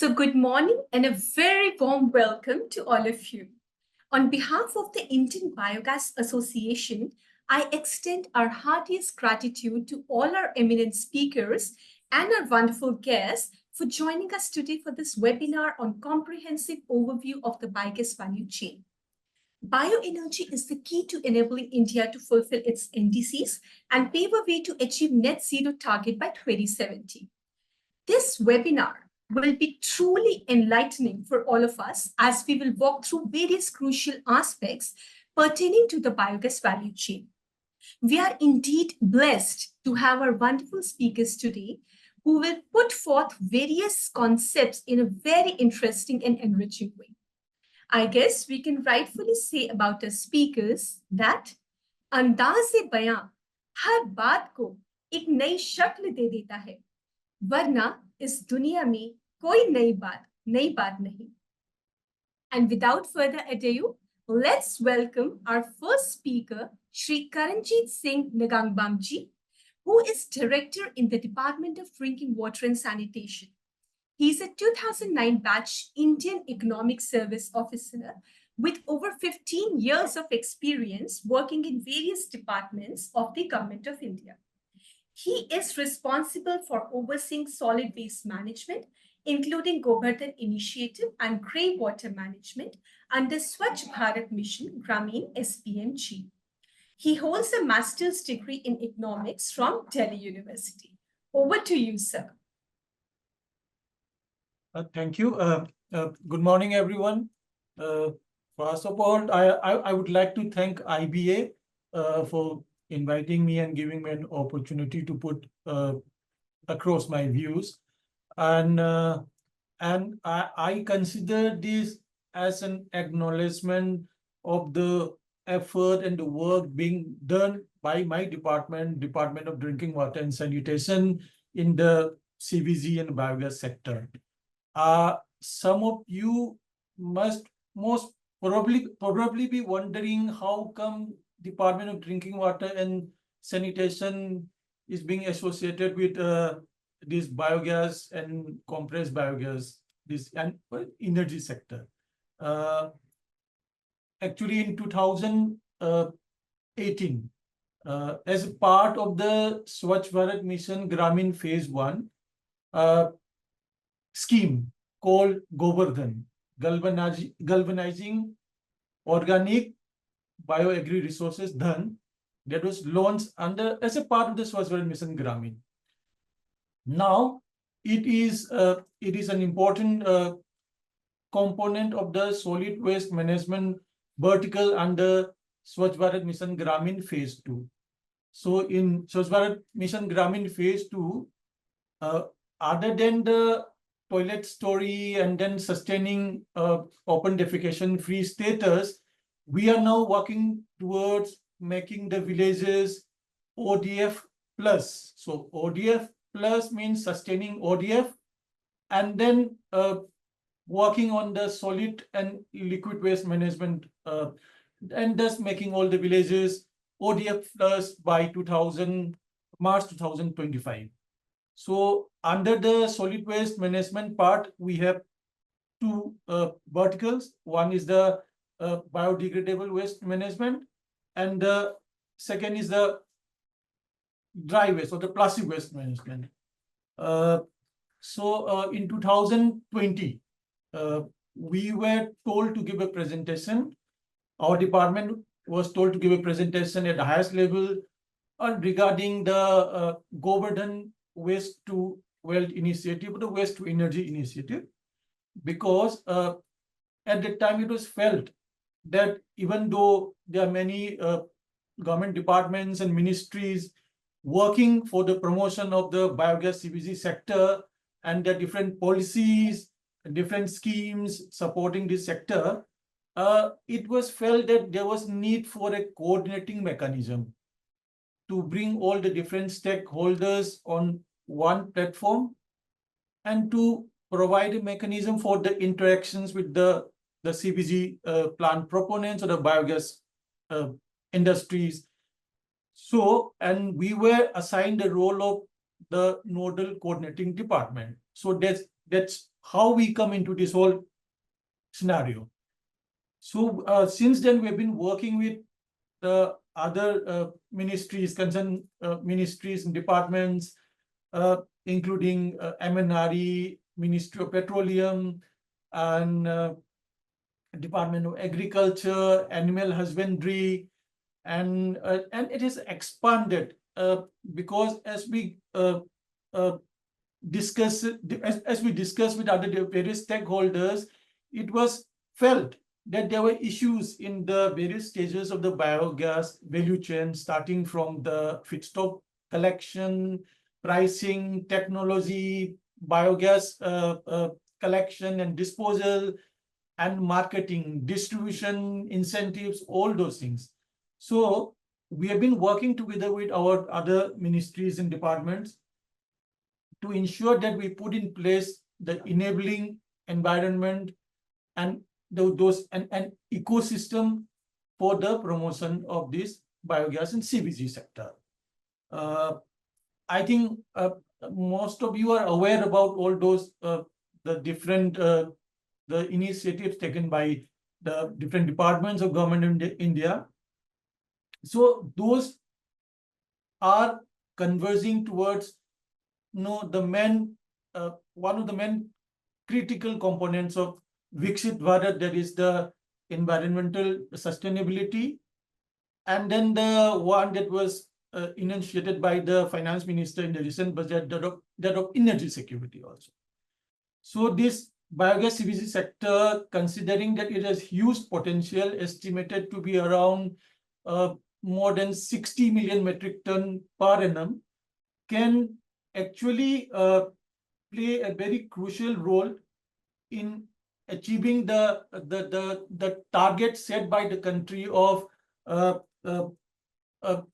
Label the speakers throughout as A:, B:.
A: Good morning and a very warm welcome to all of you. On behalf of the Indian Biogas Association, I extend our heartiest gratitude to all our eminent speakers and our wonderful guests for joining us today for this webinar on comprehensive overview of the biogas value chain. Bioenergy is the key to enabling India to fulfill its NDCs and pave a way to achieve net zero target by 2070. This webinar will be truly enlightening for all of us as we will walk through various crucial aspects pertaining to the biogas value chain. We are indeed blessed to have our wonderful speakers today who will put forth various concepts in a very interesting and enriching way. I guess we can rightfully say about our speakers that अंदाज़-ए-बयां हर बात को एक नई शक्ल दे देता है, वरना इस दुनिया में कोई नई बात नहीं. And without further ado, let's welcome our first speaker, Shri Karanjit Singh Nagangbamji, who is Director in the Department of Drinking Water and Sanitation. He's a 2009 batch Indian Economic Service Officer with over 15 years of experience working in various departments of the Government of India. He is responsible for overseeing solid waste management, including Govardhan Initiative and grey water management under Swachh Bharat Mission Gramin SPMG. He holds a master's degree in economics from Delhi University. Over to you, sir.
B: Thank you. Good morning, everyone. First of all, I would like to thank IBA for inviting me and giving me an opportunity to put across my views. And I consider this as an acknowledgement of the effort and the work being done by my department, Department of Drinking Water and Sanitation in the CBG and biogas sector. Some of you must most probably be wondering how come Department of Drinking Water and Sanitation is being associated with this biogas and compressed biogas, this and energy sector. Actually, in 2018, as a part of the Swachh Bharat Mission Gramin Phase 1, scheme called Govardhan, galvanizing organic bioagri resources done, that was launched as a part of the Swachh Bharat Mission Gramin. Now it is an important component of the solid waste management vertical under Swachh Bharat Mission Gramin Phase 2. So in Swachh Bharat Mission Gramin Phase 2, other than the toilet story and then sustaining open defecation free status, we are now working towards making the villages ODF plus. So ODF plus means sustaining ODF, and then working on the solid and liquid waste management, and thus making all the villages ODF plus by March 2025. So under the solid waste management part, we have two verticals. One is the biodegradable waste management, and the second is the dry waste or the plastic waste management. In 2020, we were told to give a presentation. Our department was told to give a presentation at the highest level regarding the Govardhan Waste to Wealth Initiative, the Waste to Energy Initiative, because at that time it was felt that even though there are many government departments and ministries working for the promotion of the biogas CBG sector and the different policies, different schemes supporting this sector, it was felt that there was need for a coordinating mechanism to bring all the different stakeholders on one platform and to provide a mechanism for the interactions with the CBG plant proponents or the biogas industries. So, and we were assigned the role of the nodal coordinating department. So that's how we come into this whole scenario. So since then, we've been working with the other ministries, concerned ministries and departments, including MNRE, Ministry of Petroleum, and Department of Agriculture, Animal Husbandry, and it is expanded because as we discuss as we discuss with other various stakeholders, it was felt that there were issues in the various stages of the biogas value chain, starting from the feedstock collection, pricing, technology, biogas collection and disposal, and marketing, distribution, incentives, all those things. So we have been working together with our other ministries and departments to ensure that we put in place the enabling environment and those and ecosystem for the promotion of this biogas and CBG sector. I think most of you are aware about all those the different the initiatives taken by the different departments of government in India. So those are converging towards the main one of the main critical components of Viksit Bharat, that is the environmental sustainability, and then the one that was initiated by the finance minister in the recent budget, that of energy security also. So this biogas CBG sector, considering that it has huge potential, estimated to be around more than 60 million metric ton per annum, can actually play a very crucial role in achieving the target set by the country of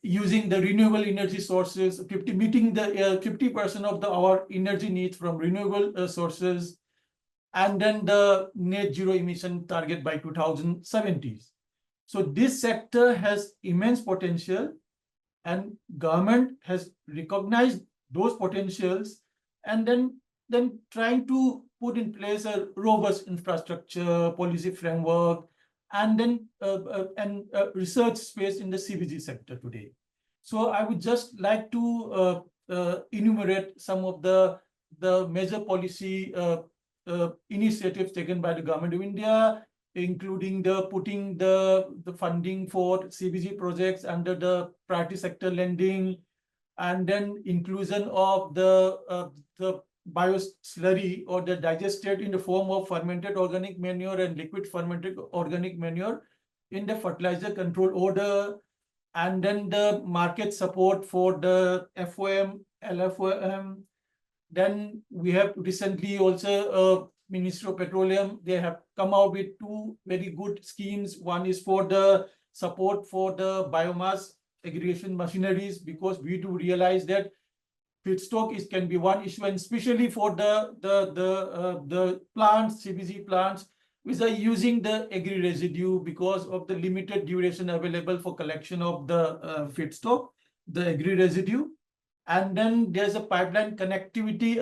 B: using the renewable energy sources, meeting the 50% of our energy needs from renewable sources, and then the net zero emission target by 2070. So this sector has immense potential, and government has recognized those potentials, and then trying to put in place a robust infrastructure, policy framework, and then research space in the CBG sector today. So I would just like to enumerate some of the major policy initiatives taken by the government of India, including the putting the funding for CBG projects under the priority sector lending, and then inclusion of the bio slurry or the digestate in the form of fermented organic manure and liquid fermented organic manure in the fertilizer control order, and then the market support for the FOM, LFOM. Then we have recently also Ministry of Petroleum, they have come out with two very good schemes. One is for the support for the biomass aggregation machineries, because we do realize that feedstock can be one issue, and especially for the plants, CBG plants, which are using the agri residue because of the limited duration available for collection of the feedstock, the agri residue. And then there's a pipeline connectivity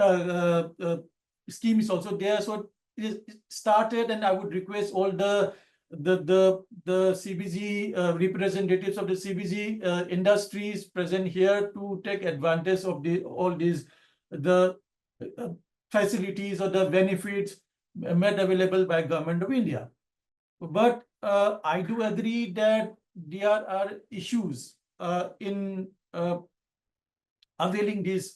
B: scheme is also there. So it is started, and I would request all the CBG representatives of the CBG industries present here to take advantage of all these facilities or the benefits made available by Government of India. But I do agree that there are issues in availing these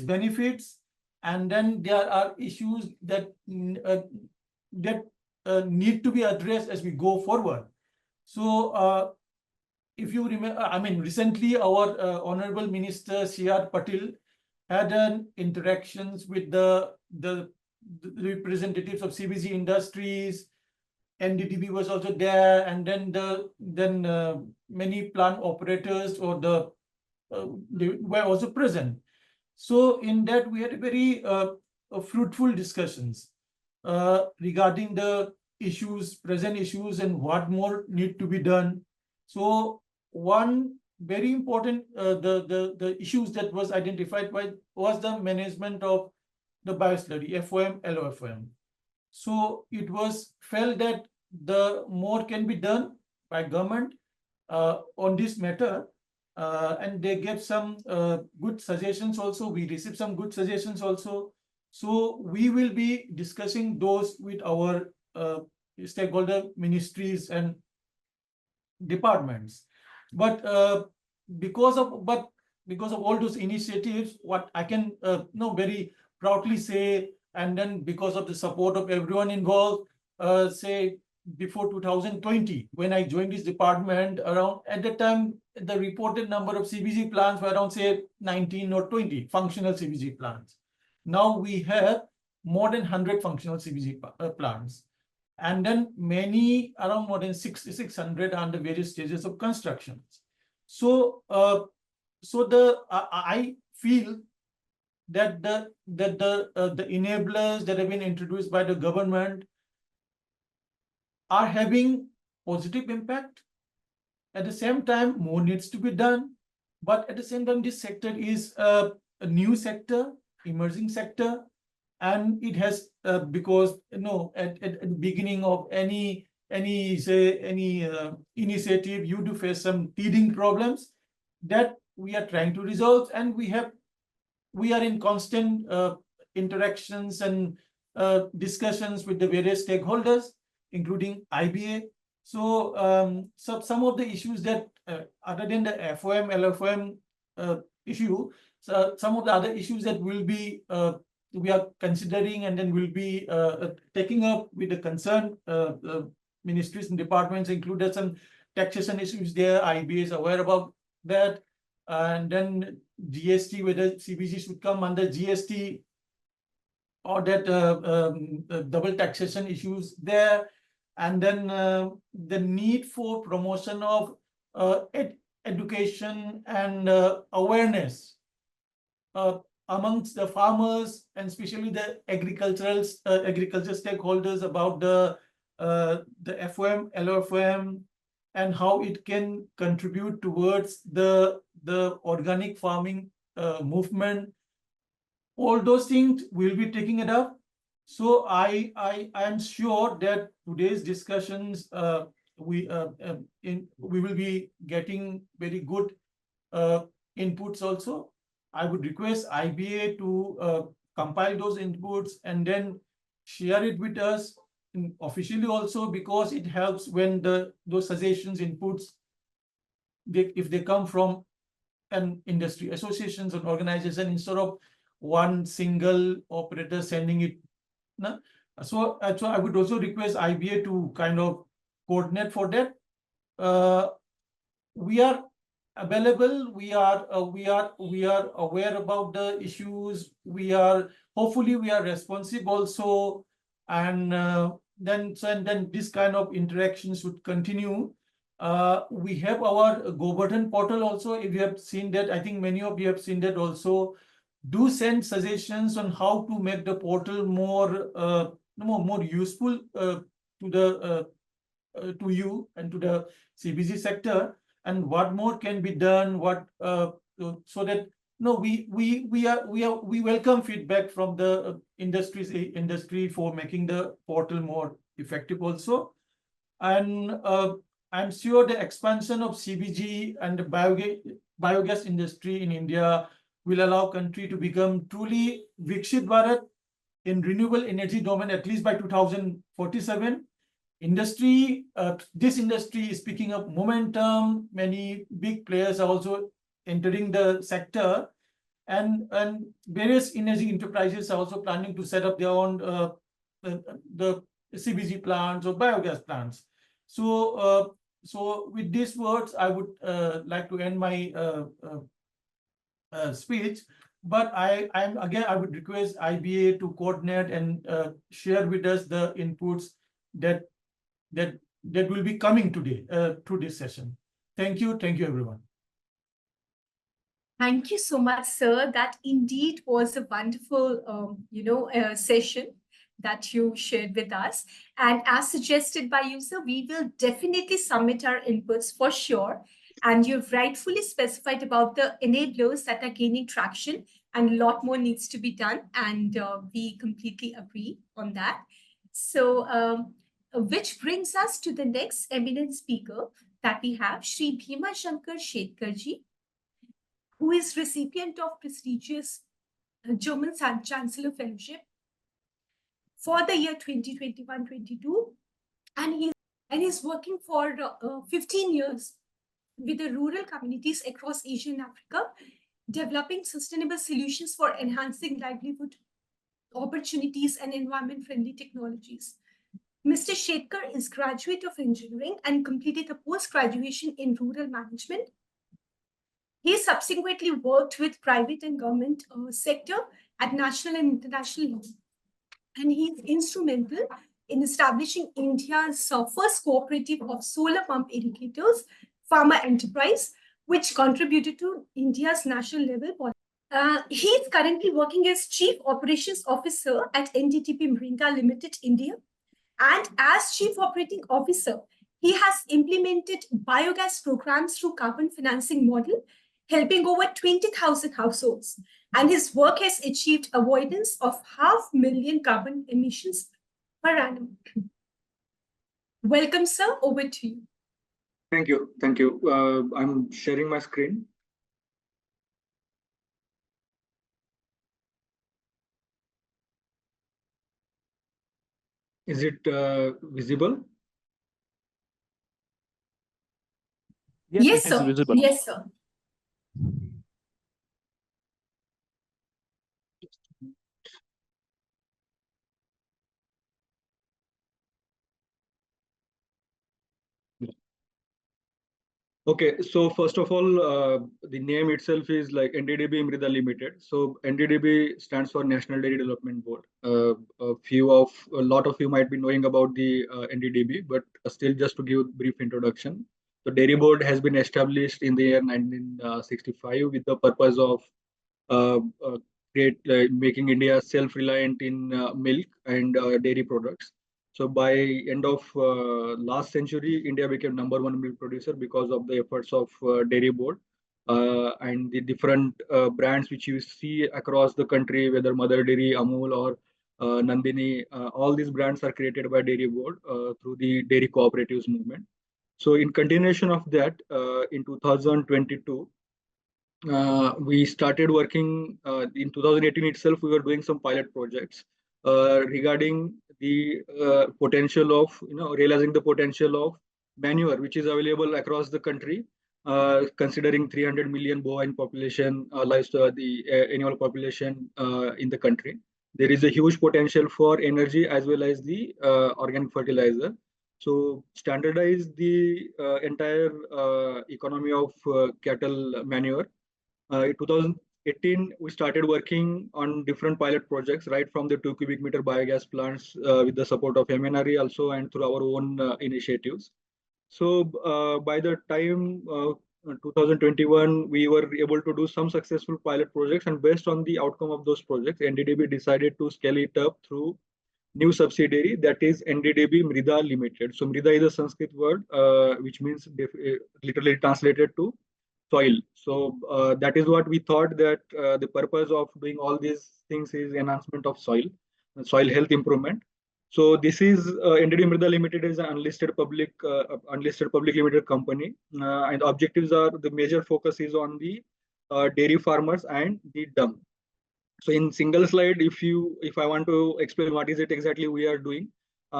B: benefits, and then there are issues that need to be addressed as we go forward. So if you remember, I mean, recently our Honorable Minister C.R. Patil had an interactions with the representatives of CBG industries. NDDB was also there, and then many plant operators or they were also present. So in that we had a very fruitful discussions regarding the present issues, and what more need to be done. So one very important the issues that was identified was the management of the bioslurry, FOM, LOFM. So it was felt that the more can be done by government on this matter, and they gave some good suggestions also. We received some good suggestions also. So we will be discussing those with our stakeholder ministries and departments. But because of all those initiatives, what I can very proudly say, and then because of the support of everyone involved, say before 2020, when I joined this department, around at that time, the reported number of CBG plants were around say 19 or 20 functional CBG plants. Now we have more than 100 functional CBG plants. And then many, around more than 600 under various stages of construction. So, I feel that the enablers that have been introduced by the government are having positive impact. At the same time, more needs to be done. But at the same time, this sector is a new sector, emerging sector. And it has because at the beginning of any initiative, you do face some teething problems that we are trying to resolve, and we are in constant interactions and discussions with the various stakeholders, including IBA. So some of the issues that other than the FOM, LFOM issue, so some of the other issues that will be we are considering and then will be taking up with the concerned ministries and departments, included some taxation issues there. IBA is aware about that. And then GST, whether CBG should come under GST or that double taxation issues there. And then the need for promotion of education and awareness amongst the farmers, and especially the agriculture stakeholders about the FOM, LOFM, and how it can contribute towards the organic farming movement. All those things we'll be taking it up. So I am sure that today's discussions we will be getting very good inputs also. I would request IBA to compile those inputs and then share it with us officially also, because it helps when those suggestions, inputs, if they come from an industry associations or organization instead of one single operator sending it. No? So I would also request IBA to kind of coordinate for that. We are available. We are aware about the issues. Hopefully we are responsive also, and then this kind of interactions would continue. We have our Govardhan portal also. If you have seen that, I think many of you have seen that also. Do send suggestions on how to make the portal more useful to you and to the CBG sector, and what more can be done, so that we welcome feedback from the industry for making the portal more effective also. And I'm sure the expansion of CBG and the biogas industry in India will allow country to become truly Vikshit Bharat in renewable energy domain, at least by 2047. This industry is picking up momentum. Many big players are also entering the sector, and various energy enterprises are also planning to set up their own the CBG plants or biogas plants. So with these words, I would like to end my speech. But I would request IBA to coordinate and share with us the inputs that will be coming today through this session. Thank you, everyone.
A: Thank you so much, sir. That indeed was a wonderful, session that you shared with us. And as suggested by you, sir, we will definitely submit our inputs for sure. And you've rightfully specified about the enablers that are gaining traction and a lot more needs to be done. And we completely agree on that. So, which brings us to the next eminent speaker that we have, Shri Bhima Shankar Shetkarji, who is recipient of prestigious German Chancellor Fellowship for the year 2021-22, and he's working for 15 years with the rural communities across Asia and Africa, developing sustainable solutions for enhancing livelihood opportunities and environment-friendly technologies. Mr. Shetkar is graduate of engineering and completed a post-graduation in rural management. He subsequently worked with private and government sector at national and international level. And he is instrumental in establishing India's first cooperative of solar pump irrigators, Farmer Enterprise, which contributed to India's national level policy. He is currently working as Chief Operations Officer at NDTP Mringa Limited, India. And as Chief Operating Officer, he has implemented biogas programs through carbon financing model, helping over 20,000 households. And his work has achieved avoidance of 500,000 carbon emissions per annum. Welcome, sir. Over to you.
C: Thank you. Thank you. I'm sharing my screen. Is it visible?
A: Yes, sir. Visible. Yes, sir.
C: Okay, so first of all, the name itself is like NDDB Mrida Limited. So NDDB stands for National Dairy Development Board. A lot of you might be knowing about the NDDB, but still just to give a brief introduction. The Dairy Board has been established in the year 1965 with the purpose of making India self-reliant in milk and dairy products. So by end of last century, India became #1 milk producer because of the efforts of Dairy Board and the different brands which you see across the country, whether Mother Dairy, Amul, or Nandini. All these brands are created by Dairy Board through the dairy cooperatives movement. So in continuation of that, in 2022, we started working in 2018 itself. We were doing some pilot projects regarding the potential of realizing the potential of manure which is available across the country, considering 300 million bovine population, the annual population in the country. There is a huge potential for energy as well as the organic fertilizer. So standardize the entire economy of cattle manure. In 2018, we started working on different pilot projects, right from the 2 cubic meter biogas plants with the support of MNRE also and through our own initiatives. So by the time 2021, we were able to do some successful pilot projects, and based on the outcome of those projects, NDDB decided to scale it up through new subsidiary, that is NDDB Mrida Limited. So Mrida is a Sanskrit word which means literally translated to soil. So that is what we thought, that the purpose of doing all these things is enhancement of soil health improvement. So this is NDDB Mrida Limited is an unlisted public limited company, and the objectives are, the major focus is on the dairy farmers and the dung. So in single slide, if I want to explain what is it exactly we are doing,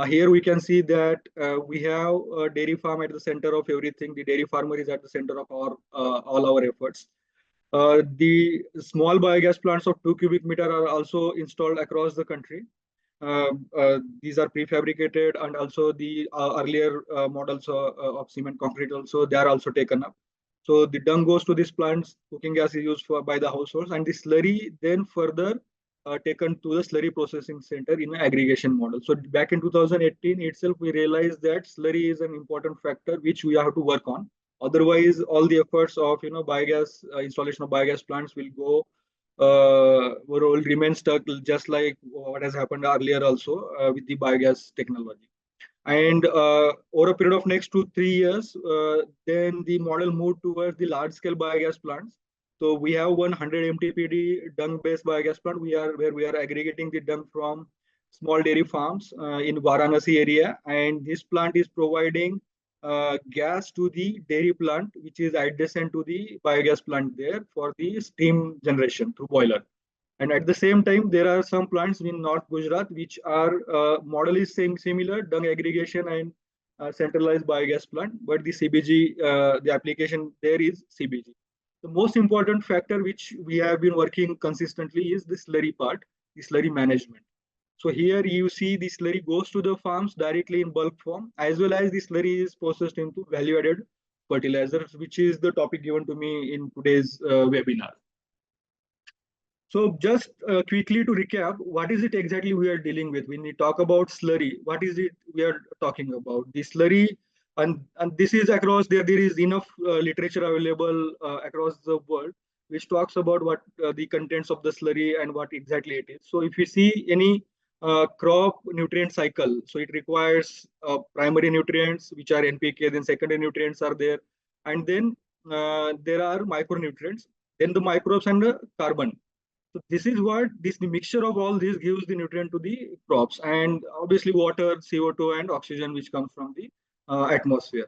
C: here we can see that we have a dairy farm at the center of everything. The dairy farmer is at the center of all our efforts. The small biogas plants of 2 cubic meter are also installed across the country. These are prefabricated, and also the earlier models of cement concrete also, they are also taken up. So the dung goes to these plants, cooking gas is used by the households, and the slurry then further taken to the slurry processing center in an aggregation model. So back in 2018 itself, we realized that slurry is an important factor which we have to work on. Otherwise, all the efforts of biogas installation of biogas plants will remain stuck, just like what has happened earlier also with the biogas technology. And over a period of next 2-3 years, then the model moved towards the large scale biogas plants. So we have 100 MTPD dung-based biogas plant. Where we are aggregating the dung from small dairy farms in Varanasi area, and this plant is providing gas to the dairy plant, which is adjacent to the biogas plant there for the steam generation through boiler. And at the same time, there are some plants in North Gujarat which are model is same similar dung aggregation and centralized biogas plant, but the CBG the application there is CBG. The most important factor which we have been working consistently is the slurry part, the slurry management. So here you see the slurry goes to the farms directly in bulk form, as well as the slurry is processed into value-added fertilizers, which is the topic given to me in today's webinar. So just quickly to recap, what is it exactly we are dealing with? When we talk about slurry, what is it we are talking about? The slurry, and this is across there is enough literature available across the world, which talks about what the contents of the slurry and what exactly it is. So if you see any crop nutrient cycle, so it requires primary nutrients, which are NPK, then secondary nutrients are there, and then there are micronutrients, then the microbes and the carbon. So this is what the mixture of all this gives the nutrient to the crops, and obviously water, CO2, and oxygen, which comes from the atmosphere.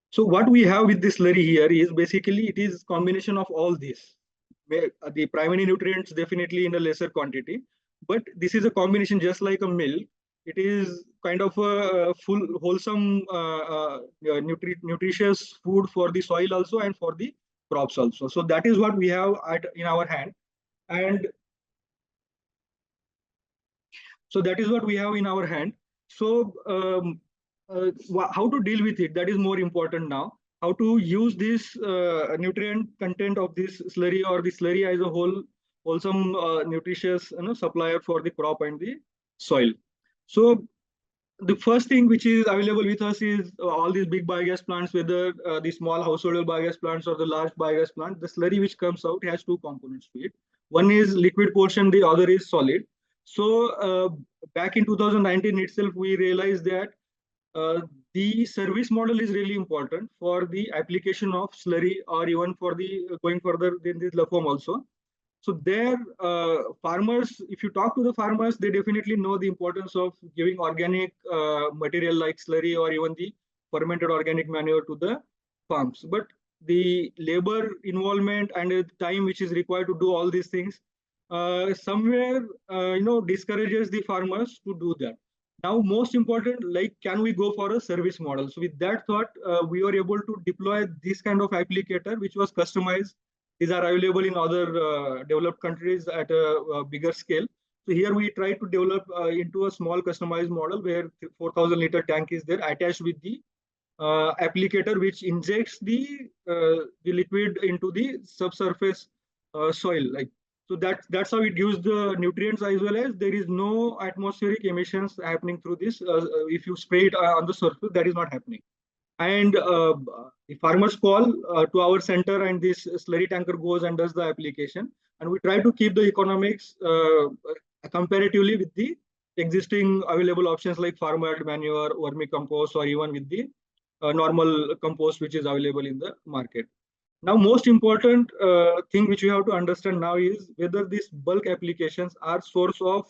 C: So what we have with this slurry here is basically it is combination of all this. The primary nutrients definitely in a lesser quantity, but this is a combination just like a milk. It is kind of a full wholesome nutritious food for the soil also and for the crops also. So that is what we have in our hand. And so that is what we have in our hand. So how to deal with it, that is more important now. How to use this nutrient content of this slurry or the slurry as a whole wholesome nutritious supplier for the crop and the soil. So the first thing which is available with us is all these big biogas plants, whether the small household biogas plants or the large biogas plant. The slurry which comes out has two components to it. One is liquid portion, the other is solid. So back in 2019 itself, we realized that the service model is really important for the application of slurry, or even for the going further than this LFOM also. So there, farmers, if you talk to the farmers, they definitely know the importance of giving organic material like slurry or even the fermented organic manure to the farms. But the labor involvement and the time which is required to do all these things somewhere discourages the farmers to do that. Now, most important, like, can we go for a service model? So with that thought, we were able to deploy this kind of applicator, which was customized. These are available in other developed countries at a bigger scale. So here we try to develop into a small customized model where 4,000 liter tank is there attached with the applicator, which injects the liquid into the subsurface soil. Like, so that's how it gives the nutrients, as well as there is no atmospheric emissions happening through this. If you spray it on the surface, that is not happening. And the farmers call to our center, and this slurry tanker goes and does the application. And we try to keep the economics comparatively with the existing available options like farmer manure, vermicompost, or even with the normal compost which is available in the market. Now, most important thing which we have to understand now is whether these bulk applications are source of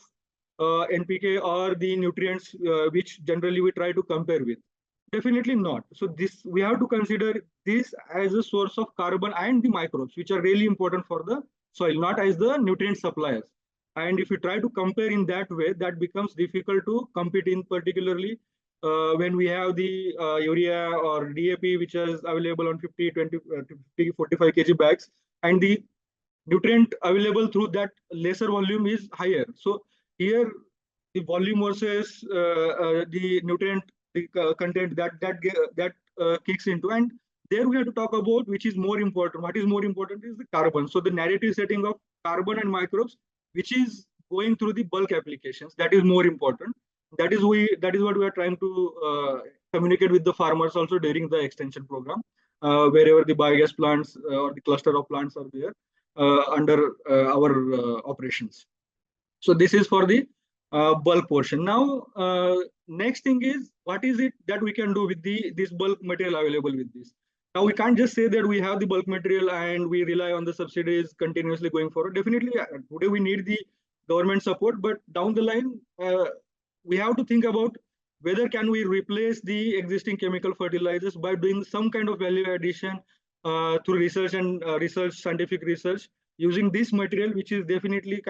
C: NPK or the nutrients which generally we try to compare with. Definitely not. So this, we have to consider this as a source of carbon and the microbes, which are really important for the soil, not as the nutrient suppliers. And if you try to compare in that way, that becomes difficult to compete in, particularly when we have the urea or DAP, which is available on 50, 20, 50, 45 kg bags, and the nutrient available through that lesser volume is higher. So here the volume versus the nutrient content that kicks into, and there we have to talk about which is more important. What is more important is the carbon. So the narrative setting of carbon and microbes, which is going through the bulk applications, that is more important. That is what we are trying to communicate with the farmers also during the extension program, wherever the biogas plants or the cluster of plants are there under our operations. So this is for the bulk portion. Now, next thing is, what is it that we can do with this bulk material available with this? Now we can't just say that we have the bulk material and we rely on the subsidies continuously going forward. Definitely, today we need the government support, but down the line, we have to think about whether can we replace the existing chemical fertilizers by doing some kind of value addition through research and scientific research using this material, which is definitely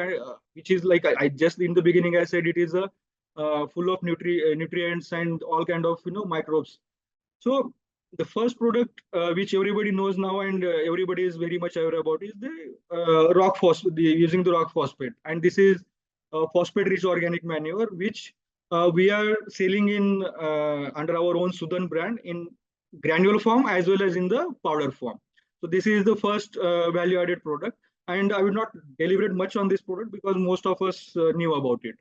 C: which is like I just in the beginning I said it is a full of nutrients and all kind of microbes. So the first product which everybody knows now and everybody is very much aware about is the rock phosphate, using the rock phosphate, and this is phosphate-rich organic manure which we are selling in under our own Sudan brand in granule form as well as in the powder form. So this is the first value-added product, and I will not deliberate much on this product because most of us knew about it.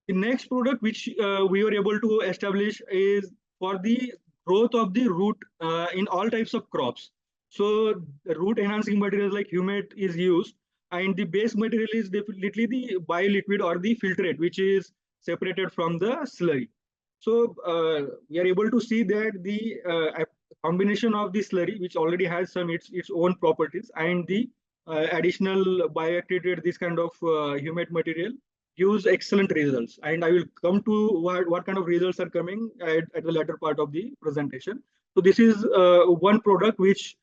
C: The next product which we were able to establish is for the growth of the root in all types of crops. So the root enhancing materials like humus is used, and the base material is definitely the bioliquid or the filtrate, which is separated from the slurry. So we are able to see that the combination of the slurry, which already has some its own properties, and the additional bioactivated this kind of humus material gives excellent results, and I will come to what kind of results are coming at the latter part of the presentation. So this is one product which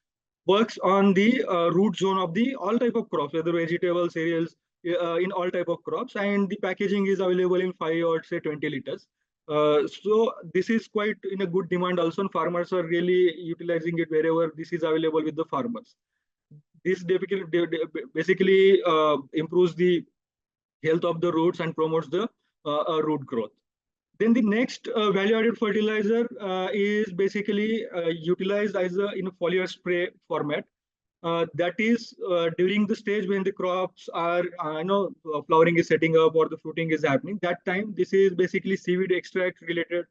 C: works on the root zone of the all type of crops, whether vegetables, cereals, in all type of crops, and the packaging is available in 5 or say 20 liters. So this is quite in a good demand also, and farmers are really utilizing it wherever this is available with the farmers. This basically improves the health of the roots and promotes the root growth. Then the next value-added fertilizer is basically utilized as in a foliar spray format. That is during the stage when the crops are, flowering is setting up or the fruiting is happening. That time, this is basically seaweed extract related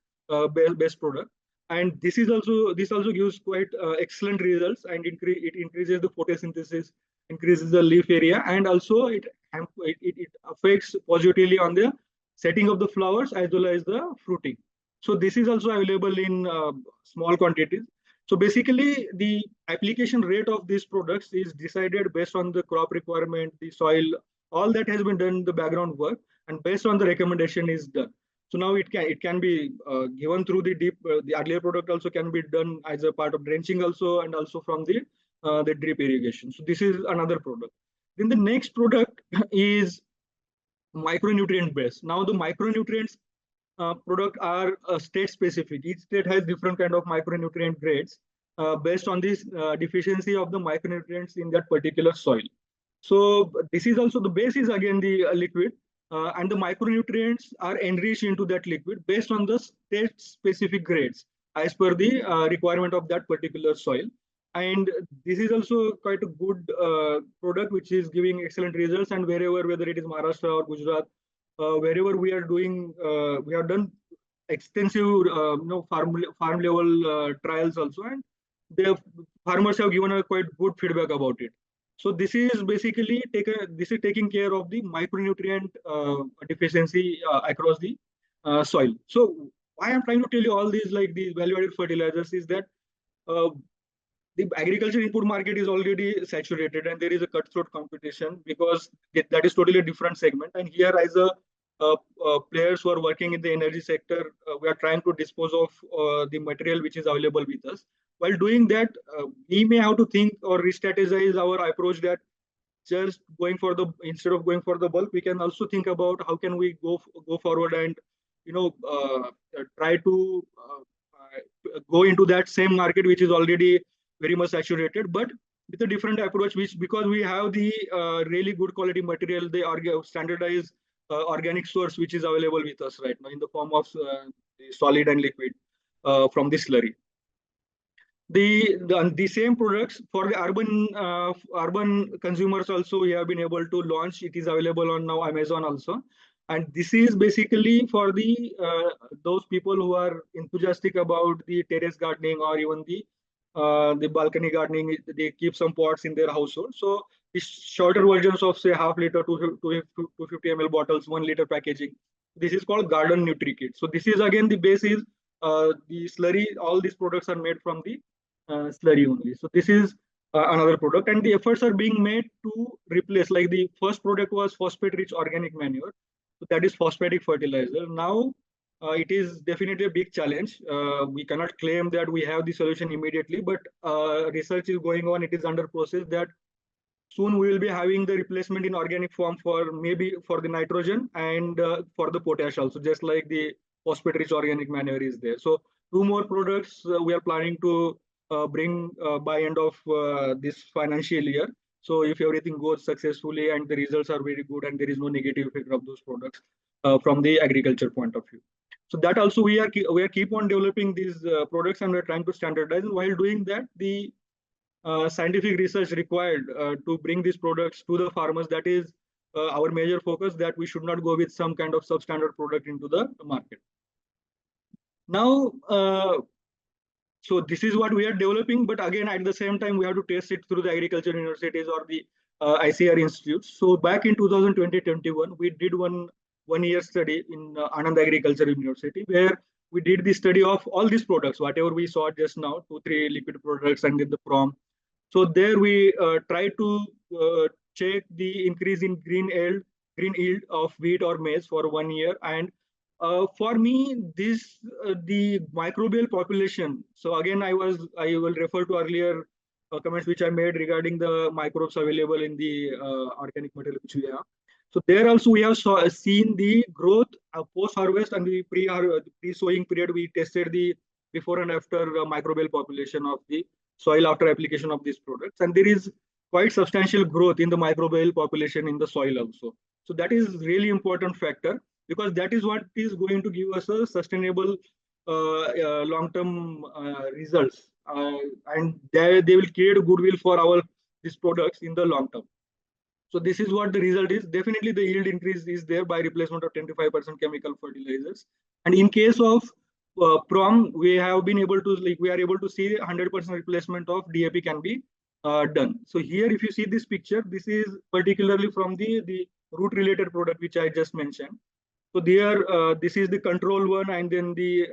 C: best product, and this also gives quite excellent results, and it increases the photosynthesis, increases the leaf area, and also it affects positively on the setting of the flowers as well as the fruiting. So this is also available in small quantities. So basically, the application rate of these products is decided based on the crop requirement, the soil, all that has been done, the background work, and based on the recommendation is done. So now it can be given through the deep. The earlier product also can be done as a part of drenching also, and also from the drip irrigation. So this is another product. Then the next product is micronutrient based. Now the micronutrients product are state specific. Each state has different kind of micronutrient grades based on this deficiency of the micronutrients in that particular soil. So this is also the base is again the liquid, and the micronutrients are enriched into that liquid based on the state specific grades as per the requirement of that particular soil. And this is also quite a good product which is giving excellent results, and whether it is Maharashtra or Gujarat, wherever we are doing, we have done extensive farm level trials also, and the farmers have given a quite good feedback about it. So this is basically taking care of the micronutrient deficiency across the soil. So why I'm trying to tell you all these, like these value-added fertilizers, is that the agriculture input market is already saturated, and there is a cutthroat competition because that is totally a different segment. And here, as a players who are working in the energy sector, we are trying to dispose of the material which is available with us. While doing that, we may have to think or re-strategize our approach, that just instead of going for the bulk, we can also think about how can we go forward and try to go into that same market which is already very much saturated, but with a different approach, which because we have the really good quality material, the standardized organic source which is available with us right now in the form of the solid and liquid from the slurry. The same products for the urban consumers also we have been able to launch. It is available on now Amazon also, and this is basically for the those people who are enthusiastic about the terrace gardening or even the balcony gardening. They keep some pots in their household. So the shorter versions of say half liter, 250 ml bottles, 1 liter packaging. This is called Garden Nutri Kit. So this is again the base is the slurry. All these products are made from the slurry only. So this is another product, and the efforts are being made to replace. Like the first product was phosphate-rich organic manure, so that is phosphatic fertilizer. Now it is definitely a big challenge. We cannot claim that we have the solution immediately, but research is going on. It is under process that soon we will be having the replacement in organic form for maybe for the nitrogen and for the potash also, just like the phosphate rich organic manure is there. So two more products we are planning to bring by end of this financial year. So if everything goes successfully and the results are very good and there is no negative effect of those products from the agriculture point of view. So that also we are keep on developing these products, and we're trying to standardize. And while doing that, the scientific research required to bring these products to the farmers, that is our major focus, that we should not go with some kind of substandard product into the market. Now, so this is what we are developing, but again, at the same time, we have to test it through the agriculture universities or the ICR institutes. So back in 2020-21, we did one year study in Anand Agriculture University, where we did the study of all these products, whatever we saw just now, 2-3 liquid products and then the PROM. So there we try to check the increase in green yield of wheat or maize for 1 year. And for me, this the microbial population. So again, I will refer to earlier comments which I made regarding the microbes available in the organic material which we have. So there also we have seen the growth post-harvest and the pre-sowing period. We tested the before and after microbial population of the soil after application of these products, and there is quite substantial growth in the microbial population in the soil also. So that is really important factor, because that is what is going to give us a sustainable long-term results, and they will create a goodwill for these products in the long term. So this is what the result is. Definitely the yield increase is there by replacement of 25% chemical fertilizers. And in case of PROM, we have been able to, we are able to see 100% replacement of DAP can be done. So here, if you see this picture, this is particularly from the root related product, which I just mentioned. So there, this is the control one, and then the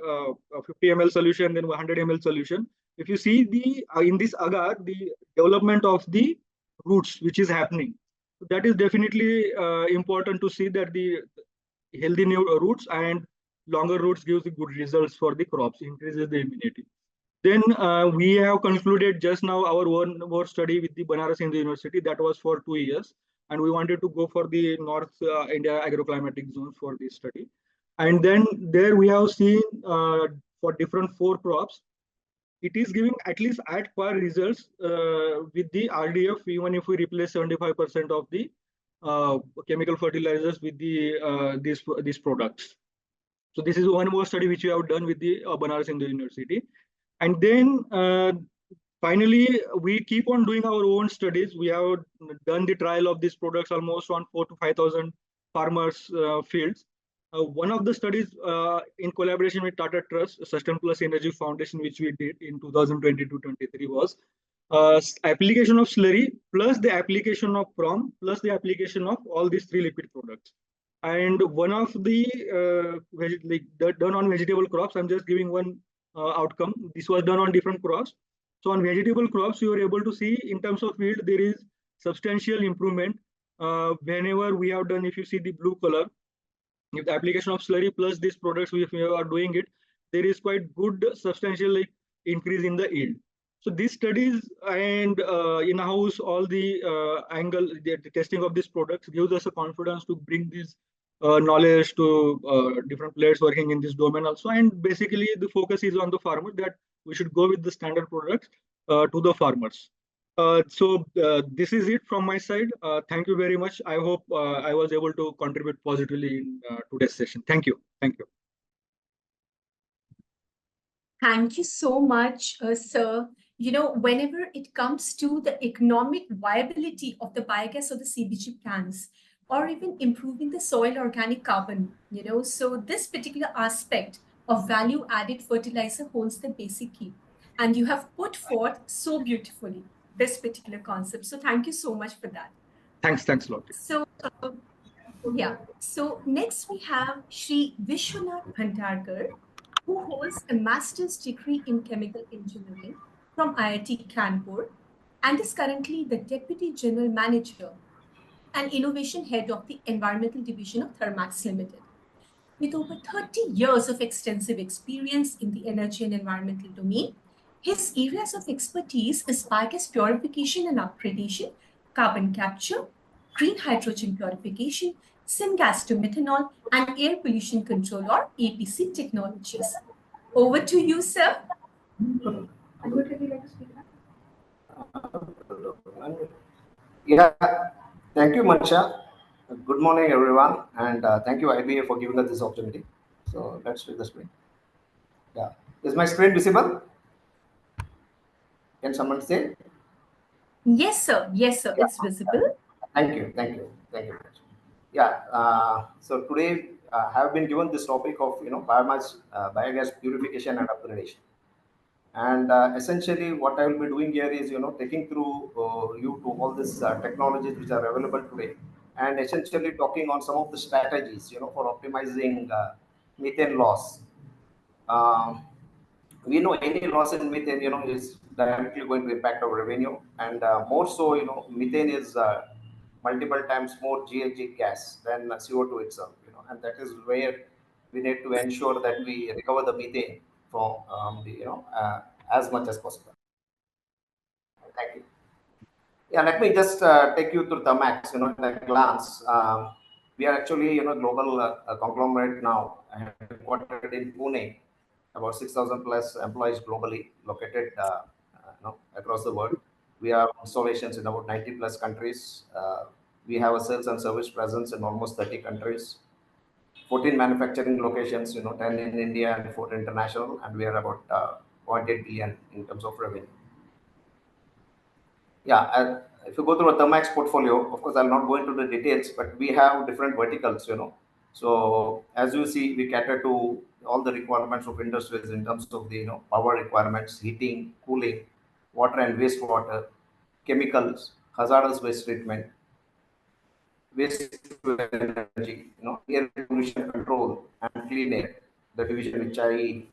C: 50 ml solution, then 100 ml solution. If you see the in this agar, the development of the roots, which is happening. So that is definitely important to see that the healthy new roots and longer roots gives the good results for the crops, increases the immunity. Then we have concluded just now our one more study with the Banaras Hindu University, that was for 2 years, and we wanted to go for the North India agroclimatic zones for this study. And then there we have seen for different 4 crops, it is giving at least at par results with the RDF, even if we replace 75% of the chemical fertilizers with the these products. So this is one more study which we have done with the Banaras Hindu University. And then finally, we keep on doing our own studies. We have done the trial of these products almost on 4,000 to 5,000 farmers' fields. One of the studies in collaboration with Tata Trust, Sustain Plus Energy Foundation, which we did in 2022-23 was application of slurry plus the application of PROM plus the application of all these 3 liquid products. And one of the done on vegetable crops, I'm just giving one outcome. This was done on different crops. So on vegetable crops, you are able to see in terms of yield, there is substantial improvement. Whenever we have done, if you see the blue color, if the application of slurry plus these products, if we are doing it, there is quite good substantial increase in the yield. So these studies and in-house all the the testing of these products gives us a confidence to bring this knowledge to different players working in this domain also. And basically the focus is on the farmer, that we should go with the standard products to the farmers. So this is it from my side. Thank you very much. I hope I was able to contribute positively in today's session. Thank you. Thank you.
A: Thank you so much, sir. You know, whenever it comes to the economic viability of the biogas or the CBG plants, or even improving the soil organic carbon, you know, so this particular aspect of value added fertilizer holds the basic key. And you have put forth so beautifully this particular concept. So thank you so much for that.
C: Thanks a lot.
A: So, yeah. So next we have Shri Vishwanath Bhandarkar, who holds a master's degree in chemical engineering from IIT Kanpur and is currently the Deputy General Manager and Innovation Head of the Environmental Division of Thermax Limited. With over 30 years of extensive experience in the energy and environmental domain, his areas of expertise is biogas purification and upgradation, carbon capture, green hydrogen purification, syngas to methanol, and air pollution control or APC technologies. Over to you, sir.
D: Yeah, thank you, Mansha. Good morning, everyone, and thank you, IBA, for giving us this opportunity. So let's share the screen. Yeah, is my screen visible? Can someone say?
A: Yes, sir. Yes, sir. It's visible.
D: Thank you, thank you. Yeah. So today I have been given this topic of biogas purification and upgradation. And essentially, what I will be doing here is, taking through you to all these technologies which are available today, and essentially talking on some of the strategies, for optimizing methane loss. Um, we know any loss in methane, is directly going to impact our revenue, and more so, methane is multiple times more GHG gas than CO2 itself, and that is where we need to ensure that we recover the methane from as much as possible. Thank you. Yeah, let me just take you through Thermax, at a glance. We are actually, global conglomerate now, headquartered in Pune, about 6,000 plus employees globally, located across the world. We have installations in about 90 plus countries. We have a sales and service presence in almost 30 countries, 14 manufacturing locations, 10 in India and 4 international, and we are about 0.8 billion in terms of revenue. Yeah, if you go through a Thermax portfolio, of course, I'll not go into the details, but we have different verticals, So as you see, we cater to all the requirements of industries in terms of the, power requirements, heating, cooling, water and wastewater, chemicals, hazardous waste treatment, waste to energy, air pollution control and clean air, the division which I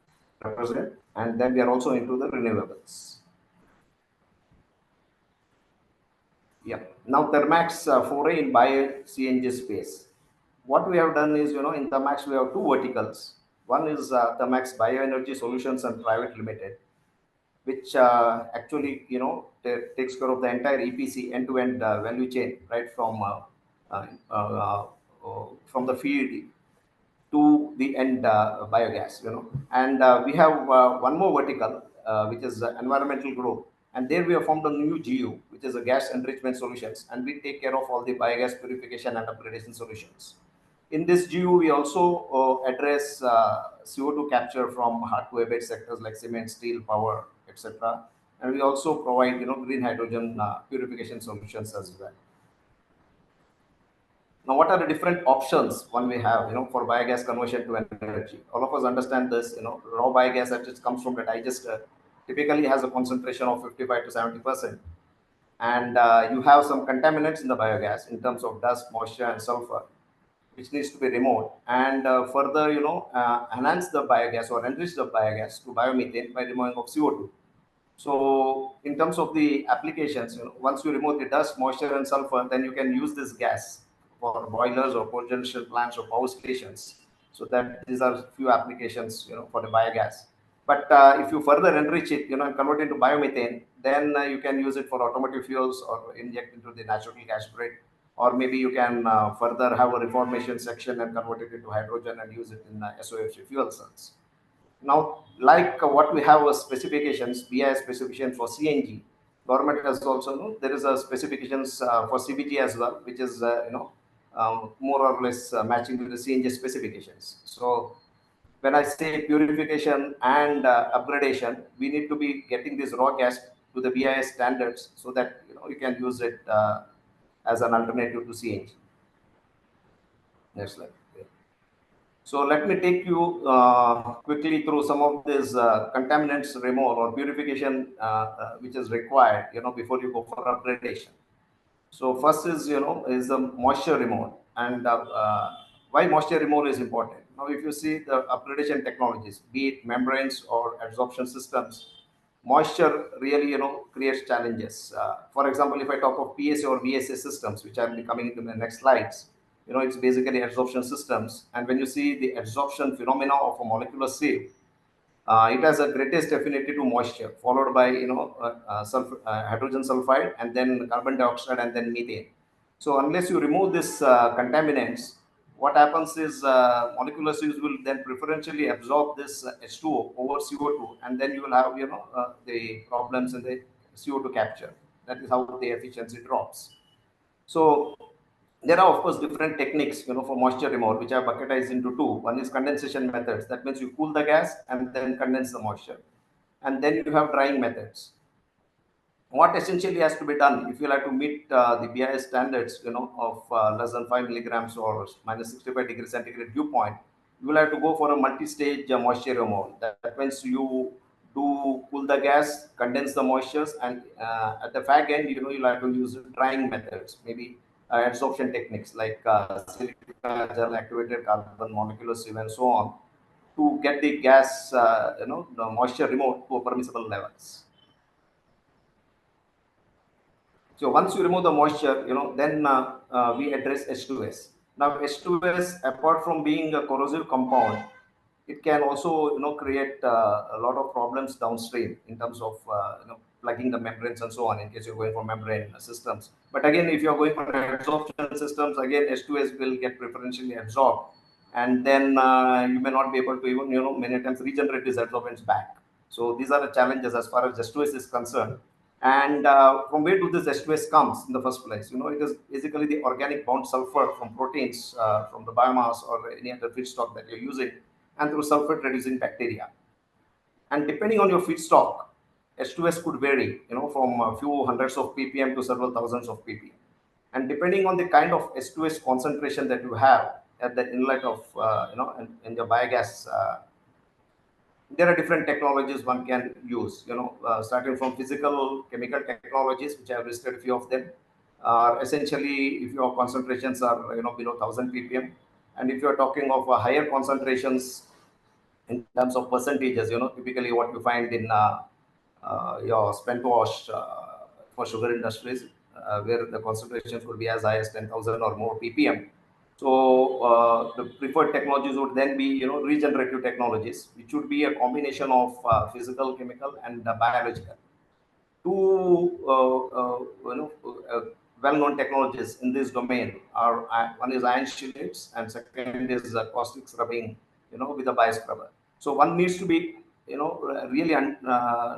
D: represent, and then we are also into the renewables. Yeah. Now Thermax foray in bio CNG space. What we have done is, in Thermax we have two verticals. One is Thermax Bioenergy Solutions and Private Limited, which actually, takes care of the entire EPC end-to-end value chain, right uh, uh, from the field to the end biogas, And we have one more vertical, which is environmental growth. And there we have formed a new GU, which is a gas enrichment solutions. And we take care of all the biogas purification and upgradation solutions. In this GU, we also address CO2 capture from hard to abate sectors like cement, steel, power, etc. And we also provide, green hydrogen purification solutions as well. Now, what are the different options one we have, for biogas conversion to energy? All of us understand this, raw biogas that just comes from the digester typically has a concentration of 55 to 70%. And you have some contaminants in the biogas in terms of dust, moisture, and sulfur, which needs to be removed. And further, enhance the biogas or enrich the biogas to biomethane by removing of CO2. So in terms of the applications, once you remove the dust, moisture, and sulfur, then you can use this gas for boilers or cogeneration plants or power stations. So that these are few applications, for the biogas. But if you further enrich it, and convert it into biomethane, then you can use it for automotive fuels or inject into the natural gas grid. Or maybe you can further have a reformation section and convert it into hydrogen and use it in SOFC fuel cells. Now, like what we have as specifications, BIS specification for CNG, government has also, there is a specifications for CBG as well, which is, more or less matching with the CNG specifications. So when I say purification and upgradation, we need to be getting this raw gas to the BIS standards so that, you can use it as an alternative to CNG. Next slide. So let me take you quickly through some of these contaminants removal or purification which is required, before you go for upgradation. So first is, is the moisture removal, and why moisture removal is important. Now, if you see the upgradation technologies, be it membranes or absorption systems, moisture really, creates challenges. For example, if I talk of PSA or VSA systems, which I'll be coming into the next slides, it's basically adsorption systems. And when you see the adsorption phenomena of a molecular sieve, it has a greatest affinity to moisture, followed by hydrogen sulfide, and then carbon dioxide, and then methane. So unless you remove this contaminants, what happens is molecular sieves will then preferentially absorb this H2O over CO2, and then you will have the problems in the CO2 capture. That is how the efficiency drops. So there are, of course, different techniques, for moisture removal, which are bucketized into two. One is condensation methods. That means you cool the gas and then condense the moisture. And then you have drying methods. What essentially has to be done if you like to meet the BIS standards, of less than 5 milligrams or minus 65 degrees centigrade dew point, you will have to go for a multi-stage moisture removal. That means you do cool the gas, condense the moistures, and at the back end, you'll have to use drying methods, maybe adsorption techniques like silica gel, activated carbon, molecular sieve, and so on, to get the gas, the moisture removed to permissible levels. So once you remove the moisture, then we address H2S. Now H2S, apart from being a corrosive compound, it can also create a lot of problems downstream in terms of plugging the membranes and so on, in case you're going for membrane systems. But again, if you're going for adsorption systems, again H2S will get preferentially absorbed, and then you may not be able to even many times regenerate these adsorbents back. So these are the challenges as far as H2S is concerned. And from where do this H2S comes in the first place? It is basically the organic bound sulfur from proteins, from the biomass or any other feedstock that you're using, and through sulfate-reducing bacteria. And depending on your feedstock, H2S could vary, from a few hundreds of ppm to several thousands of ppm. And depending on the kind of H2S concentration that you have at the inlet of, in your biogas, there are different technologies one can use, starting from physical, chemical technologies, which I have listed a few of them. Essentially, if your concentrations are below 1000 ppm, and if you are talking of higher concentrations in terms of percentages, typically what you find in your spent wash for sugar industries, where the concentrations could be as high as 10,000 or more ppm. So the preferred technologies would then be, regenerative technologies, which would be a combination of physical, chemical, and biological. Two well-known technologies in this domain are one is ion chelates, and second is caustic scrubbing, with a bioscrubber. So one needs to be, really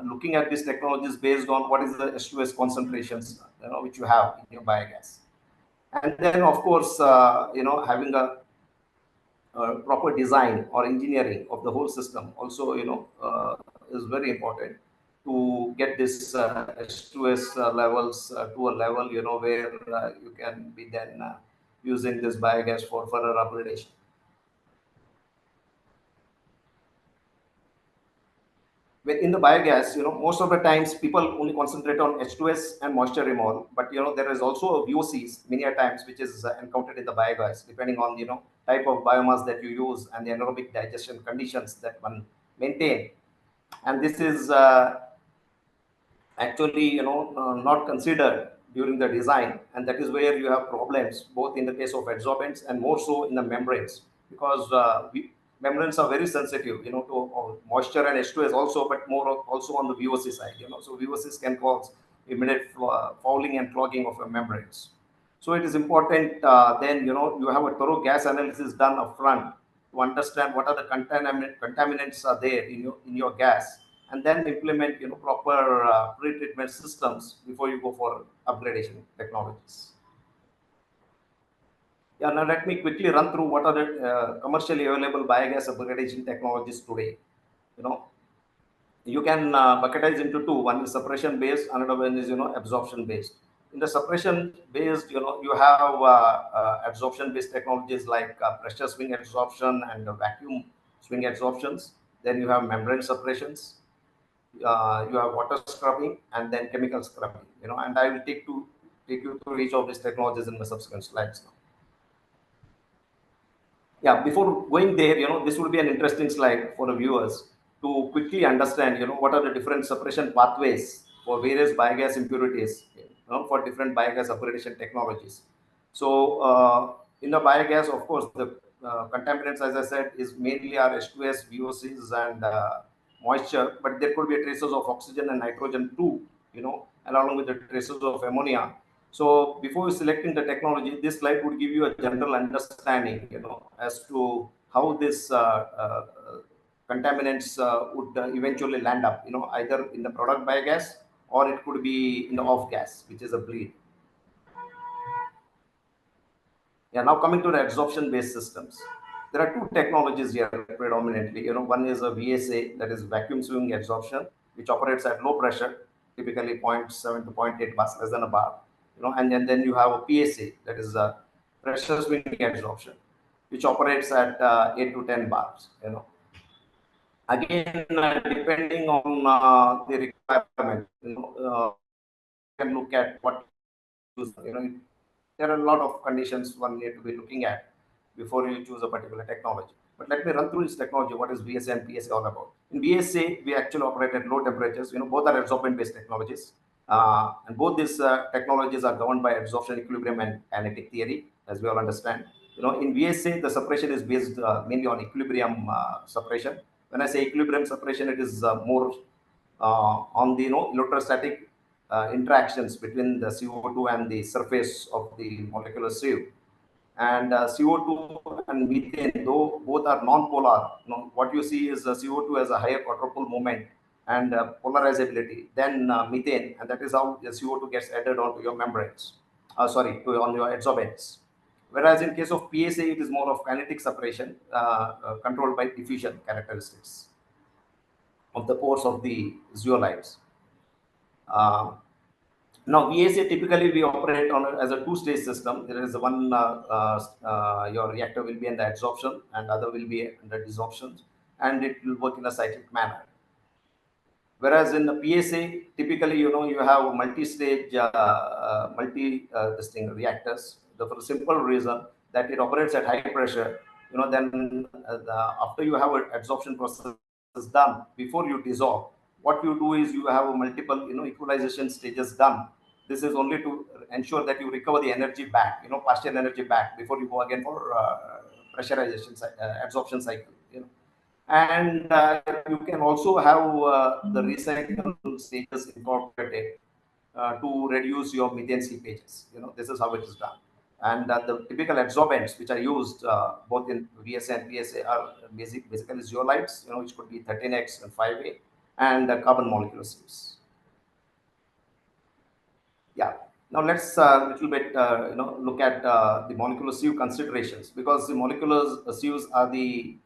D: looking at these technologies based on what is the H2S concentrations, which you have in your biogas. And then, of course, having a proper design or engineering of the whole system also, is very important to get this H2S levels to a level, where you can be then using this biogas for further upgradation. In the biogas, most of the times people only concentrate on H2S and moisture removal, but there is also a VOCs many a times, which is encountered in the biogas, depending on type of biomass that you use and the anaerobic digestion conditions that one maintain. And this is actually not considered during the design, and that is where you have problems both in the case of adsorbents and more so in the membranes, because membranes are very sensitive, to moisture and H2S also, but more also on the VOC side, so VOCs can cause immediate fouling and clogging of your membranes. So it is important then, you have a thorough gas analysis done upfront to understand what are the contaminants are there in your gas, and then implement, proper pre-treatment systems before you go for upgradation technologies. Yeah, now let me quickly run through what are the commercially available biogas upgradation technologies today. You can bucketize into two. One is suppression based, another one is absorption based. In the suppression based, you have absorption based technologies like pressure swing adsorption and vacuum swing adsorptions. Then you have membrane suppressions. You have water scrubbing, and then chemical scrubbing. And I will take you through each of these technologies in the subsequent slides now. Yeah, before going there, this will be an interesting slide for the viewers. to quickly understand, what are the different separation pathways for various biogas impurities, for different biogas upgradation technologies. So in the biogas, of course, the contaminants, as I said, is mainly our H2S, VOCs, and moisture, but there could be traces of oxygen and nitrogen too, and along with the traces of ammonia. So before selecting the technology, this slide would give you a general understanding, as to how this contaminants would eventually land up, either in the product biogas or it could be in the off gas, which is a bleed. Yeah, now coming to the absorption-based systems. There are two technologies here predominantly. One is a VSA, that is vacuum swing absorption, which operates at low pressure, typically 0.7 to 0.8 bars, less than a bar. And then you have a PSA, that is a pressure swing absorption, which operates at 8 to 10 bars. Again, depending on the requirement, you can look at what there are a lot of conditions one need to be looking at before you choose a particular technology. But let me run through this technology. What is VSA and PSA all about? In VSA, we actually operate at low temperatures. Both are absorbent-based technologies, and both these technologies are governed by absorption equilibrium and kinetic theory, as we all understand. In VSA, the separation is based mainly on equilibrium separation. When I say equilibrium separation, it is more on the electrostatic interactions between the CO2 and the surface of the molecular sieve. And CO2 and methane, though both are non-polar, what you see is CO2 has a higher quadrupole moment and polarizability than methane, and that is how the CO2 gets added onto your membranes. On your adsorbents. Whereas in case of PSA, it is more of kinetic separation controlled by diffusion characteristics of the pores of the zeolites. Now, VSA typically we operate on as a two-stage system. There is one your reactor will be in the adsorption and other will be under desorption, and it will work in a cyclic manner. Whereas in the PSA, typically you have multi-stage reactors. For the simple reason that it operates at high pressure. Then after you have an adsorption process done, before you dissolve, what you do is you have multiple equalization stages done. This is only to ensure that you recover the energy back, partial energy back before you go again for pressurization absorption cycle. And you can also have the recycle stages incorporated to reduce your methane seepages. This is how it is done. And the typical adsorbents which are used both in VSA and PSA are basically zeolites, which could be 13X and 5A, and carbon molecular sieves. Yeah. Now let's little bit look at the molecular sieve considerations, because the molecular sieves are the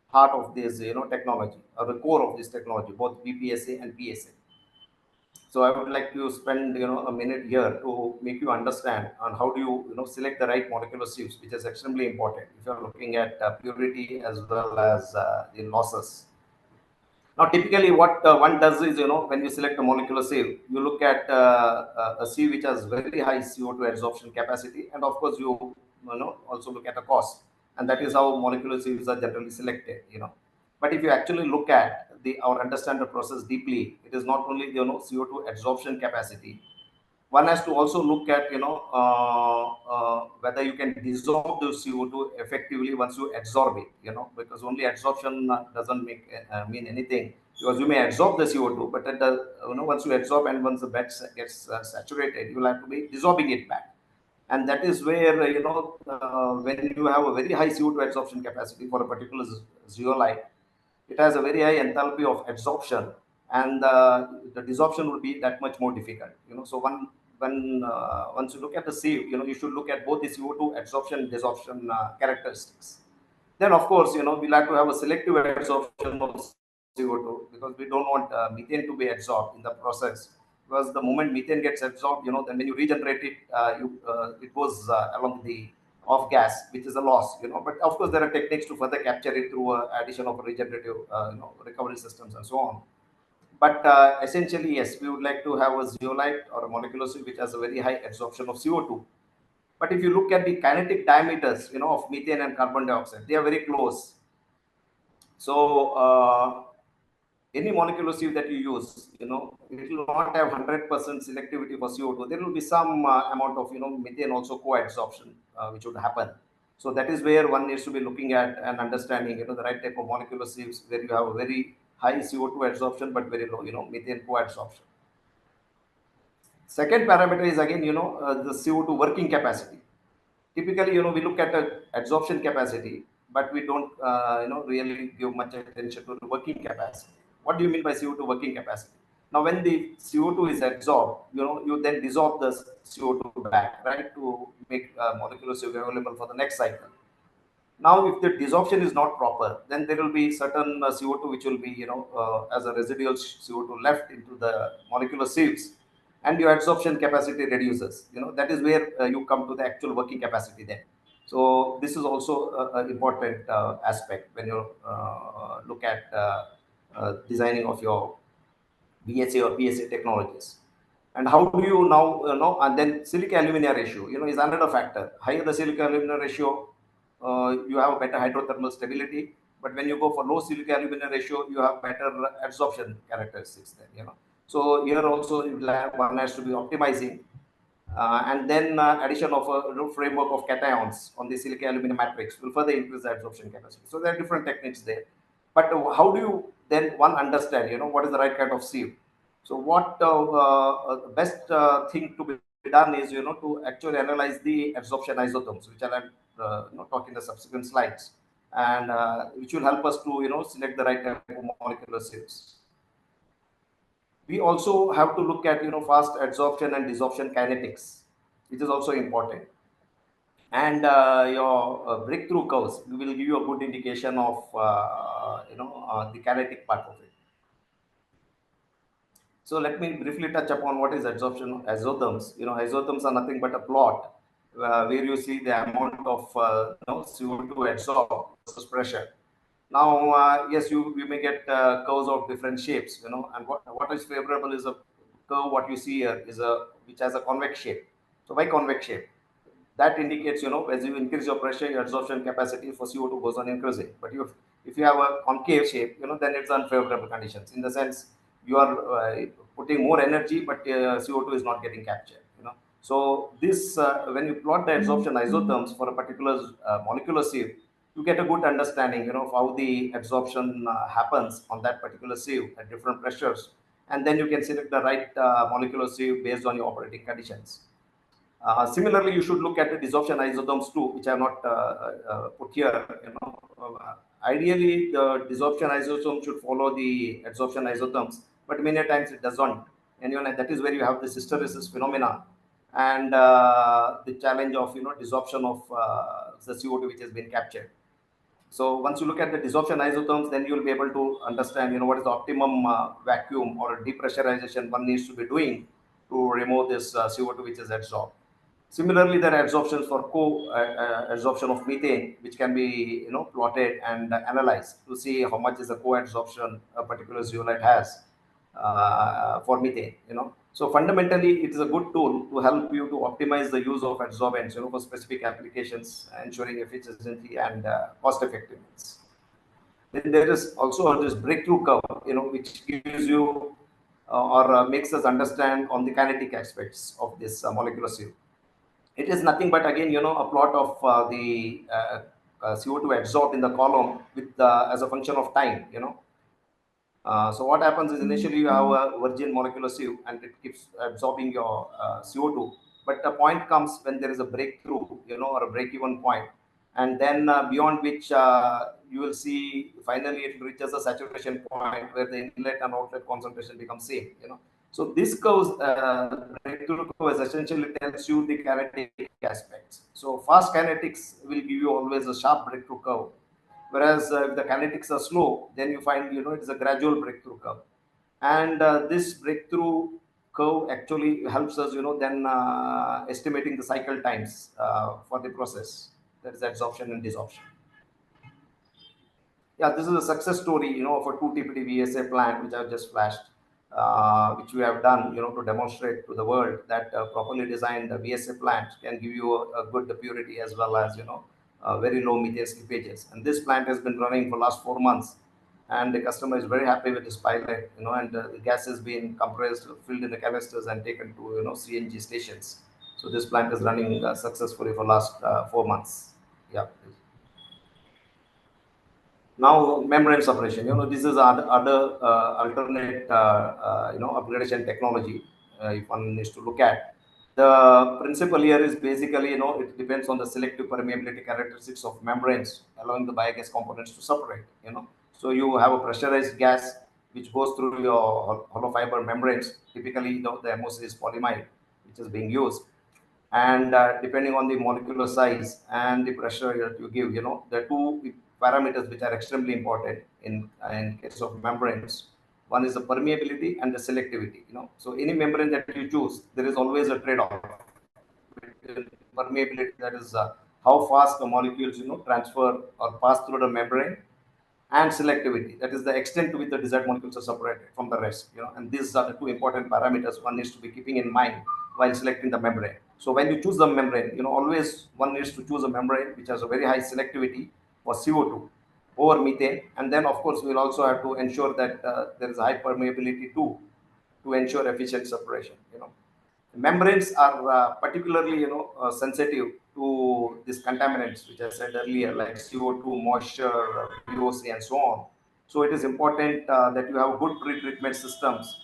D: heart of this technology, or the core of this technology, both BPSA and PSA. So I would like to spend a minute here to make you understand on how do you select the right molecular sieves, which is extremely important if you're looking at purity as well as the losses. Now, typically, what one does is, when you select a molecular sieve, you look at a sieve which has very high CO2 absorption capacity, and of course, you also look at the cost, and that is how molecular sieves are generally selected. But if you actually look at or understand the process deeply, it is not only the CO2 absorption capacity. One has to also look at whether you can dissolve the CO2 effectively once you absorb it, because only absorption doesn't mean anything, because you may absorb the CO2, but it does, once you absorb and once the bed gets saturated, you'll have to be dissolving it back. And that is where when you have a very high CO2 absorption capacity for a particular zeolite, it has a very high enthalpy of absorption, and the desorption would be that much more difficult. So once you look at the sieve, you should look at both the CO2 absorption and desorption characteristics. Then, of course, we'll have to have a selective absorption of CO2, because we don't want methane to be absorbed in the process. Because the moment methane gets absorbed, then when you regenerate it, it goes along the off gas, which is a loss. But of course, there are techniques to further capture it through addition of regenerative, recovery systems and so on. But essentially, yes, we would like to have a zeolite or a molecular sieve which has a very high absorption of CO2. But if you look at the kinetic diameters, of methane and carbon dioxide, they are very close. So any molecular sieve that you use, it will not have 100% selectivity for CO2. There will be some amount of, methane also co-adsorption, which would happen. So that is where one needs to be looking at and understanding, the right type of molecular sieves where you have a very high CO2 adsorption, but very low, methane co-adsorption. Second parameter is again, the CO2 working capacity. Typically, we look at the adsorption capacity, but we don't, really give much attention to the working capacity. What do you mean by CO2 working capacity? Now, when the CO2 is absorbed, you then dissolve the CO2 back, right, to make molecular sieve available for the next cycle. Now, if the desorption is not proper, then there will be certain CO2 which will be, as a residual CO2 left into the molecular sieves, and your adsorption capacity reduces. That is where you come to the actual working capacity then. So this is also an important aspect when you look at designing of your BSA or PSA technologies. And how do you now, and then silica alumina ratio, is another factor. Higher the silica alumina ratio, you have a better hydrothermal stability. But when you go for low silica alumina ratio, you have better adsorption characteristics then, So here also one has to be optimizing. And then addition of a framework of cations on the silica alumina matrix will further increase the adsorption capacity. So there are different techniques there. But how do you then one understand, what is the right kind of sieve? So what best thing to be done is, to actually analyze the adsorption isotherms, which I'll talk in the subsequent slides, and which will help us to, select the right type of molecular sieves. We also have to look at, fast adsorption and desorption kinetics, which is also important. And your breakthrough curves will give you a good indication of, the kinetic part of it. So let me briefly touch upon what is adsorption isotherms. Isotherms are nothing but a plot where you see the amount of CO2 adsorbed versus pressure. Now, yes, you may get curves of different shapes, and what is favorable is a curve. What you see here is which has a convex shape. So why convex shape? That indicates, as you increase your pressure, your adsorption capacity for CO2 goes on increasing. But if you have a concave shape, then it's unfavorable conditions, in the sense you are putting more energy, but CO2 is not getting captured. So this when you plot the adsorption isotherms for a particular molecular sieve, you get a good understanding, of how the adsorption happens on that particular sieve at different pressures, and then you can select the right molecular sieve based on your operating conditions. Similarly, you should look at the desorption isotherms too, which I have not put here. Ideally, the desorption isotherm should follow the adsorption isotherms, but many times it doesn't. And that is where you have this hysteresis phenomena and the challenge of desorption of the CO2 which has been captured. So once you look at the desorption isotherms, then you will be able to understand what is the optimum vacuum or depressurization one needs to be doing to remove this CO2 which is adsorbed. Similarly, there are adsorptions for co-adsorption of methane, which can be plotted and analyzed to see how much is the co-adsorption a particular zeolite has for methane. So fundamentally, it is a good tool to help you to optimize the use of adsorbents, for specific applications, ensuring efficiency and cost effectiveness. Then there is also this breakthrough curve, which gives you or makes us understand on the kinetic aspects of this molecular sieve. It is nothing but again, a plot of the CO2 adsorbed in the column with as a function of time. So what happens is initially you have a virgin molecular sieve and it keeps absorbing your CO2, but the point comes when there is a breakthrough, or a break-even point, and then beyond which you will see finally it reaches a saturation point where the inlet and outlet concentration becomes same. So this curve, breakthrough curve, essentially tells you the kinetic aspects. So fast kinetics will give you always a sharp breakthrough curve, whereas if the kinetics are slow, then you find it's a gradual breakthrough curve. And this breakthrough curve actually helps us, then estimating the cycle times for the process. That is adsorption and desorption. Yeah, this is a success story, of a 2 TPD VSA plant, which I've just flashed, which we have done, to demonstrate to the world that properly designed VSA plant can give you a good purity as well as, very low methane slippages. And this plant has been running for last 4 months. and the customer is very happy with this pilot, and the gas is being compressed, filled in the canisters, and taken to CNG stations. So this plant is running successfully for last 4 months. Yeah. Now membrane separation. This is other alternate upgradation technology. If one needs to look at, the principle here is basically it depends on the selective permeability characteristics of membranes, allowing the biogas components to separate. So you have a pressurized gas which goes through your hollow fiber membranes. Typically, the MOC is polyamide, which is being used, and depending on the molecular size and the pressure that you give, the two parameters which are extremely important in case of membranes. One is the permeability and the selectivity. So any membrane that you choose, there is always a trade-off between permeability, that is how fast the molecules transfer or pass through the membrane, and selectivity, that is the extent to which the desired molecules are separated from the rest. And these are the two important parameters one needs to be keeping in mind while selecting the membrane. So when you choose the membrane, always one needs to choose a membrane which has a very high selectivity for CO2 over methane, and then of course we'll also have to ensure that there is high permeability too, to ensure efficient separation. Membranes are particularly sensitive to these contaminants which I said earlier, like CO2, moisture, VOC, and so on. So it is important that you have good pre-treatment systems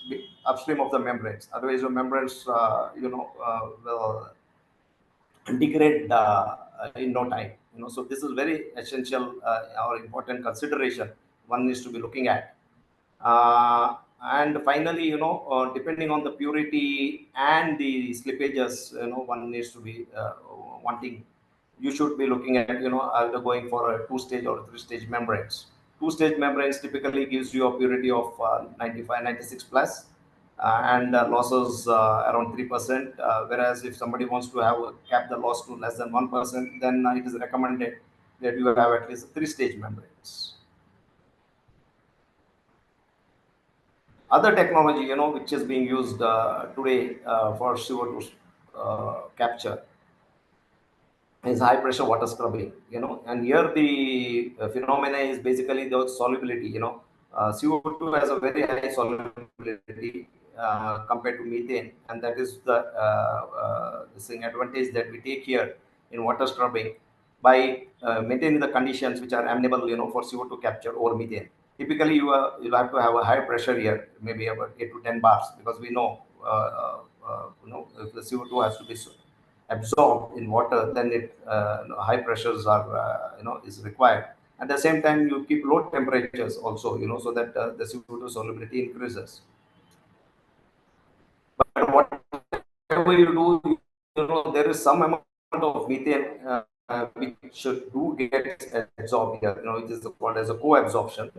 D: upstream of the membranes. Otherwise, your membranes will degrade in no time. So this is very essential or important consideration one needs to be looking at. And finally, depending on the purity and the slippages, one needs to be wanting. You should be looking at, either going for a 2-stage or 3-stage membranes. 2-stage membranes typically gives you a purity of 95, 96 plus, and losses around 3%. Whereas if somebody wants to cap the loss to less than 1%, then it is recommended that you have at least 3-stage membranes. Other technology, which is being used today for CO2 capture is high pressure water scrubbing. And here the phenomena is basically the solubility. CO2 has a very high solubility compared to methane, and that is the thing advantage that we take here in water scrubbing by maintaining the conditions which are amenable, for CO2 capture over methane. Typically, you'll have to have a high pressure here, maybe about 8 to 10 bars, because we know, if the CO2 has to be absorbed in water, then high pressures are is required. At the same time, you keep low temperatures also, so that the CO2 solubility increases. But whatever you do, there is some amount of methane which do get absorbed here, which is called as a co-absorption.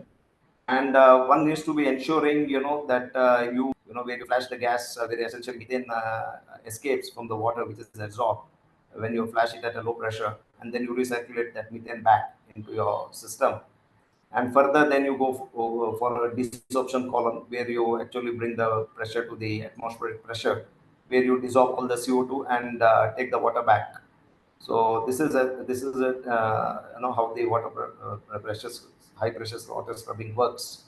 D: And one needs to be ensuring, that when you flash the gas, very essential methane escapes from the water, which is absorbed when you flash it at a low pressure, and then you recirculate that methane back into your system. And further, then you go for a desorption column, where you actually bring the pressure to the atmospheric pressure, where you dissolve all the CO2 and take the water back. So this is how the water pressure, high pressure water scrubbing works.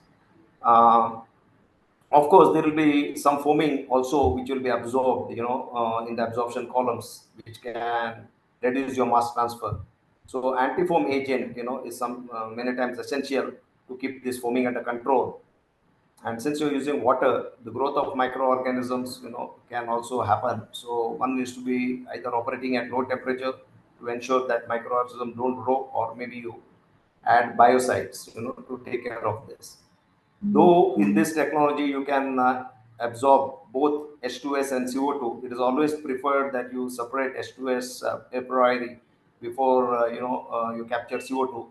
D: Of course, there will be some foaming also, which will be absorbed, in the absorption columns, which can reduce your mass transfer. So anti-foam agent, is some many times essential to keep this foaming under control. And since you're using water, the growth of microorganisms, can also happen. So one needs to be either operating at low temperature to ensure that microorganisms don't grow, or maybe you add biocides, to take care of this. Though in this technology you can absorb both H2S and CO2, it is always preferred that you separate H2S a priori before you capture CO2,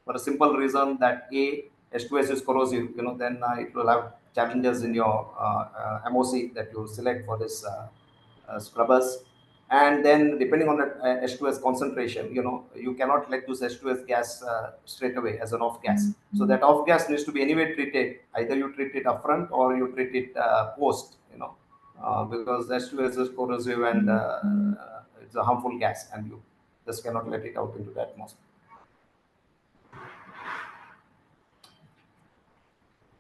D: for a simple reason that H2S is corrosive. Then it will have challenges in your MOC that you select for this scrubbers. And then depending on the H2S concentration, you cannot let this H2S gas straight away as an off gas. So that off gas needs to be anyway treated. Either you treat it upfront or you treat it post, because H2S is corrosive and it's a harmful gas, and you just cannot let it out into the atmosphere.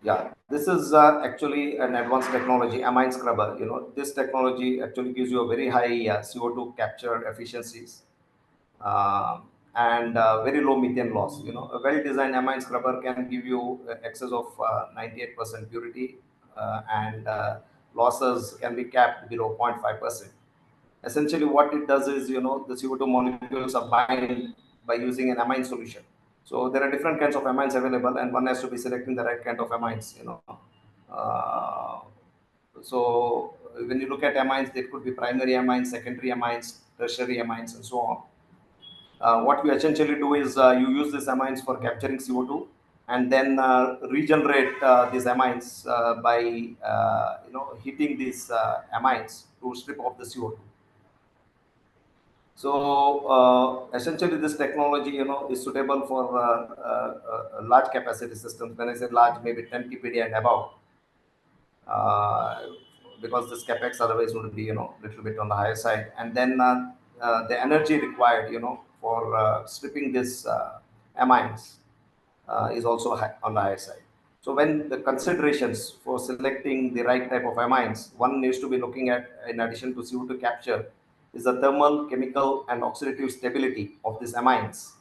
D: Yeah, this is actually an advanced technology, amine scrubber. This technology actually gives you a very high CO2 capture efficiencies, and very low methane loss. A well-designed amine scrubber can give you excess of 98% purity, and losses can be capped below 0.5%. Essentially, what it does is, the CO2 molecules are bind by using an amine solution. So there are different kinds of amines available, and one has to be selecting the right kind of amines. Uh, so when you look at amines, there could be primary amines, secondary amines, tertiary amines, and so on. What you essentially do is you use these amines for capturing CO2, and then regenerate these amines by heating these amines to strip off the CO2. So essentially, this technology, is suitable for large capacity systems. When I say large, maybe 10 TPD and above, uh, because this capex otherwise would be, little bit on the higher side. And then the energy required, for stripping this amines is also on the higher side. So when the considerations for selecting the right type of amines, one needs to be looking at, in addition to CO2 capture, is the thermal, chemical, and oxidative stability of these amines,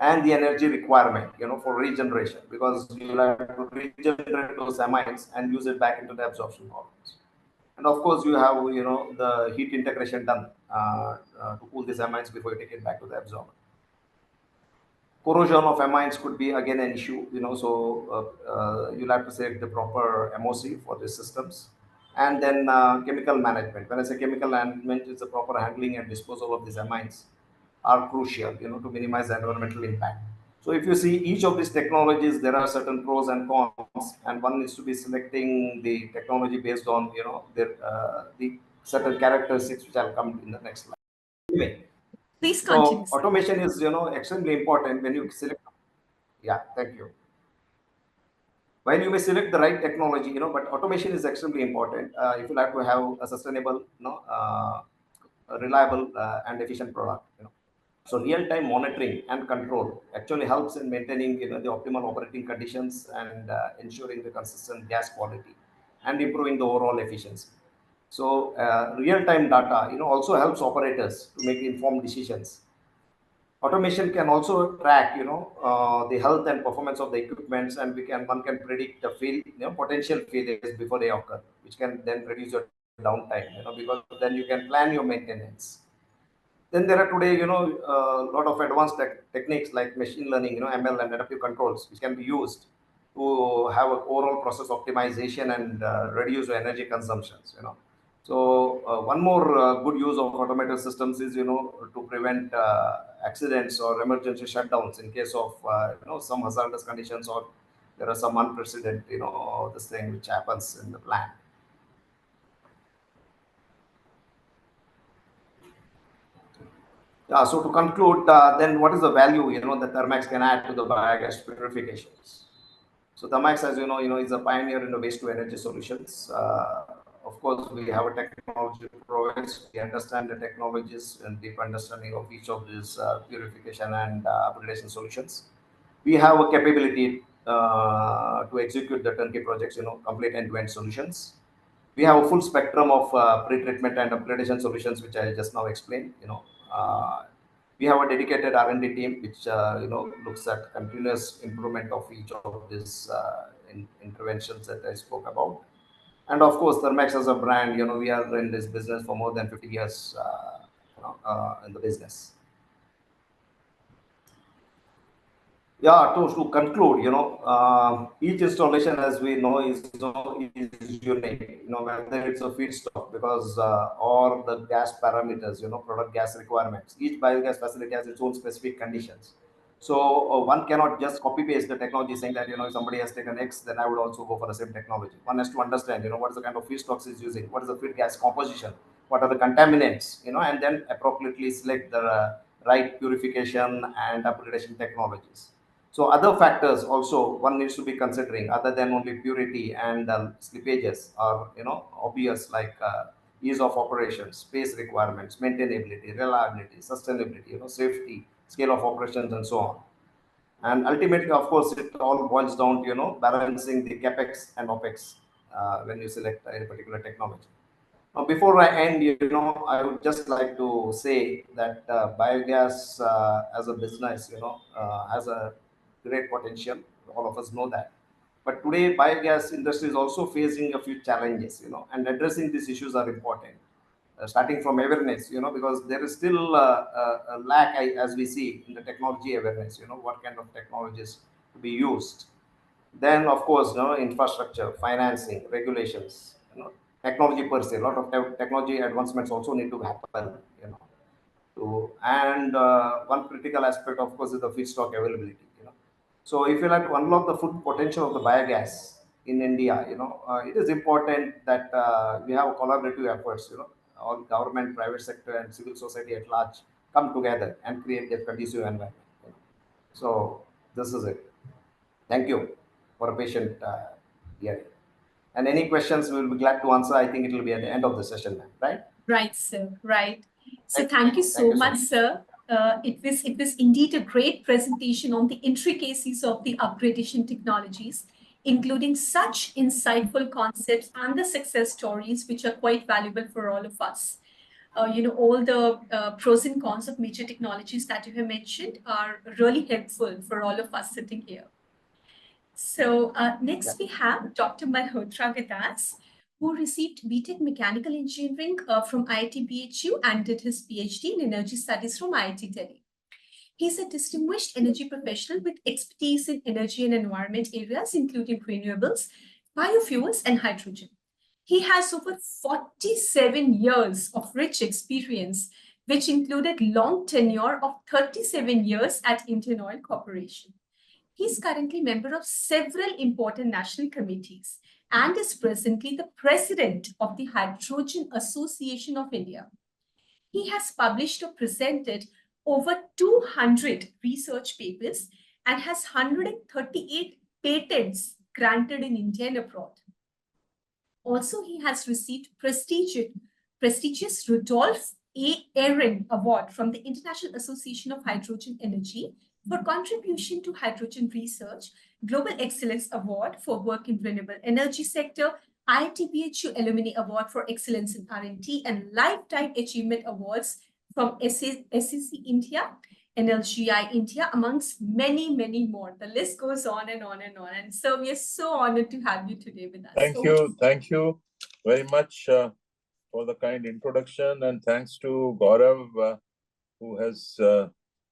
D: and the energy requirement, for regeneration, because you'll have to regenerate those amines and use it back into the absorption columns. And of course, you have, the heat integration done to cool these amines before you take it back to the absorber. Corrosion of amines could be again an issue, so you'll have to select the proper MOC for these systems. And then chemical management. When I say chemical management, it's the proper handling and disposal of these amines are crucial, to minimize the environmental impact. So if you see each of these technologies, there are certain pros and cons, and one needs to be selecting the technology based on, the certain characteristics, which I'll come in the next slide. Anyway,
A: Please continue,
D: so
A: sir.
D: automation is, extremely important when you select. Yeah, thank you. While you may select the right technology, but automation is extremely important if you like to have a sustainable, a reliable and efficient product. So real-time monitoring and control actually helps in maintaining, the optimal operating conditions, and ensuring the consistent gas quality, and improving the overall efficiency. So real-time data, also helps operators to make informed decisions. Automation can also track, the health and performance of the equipments, and one can predict the potential failures before they occur, which can then reduce your downtime, because then you can plan your maintenance. Then there are today, a lot of advanced techniques like machine learning, ML, and adaptive controls, which can be used to have an overall process optimization and reduce your energy consumptions. So one more good use of automated systems is, to prevent accidents or emergency shutdowns in case of, some hazardous conditions, or there are some unprecedented, this thing which happens in the plant. So to conclude, then what is the value, that Thermax can add to the biogas purifications? So Thermax, as is a pioneer in the waste to energy solutions. Of course, we have a technology provides. We understand the technologies and deep understanding of each of these purification and upgradation solutions. We have a capability to execute the turnkey projects, complete end-to-end solutions. We have a full spectrum of pre-treatment and upgradation solutions, which I just now explained. We have a dedicated R&D team, which looks at continuous improvement of each of these interventions that I spoke about. And of course, Thermax as a brand, we are in this business for more than 50 years in the business. Yeah, to conclude, each installation, as we know, is unique. Whether it's a feedstock, because or the gas parameters, product gas requirements. Each biogas facility has its own specific conditions. So one cannot just copy paste the technology, saying that, if somebody has taken X, then I would also go for the same technology. One has to understand, what is the kind of feedstocks is using, what is the feed gas composition, what are the contaminants, and then appropriately select the right purification and upgradation technologies. So other factors also one needs to be considering, other than only purity and slippages, are obvious, like ease of operation, space requirements, maintainability, reliability, sustainability, safety, scale of operations, and so on. And ultimately, of course, it all boils down to, balancing the capex and opex when you select a particular technology. Now, before I end, I would just like to say that biogas as a business, has a great potential. All of us know that. But today, biogas industry is also facing a few challenges, and addressing these issues are important. Starting from awareness, because there is still a lack, as we see, in the technology awareness, what kind of technologies to be used. Then, of course, infrastructure, financing, regulations, technology per se. A lot of technology advancements also need to happen, and one critical aspect, of course, is the feedstock availability. So, if you like to unlock the full potential of the biogas in India, it is important that we have collaborative efforts. All government, private sector, and civil society at large come together and create a conducive environment. So, this is it. Thank you for a patient hearing. And any questions, we will be glad to answer. I think it will be at the end of the session, right?
A: Right, sir. Right. So
D: Thank
A: thank you
D: Thank
A: so
D: you so
A: much,
D: much.
A: sir. It was indeed a great presentation on the intricacies of the upgradation technologies, including such insightful concepts and the success stories, which are quite valuable for all of us. All the pros and cons of major technologies that you have mentioned are really helpful for all of us sitting here. So
D: Yeah.
A: next we have Dr. Malhotra with us, who received BTech Mechanical Engineering from IIT BHU and did his PhD in Energy Studies from IIT Delhi. He's a distinguished energy professional with expertise in energy and environment areas, including renewables, biofuels, and hydrogen. He has over 47 years of rich experience, which included long tenure of 37 years at Indian Oil Corporation. He's currently member of several important national committees and is presently the president of the Hydrogen Association of India. He has published or presented over 200 research papers and has 138 patents granted in India and abroad. Also, he has received prestigious Rudolf A. Aaron Award from the International Association of Hydrogen Energy for contribution to hydrogen research, Global Excellence Award for work in renewable energy sector, IIT BHU Alumni Award for Excellence in R&D, and Lifetime Achievement Awards from SEC India, NLGI India, amongst many, many more. The list goes on and on and on. And so we are so honored to have you today with us.
E: Thank you very much for the kind introduction, and thanks to Gaurav, who has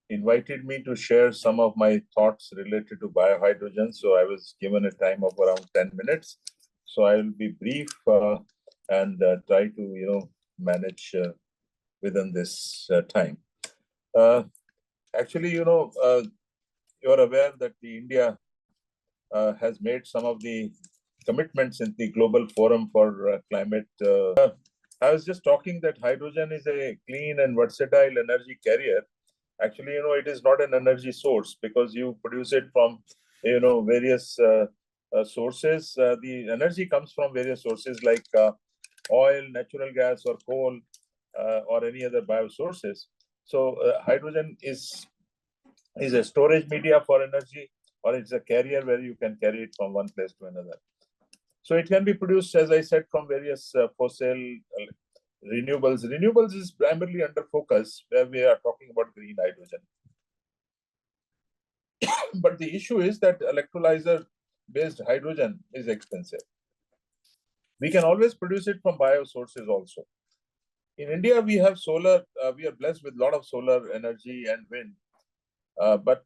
E: invited me to share some of my thoughts related to biohydrogen. So I was given a time of around 10 minutes. So I will be brief and try to manage within this time. Actually, you're aware that India has made some of the commitments in the Global Forum for Climate. I was just talking that hydrogen is a clean and versatile energy carrier. Actually, it is not an energy source because you produce it from, various sources. The energy comes from various sources like oil, natural gas, or coal, or any other biosources. So hydrogen is a storage media for energy, or it's a carrier where you can carry it from one place to another. So it can be produced, as I said, from various fossil renewables. Renewables is primarily under focus where we are talking about green hydrogen. But the issue is that electrolyzer-based hydrogen is expensive. We can always produce it from biosources also. In India, we have solar. We are blessed with a lot of solar energy and wind. But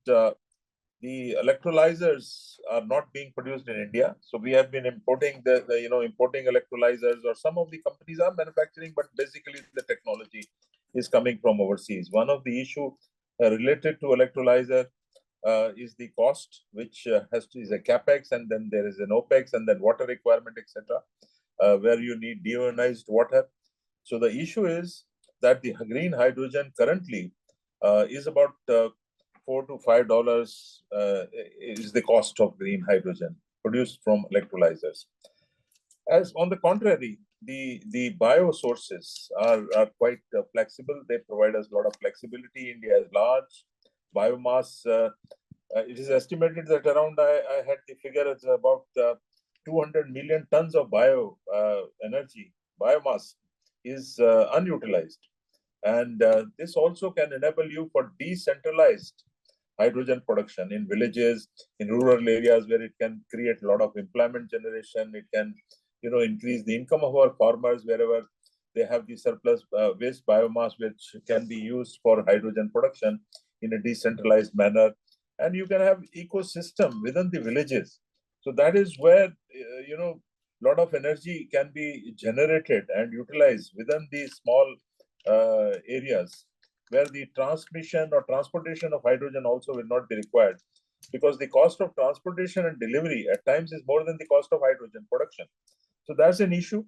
E: the electrolyzers are not being produced in India. So we have been importing importing electrolyzers, or some of the companies are manufacturing, but basically the technology is coming from overseas. One of the issue related to electrolyzer is the cost, which is a capex, and then there is an opex, and then water requirement, etc., where you need deionized water. So the issue is that the green hydrogen currently is about $4 to $5 is the cost of green hydrogen produced from electrolyzers. As on the contrary, the biosources are quite flexible. They provide us a lot of flexibility. India is large. Biomass It is estimated that around, I had the figure, it's about 200 million tons of energy, biomass is unutilized. And this also can enable you for decentralized hydrogen production in villages, in rural areas where it can create a lot of employment generation. It can, increase the income of our farmers wherever they have the surplus waste biomass, which can be used for hydrogen production in a decentralized manner. And you can have ecosystem within the villages. So that is where, lot of energy can be generated and utilized within these small areas, where the transmission or transportation of hydrogen also will not be required, because the cost of transportation and delivery at times is more than the cost of hydrogen production. So that's an issue.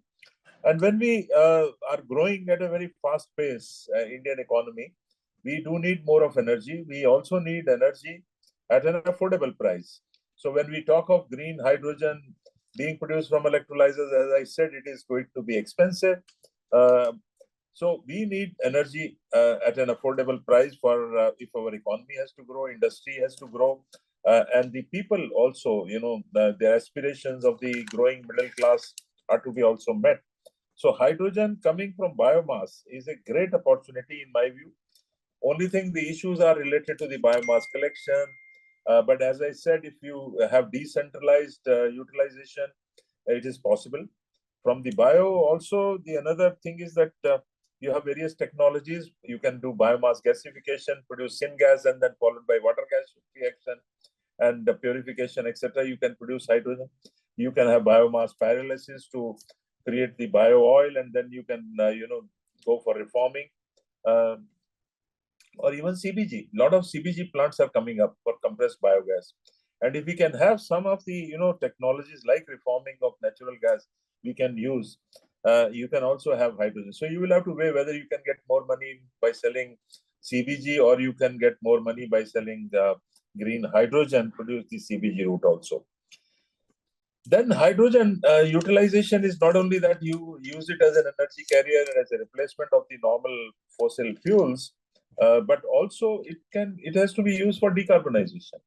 E: And when we are growing at a very fast pace, Indian economy, we do need more of energy. We also need energy at an affordable price. So when we talk of green hydrogen being produced from electrolyzers, as I said, it is going to be expensive. So we need energy at an affordable price for if our economy has to grow, industry has to grow, and the people also, the aspirations of the growing middle class are to be also met. So hydrogen coming from biomass is a great opportunity in my view. Only thing, the issues are related to the biomass collection. But as I said, if you have decentralized utilization, it is possible. From the bio also, the another thing is that you have various technologies. You can do biomass gasification, produce syngas, and then followed by water gas reaction and purification, etc. You can produce hydrogen. You can have biomass pyrolysis to create the bio oil, and then you can go for reforming, or even CBG. A lot of CBG plants are coming up for compressed biogas. And if we can have some of the technologies like reforming of natural gas, we can use. You can also have hydrogen. So you will have to weigh whether you can get more money by selling CBG, or you can get more money by selling the green hydrogen, produce the CBG route also. Then hydrogen utilization is not only that you use it as an energy carrier and as a replacement of the normal fossil fuels, but also it has to be used for decarbonization.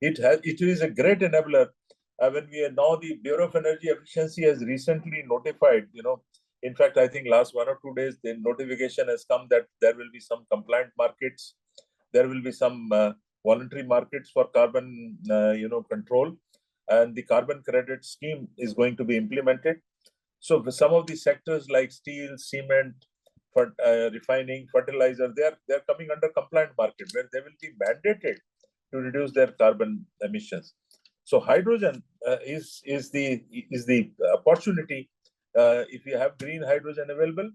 E: It is a great enabler. When we are now, the Bureau of Energy Efficiency has recently notified, in fact, I think last 1 or 2 days, the notification has come that there will be some compliant markets, there will be some voluntary markets for carbon, control, and the carbon credit scheme is going to be implemented. So for some of the sectors like steel, cement, refining, fertilizer, they're coming under compliant market, where they will be mandated to reduce their carbon emissions. So hydrogen is the opportunity. If you have green hydrogen available,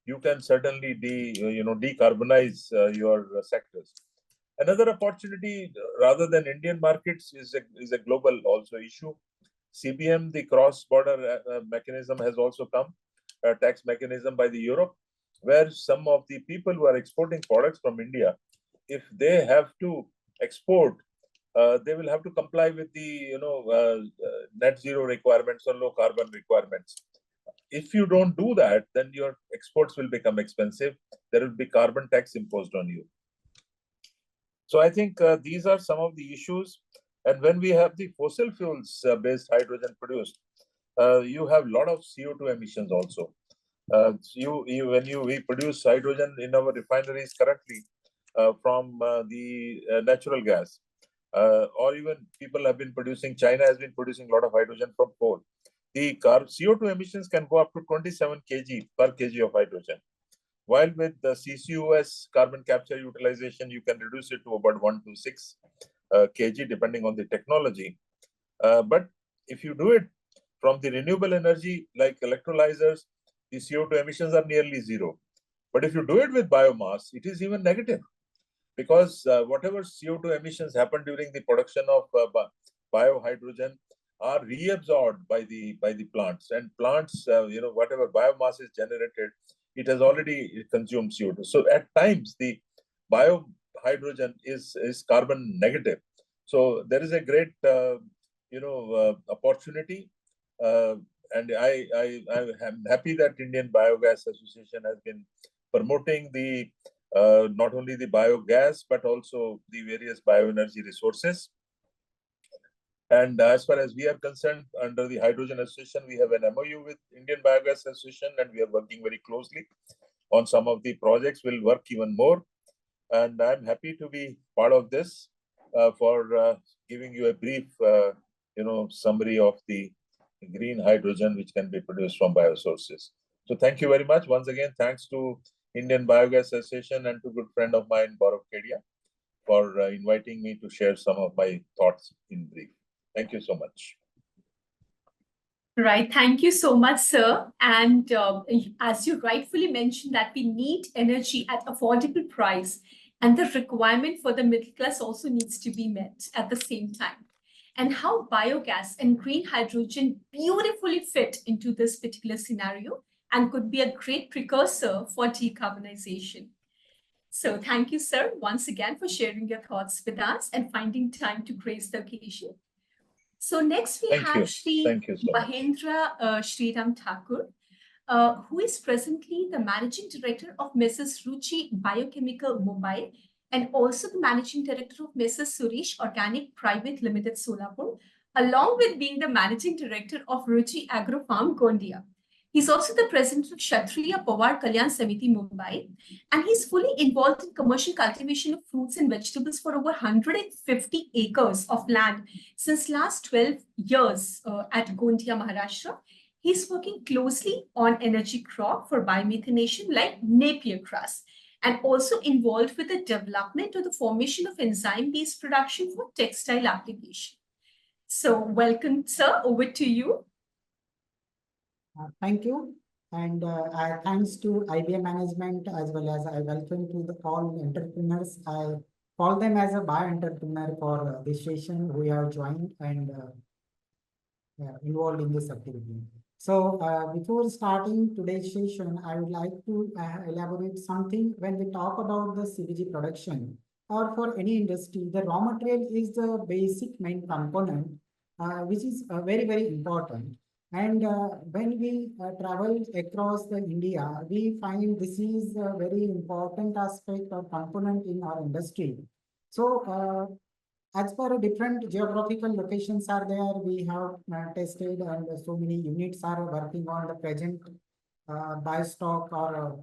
E: you can certainly decarbonize your sectors. Another opportunity, rather than Indian markets, is a global also issue. CBM, the cross-border mechanism, has also come, a tax mechanism by the Europe, where some of the people who are exporting products from India, if they have to export, they will have to comply with the net zero requirements or low carbon requirements. If you don't do that, then your exports will become expensive. There will be carbon tax imposed on you. So I think these are some of the issues. And when we have the fossil fuels based hydrogen produced, you have a lot of CO2 emissions also. We produce hydrogen in our refineries currently from the natural gas, or even people have been producing, China has been producing a lot of hydrogen from coal. The CO2 emissions can go up to 27 kg per kg of hydrogen. While with the CCUS, carbon capture utilization, you can reduce it to about 1 to 6 kg, depending on the technology. But if you do it from the renewable energy, like electrolyzers, the CO2 emissions are nearly zero. But if you do it with biomass, it is even negative, because whatever CO2 emissions happen during the production of biohydrogen are reabsorbed by the plants, and plants, whatever biomass is generated, it has already consumed CO2. So at times the biohydrogen is carbon negative. So there is a great opportunity, and I am happy that Indian Biogas Association has been promoting the not only the biogas, but also the various bioenergy resources. And as far as we are concerned, under the Hydrogen Association, we have an MOU with Indian Biogas Association, and we are working very closely on some of the projects. We'll work even more. And I'm happy to be part of this for giving you a brief, summary of the green hydrogen which can be produced from biosources. So thank you very much. Once again, thanks to Indian Biogas Association and to a good friend of mine, Gaurav Kedia, for inviting me to share some of my thoughts in brief. Thank you so much.
A: Right. Thank you so much, sir. And as you rightfully mentioned that we need energy at affordable price, and the requirement for the middle class also needs to be met at the same time. And how biogas and green hydrogen beautifully fit into this particular scenario and could be a great precursor for decarbonization. So thank you, sir, once again for sharing your thoughts with us and finding time to grace the occasion. So next we have Shri Mahendra Sriram Thakur, who is presently the Managing Director of Mrs. Ruchi Biochemical Mumbai and also the Managing Director of Mrs. Suresh Organic Private Limited Solapur, along with being the Managing Director of Ruchi Agro Farm Gondia. He's also the president of Kshatriya Pawar Kalyan Samiti Mumbai, and he's fully involved in commercial cultivation of fruits and vegetables for over 150 acres of land since last 12 years at Gondia, Maharashtra. He's working closely on energy crop for biomethanation like Napier grass, and also involved with the development or the formation of enzyme-based production for textile application. So welcome, sir, over to you.
F: Thank you. And thanks to IBA management as well as I welcome to all entrepreneurs. I call them as a bio-entrepreneur for this session who have joined and involved in this activity. So before starting today's session, I would like to elaborate something. When we talk about the CBG production or for any industry, the raw material is the basic main component, which is very, very important. And when we travel across the India, we find this is a very important aspect or component in our industry. So as per different geographical locations are there, we have tested and so many units are working on the present biostock or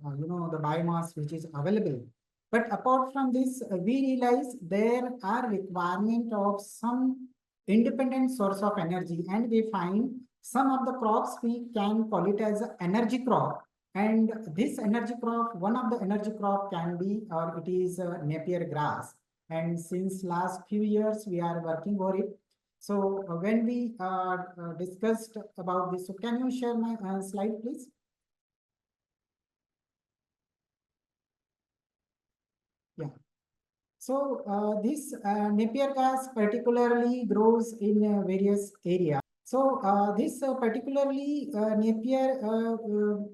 F: the biomass which is available. But apart from this, we realize there are requirement of some independent source of energy, and we find some of the crops we can call it as an energy crop. And this energy crop, one of the energy crop can be, or it is Napier grass. And since last few years, we are working for it. So when we discussed about this, so can you share my slide, please? Yeah. So this Napier grass particularly grows in various areas. So this particularly Napier,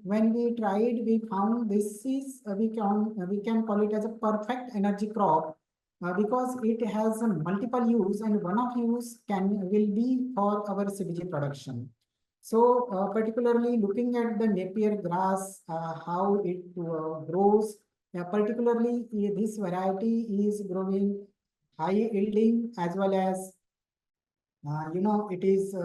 F: when we tried, we found this is we can call it as a perfect energy crop because it has a multiple use, and one of use will be for our CBG production. So particularly looking at the Napier grass, how it grows, particularly this variety is growing high yielding as well as it is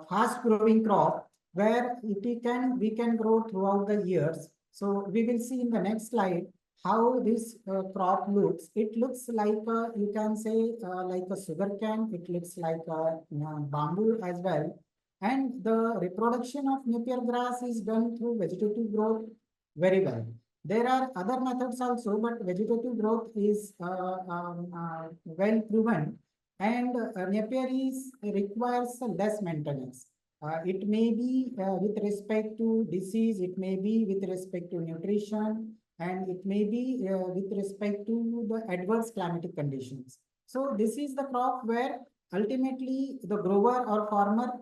F: fast growing crop where we can grow throughout the years. So we will see in the next slide how this crop looks. It looks like you can say like a sugar cane. It looks like a bamboo as well. And the reproduction of Napier grass is done through vegetative growth very well. There are other methods also, but vegetative growth is well proven. And Napier requires less maintenance. It may be with respect to disease, it may be with respect to nutrition, and it may be with respect to the adverse climatic conditions. So this is the crop where ultimately the grower or farmer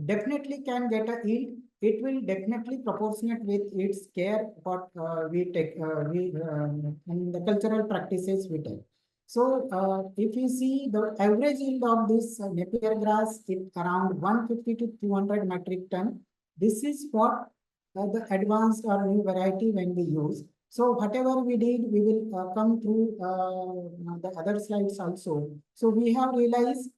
F: definitely can get a yield. It will definitely proportionate with its care what we take in the cultural practices we take. So if you see the average yield of this Napier grass is around 150 to 200 metric ton. This is what the advanced or new variety when we use. So whatever we did, we will come through the other slides also. So we have realized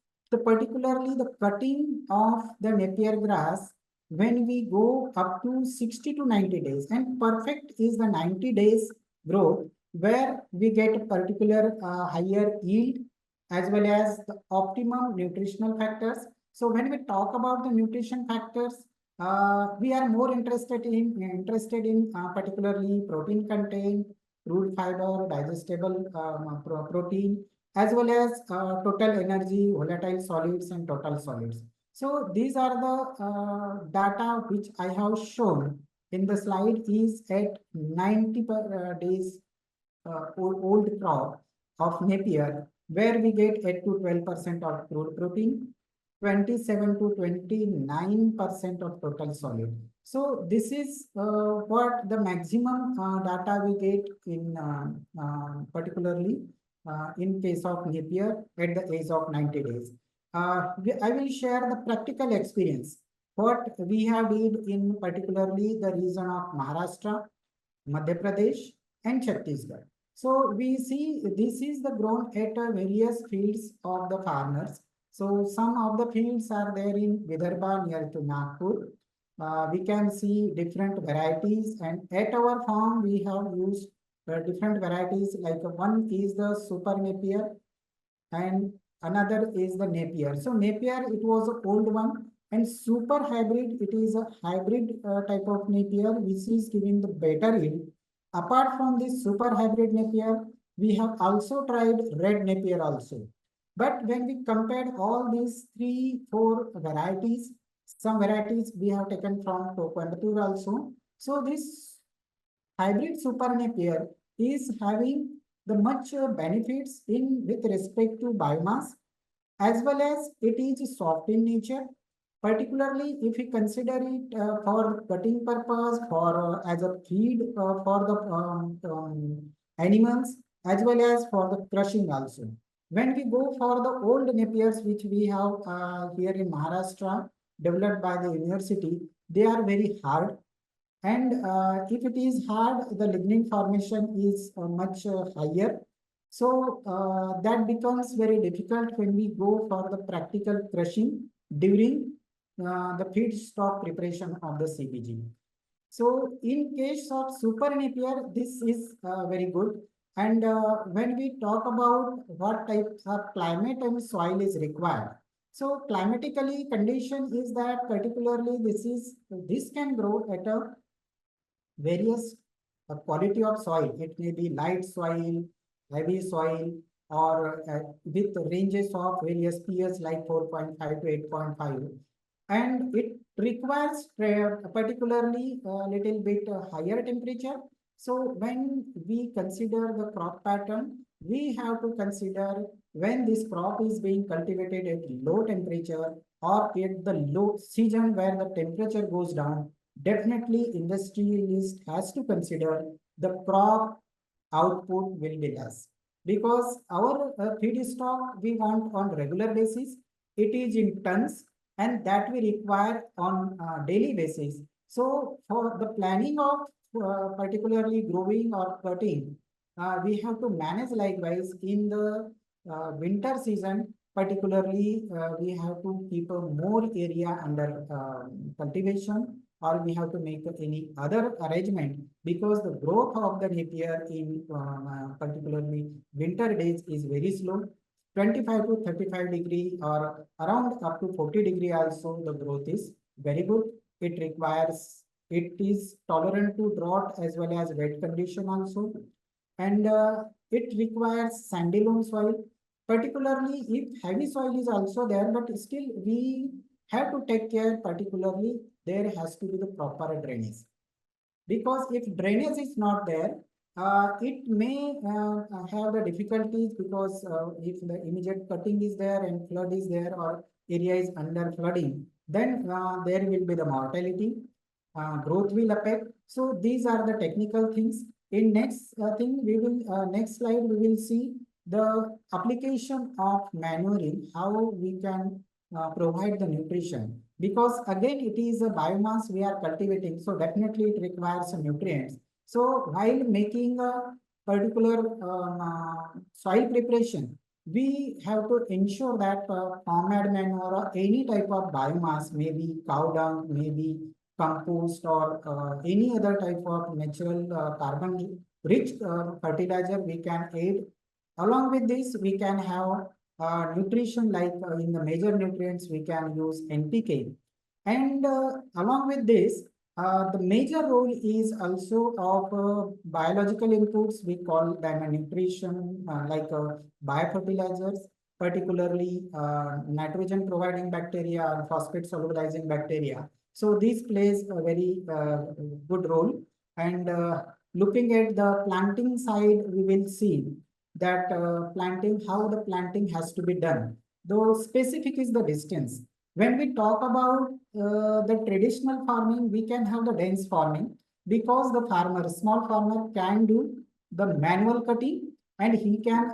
F: particularly the cutting of the Napier grass when we go up to 60 to 90 days, and perfect is the 90 days growth where we get a particular higher yield as well as the optimum nutritional factors. So when we talk about the nutrition factors, we are more interested in particularly protein content, crude fiber, digestible protein, as well as total energy, volatile solids, and total solids. So these are the data which I have shown in the slide is at 90 days old crop of Napier, where we get 8 to 12% of crude protein, 27 to 29% of total solid. So this is what the maximum data we get in particularly in case of Napier at the age of 90 days. I will share the practical experience what we have did in particularly the region of Maharashtra, Madhya Pradesh, and Chhattisgarh. So we see this is the grown at various fields of the farmers. So some of the fields are there in Vidarbha near to Nagpur. We can see different varieties, and at our farm we have used different varieties, like one is the Super Napier and another is the Napier. So Napier, it was an old one, and Super Hybrid, it is a hybrid type of Napier which is giving the better yield. Apart from this Super Hybrid Napier, we have also tried Red Napier also. But when we compared all these 3-4 varieties, some varieties we have taken from Coimbatore also. So this hybrid Super Napier is having the much benefits in with respect to biomass, as well as it is soft in nature. Particularly if we consider it for cutting purpose, for as a feed for the animals, as well as for the crushing also. When we go for the old Napiers, which we have here in Maharashtra, developed by the university, they are very hard. And if it is hard, the lignin formation is much higher. So that becomes very difficult when we go for the practical crushing during the feedstock preparation of the CBG. So in case of Super Napier, this is very good. And when we talk about what types of climate and soil is required, so climatically condition is that particularly this can grow at a various quality of soil. It may be light soil, heavy soil, or with ranges of various pH like 4.5 to 8.5. And it requires particularly a little bit higher temperature. So when we consider the crop pattern, we have to consider when this crop is being cultivated at low temperature or at the low season where the temperature goes down. Definitely industrialist has to consider the crop output will be less, because our feedstock we want on regular basis, it is in tons, and that we require on daily basis. So for the planning of particularly growing or cutting, we have to manage likewise in the winter season. Particularly, we have to keep a more area under cultivation, or we have to make any other arrangement, because the growth of the Napier in particularly winter days is very slow. 25 to 35 degree or around up to 40 degree also the growth is very good. It is tolerant to drought as well as wet condition also. And it requires sandy loam soil, particularly if heavy soil is also there, but still we have to take care, particularly there has to be the proper drainage. Because if drainage is not there, it may have the difficulties, because if the immediate cutting is there and flood is there or area is under flooding, then there will be the mortality, growth will affect. So these are the technical things. In next next slide, we will see the application of manuring, how we can provide the nutrition, because again it is a biomass we are cultivating, so definitely it requires some nutrients. So while making a particular soil preparation, we have to ensure that farmyard manure or any type of biomass, maybe cow dung, maybe compost or any other type of natural carbon rich fertilizer we can add. Along with this, we can have nutrition like in the major nutrients, we can use NPK. And along with this, the major role is also of biological inputs. We call them a nutrition like biofertilizers, particularly nitrogen providing bacteria or phosphate solubilizing bacteria. So this plays a very good role. And looking at the planting side, we will see that planting, how the planting has to be done. Though specific is the distance. When we talk about the traditional farming, we can have the dense farming because the farmer, small farmer can do the manual cutting and he can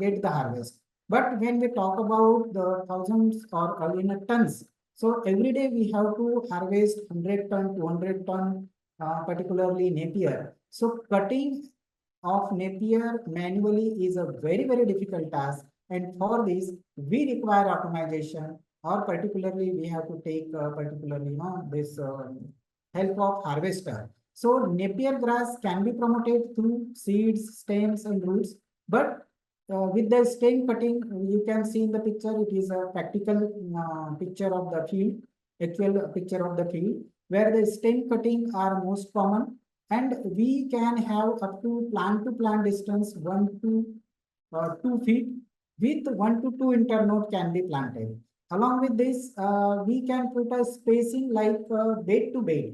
F: get the harvest. But when we talk about the thousands or in a tons, so every day we have to harvest 100 ton, 200 ton, particularly Napier. So cutting of Napier manually is a very, very difficult task. And for this, we require optimization, or particularly we have to take particularly this help of harvester. So Napier grass can be promoted through seeds, stems and roots, but with the stem cutting, you can see in the picture, it is a practical picture of the field, actual picture of the field, where the stem cutting are most common, and we can have up to plant distance 1 to 2 feet with 1 to 2 internode can be planted. Along with this, we can put a spacing like bed to bed,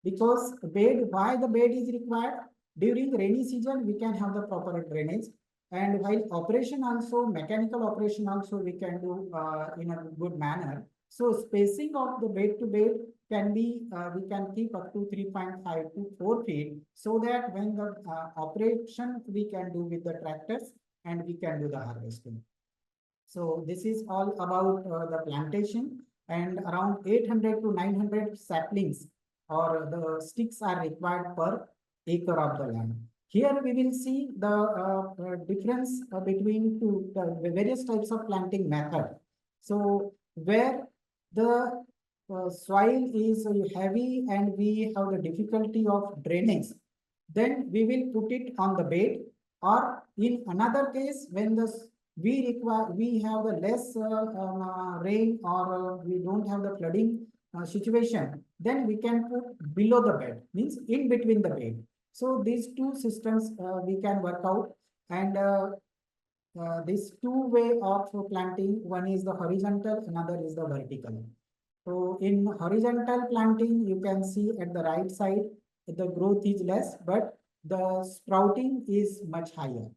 F: because bed, why the bed is required? During rainy season, we can have the proper drainage. And while operation also, mechanical operation also, we can do in a good manner. So spacing of the bed to bed can be, we can keep up to 3.5 to 4 feet, so that when the operation we can do with the tractors and we can do the harvesting. So this is all about the plantation, and around 800 to 900 saplings or the sticks are required per acre of the land. Here we will see the difference between the various types of planting method. So where the soil is heavy and we have the difficulty of drainage, then we will put it on the bed, or in another case, when we have the less rain or we don't have the flooding situation, then we can put below the bed, means in between the bed. So these two systems we can work out, and this two way of planting, one is the horizontal, another is the vertical. So in horizontal planting, you can see at the right side, the growth is less, but the sprouting is much higher.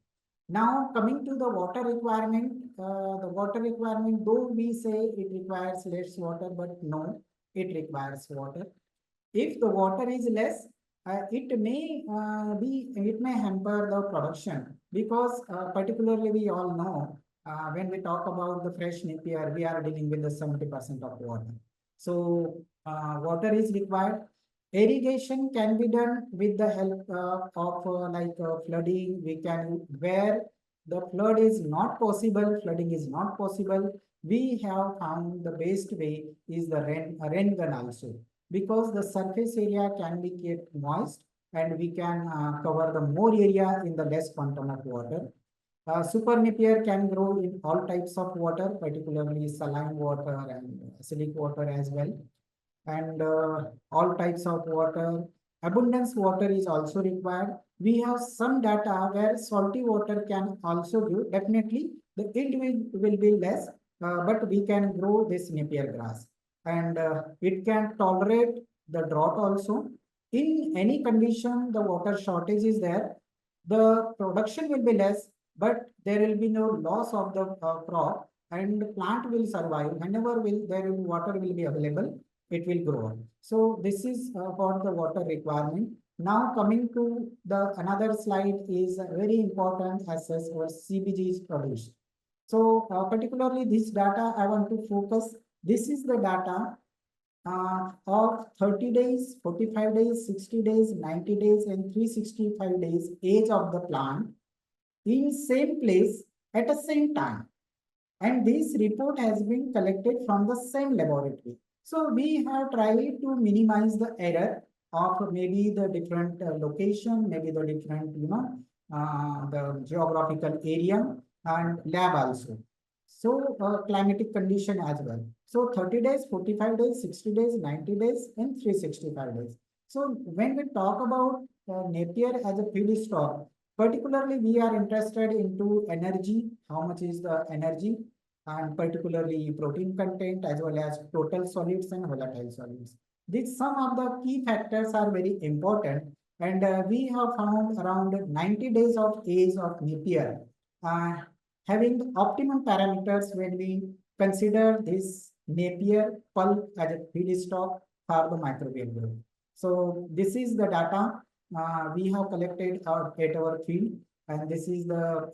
F: Now coming to the water requirement, though we say it requires less water, but no, it requires water. If the water is less, it may hamper the production, because particularly we all know when we talk about the fresh Napier, we are dealing with the 70% of water. So water is required. Irrigation can be done with the help of flooding. We can, where the flood is not possible, flooding is not possible, we have found the best way is the rain gun also, because the surface area can be kept moist and we can cover the more area in the less quantum of water. Super Napier can grow in all types of water, particularly saline water and acidic water as well. And all types of water. Abundance water is also required. We have some data where salty water can also grow. Definitely, the yield will be less, but we can grow this Napier grass. And it can tolerate the drought also. In any condition, the water shortage is there. The production will be less, but there will be no loss of the crop, and the plant will survive. Whenever water will be available, it will grow. So this is for the water requirement. Now coming to the another slide is very important as our CBG is produced. So particularly this data I want to focus. This is the data of 30 days, 45 days, 60 days, 90 days, and 365 days age of the plant in same place at the same time. And this report has been collected from the same laboratory. So we have tried to minimize the error of maybe the different location, maybe the different, the geographical area and lab also. So climatic condition as well. So 30 days, 45 days, 60 days, 90 days, and 365 days. So when we talk about Napier as a feedstock, particularly we are interested into energy, how much is the energy, and particularly protein content as well as total solids and volatile solids. These some of the key factors are very important, and we have found around 90 days of age of Napier having the optimum parameters when we consider this Napier pulp as a feedstock for the microbial growth. So this is the data we have collected at our field, and this is the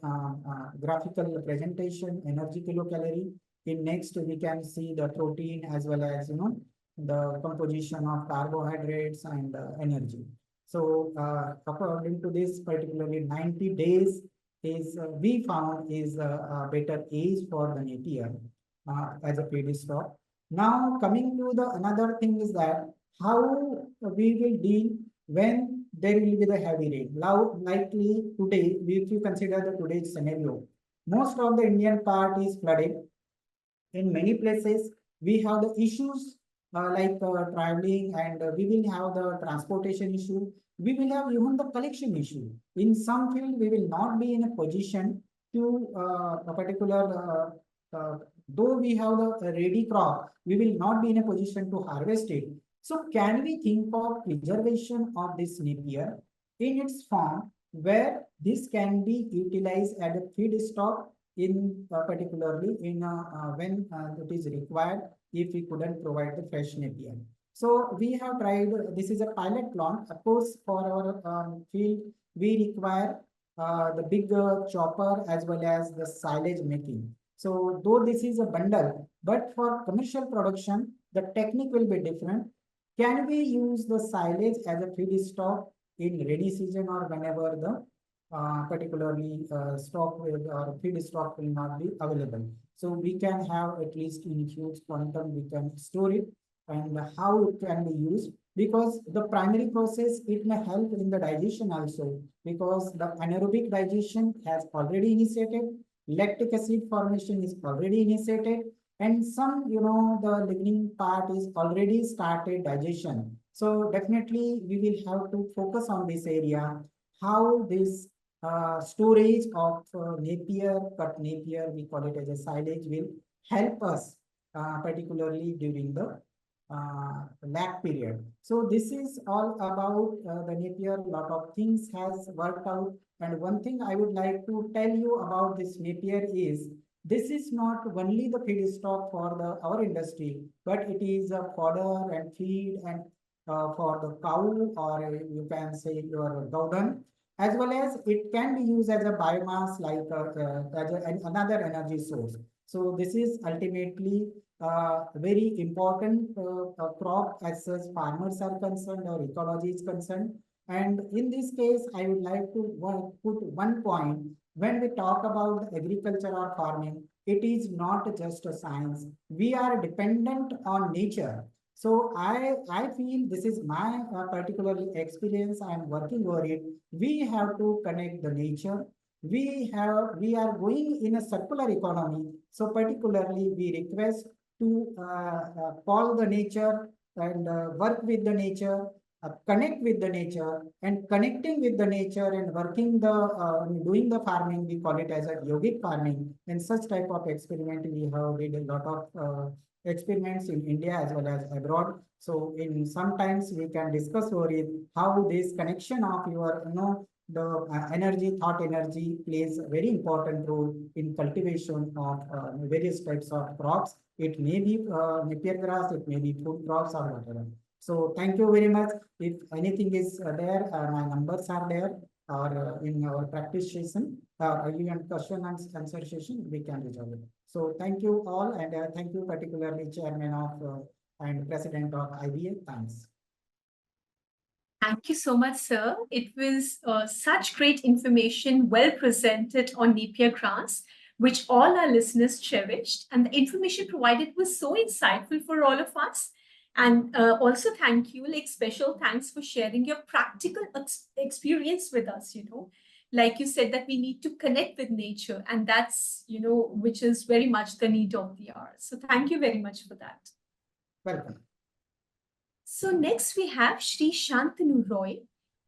F: graphical presentation, energy kilocalorie. In next, we can see the protein as well as the composition of carbohydrates and energy. So according to this, particularly 90 days is we found is a better age for the Napier as a feedstock. Now coming to the another thing is that how we will deal when there will be the heavy rain. Now, likely today, if you consider the today's scenario, most of the Indian part is flooded. In many places, we have the issues like traveling, and we will have the transportation issue. We will have even the collection issue. In some field, we will not be in a position to a particular, though we have the ready crop, we will not be in a position to harvest it. So can we think of preservation of this Napier in its form where this can be utilized as a feedstock in particularly in when it is required if we couldn't provide the fresh Napier. So we have tried, this is a pilot plant. Of course, for our field, we require the big chopper as well as the silage making. So though this is a bundle, but for commercial production, the technique will be different. Can we use the silage as a feedstock in rainy season or whenever the particularly stock or feedstock will not be available? So we can have at least in huge quantum, we can store it, and how it can be used, because the primary process, it may help in the digestion also, because the anaerobic digestion has already initiated, lactic acid formation is already initiated, and some, the lignin part is already started digestion. So definitely we will have to focus on this area, how this storage of Napier, cut Napier, we call it as a silage, will help us particularly during the lag period. So this is all about the Napier. A lot of things has worked out. And one thing I would like to tell you about this Napier is, this is not only the feedstock for our industry, but it is a fodder and feed and for the cow, or you can say your gowdan, as well as it can be used as a biomass, like another energy source. So this is ultimately very important crop as such farmers are concerned or ecology is concerned. And in this case, I would like to put one point. When we talk about agriculture or farming, it is not just a science. We are dependent on nature. So I feel this is my particular experience. I am working over it. We have to connect the nature. We are going in a circular economy. So particularly we request to follow the nature and work with the nature, connect with the nature, and connecting with the nature and working doing the farming, we call it as a yogic farming. And such type of experiment, we have did a lot of experiments in India as well as abroad. So in sometimes we can discuss over it, how this connection of your, the energy, thought energy plays a very important role in cultivation of various types of crops. It may be Napier grass, it may be food crops or whatever. So thank you very much. If anything is there, my numbers are there, or in our practice session, even question and answer session, we can resolve it. So thank you all, and thank you particularly Chairman of and President of IBA. Thanks.
A: Thank you so much, sir. It was such great information, well presented on Napier grass, which all our listeners cherished. And the information provided was so insightful for all of us. And also, thank you, like special thanks for sharing your practical experience with us. Like you said, that we need to connect with nature, and that's, which is very much the need of the hour. So, thank you very much for that.
F: Welcome.
A: So next we have Shri Shantanu Roy,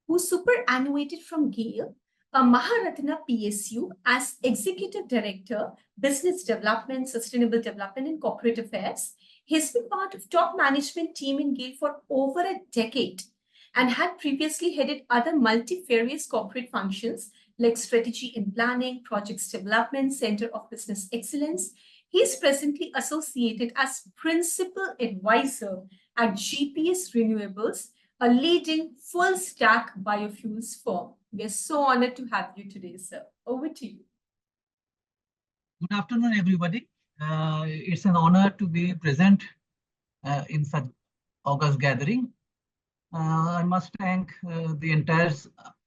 A: who superannuated from Gale, a Maharatna PSU as Executive Director, Business Development, Sustainable Development and Corporate Affairs. He's been part of top management team in Gale for over a decade and had previously headed other multifarious corporate functions like strategy and planning, projects development, Center of Business Excellence. He is presently associated as Principal Advisor at GPS Renewables, a leading full-stack biofuels firm. We are so honored to have you today, sir. Over to you.
G: Good afternoon, everybody. It's an honor to be present in such August gathering. I must thank the entire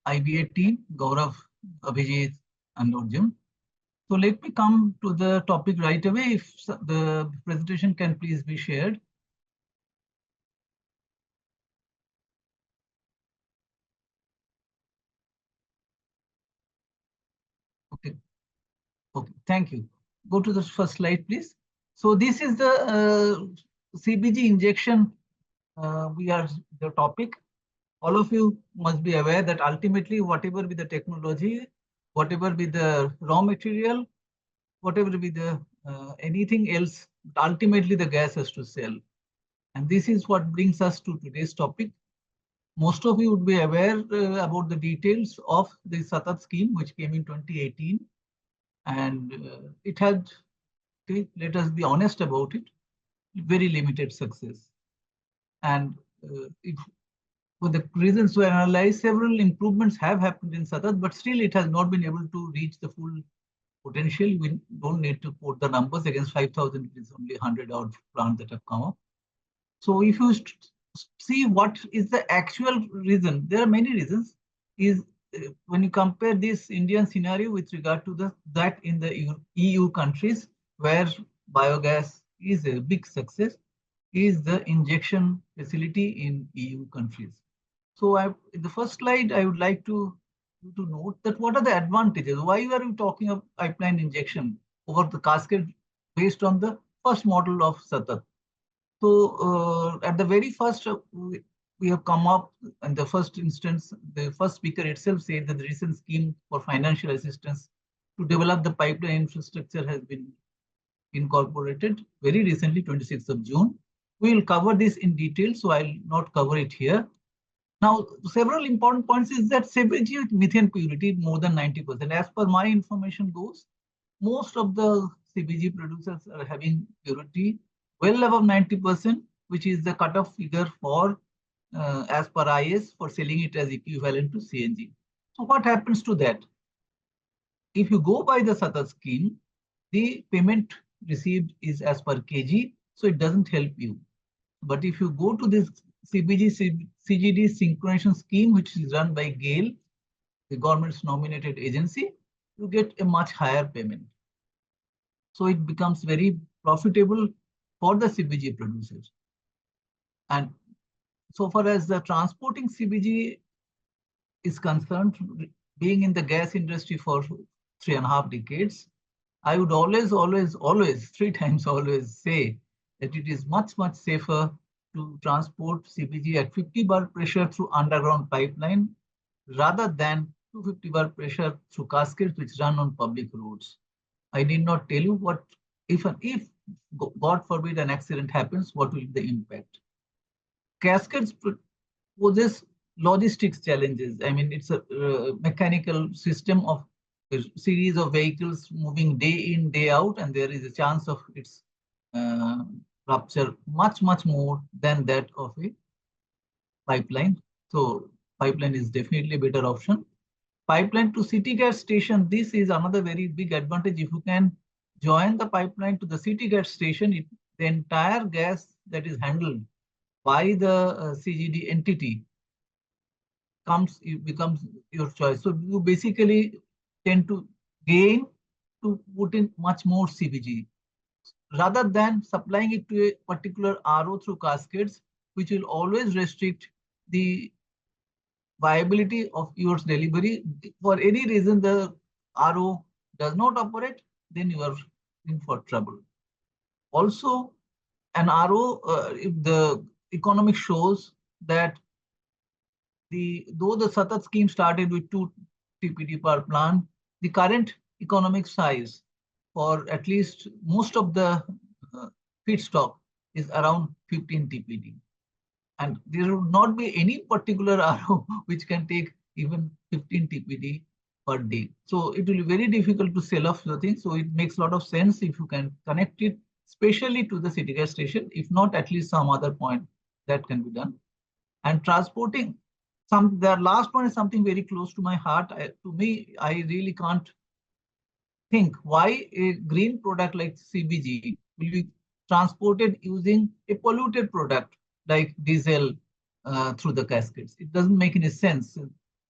G: IBA team, Gaurav, Abhijit, and Arjun. So let me come to the topic right away. If the presentation can please be shared. Okay. Okay, thank you. Go to the first slide, please. So this is the CBG injection. We are the topic. All of you must be aware that ultimately, whatever be the technology, whatever be the raw material, whatever be the anything else, ultimately the gas has to sell. And this is what brings us to today's topic. Most of you would be aware about the details of the SATAT scheme, which came in 2018. And it had, let us be honest about it, very limited success. And for the reasons to analyze, several improvements have happened in SATAT, but still it has not been able to reach the full potential. We don't need to quote the numbers. Against 5,000, it is only 100 odd plants that have come up. So if you see what is the actual reason, there are many reasons. Is when you compare this Indian scenario with regard to that in the EU countries where biogas is a big success, is the injection facility in EU countries. So in the first slide, I would like to note that what are the advantages? Why are we talking of pipeline injection over the cascade based on the first model of SATAT? So at the very first, we have come up in the first instance, the first speaker itself said that the recent scheme for financial assistance to develop the pipeline infrastructure has been incorporated very recently, 26th of June. We will cover this in detail, so I'll not cover it here. Now, several important points is that CBG methane purity more than 90%. As per my information goes, most of the CBG producers are having purity well above 90%, which is the cutoff figure for as per IS for selling it as equivalent to CNG. So what happens to that? If you go by the SATAT scheme, the payment received is as per kg, so it doesn't help you. But if you go to this CBG CGD synchronization scheme, which is run by GAIL, the government's nominated agency, you get a much higher payment. So it becomes very profitable for the CBG producers. And so far as the transporting CBG is concerned, being in the gas industry for 3.5 decades, I would always, 3 times always say that it is much safer to transport CBG at 50 bar pressure through underground pipeline rather than 250 bar pressure through cascades which run on public roads. I need not tell you what, if God forbid an accident happens, what will be the impact. Cascades poses logistics challenges. I mean, it's a mechanical system of a series of vehicles moving day in, day out, and there is a chance of its rupture much more than that of a pipeline. So pipeline is definitely a better option. Pipeline to city gas station, this is another very big advantage. If you can join the pipeline to the city gas station, it the entire gas that is handled by the CGD entity it becomes your choice. So you basically tend to gain to put in much more CBG rather than supplying it to a particular RO through cascades, which will always restrict the viability of your delivery. For any reason the RO does not operate, then you are in for trouble. Also, an RO, if the economic shows that though the Satat scheme started with 2 TPD per plant, the current economic size for at least most of the feedstock is around 15 TPD. And there would not be any particular RO which can take even 15 TPD per day. So it will be very difficult to sell off the thing. So it makes a lot of sense if you can connect it, especially to the city gas station, if not at least some other point that can be done. And transporting the last one is something very close to my heart. To me, I really can't think why a green product like CBG will be transported using a polluted product like diesel through the cascades. It doesn't make any sense.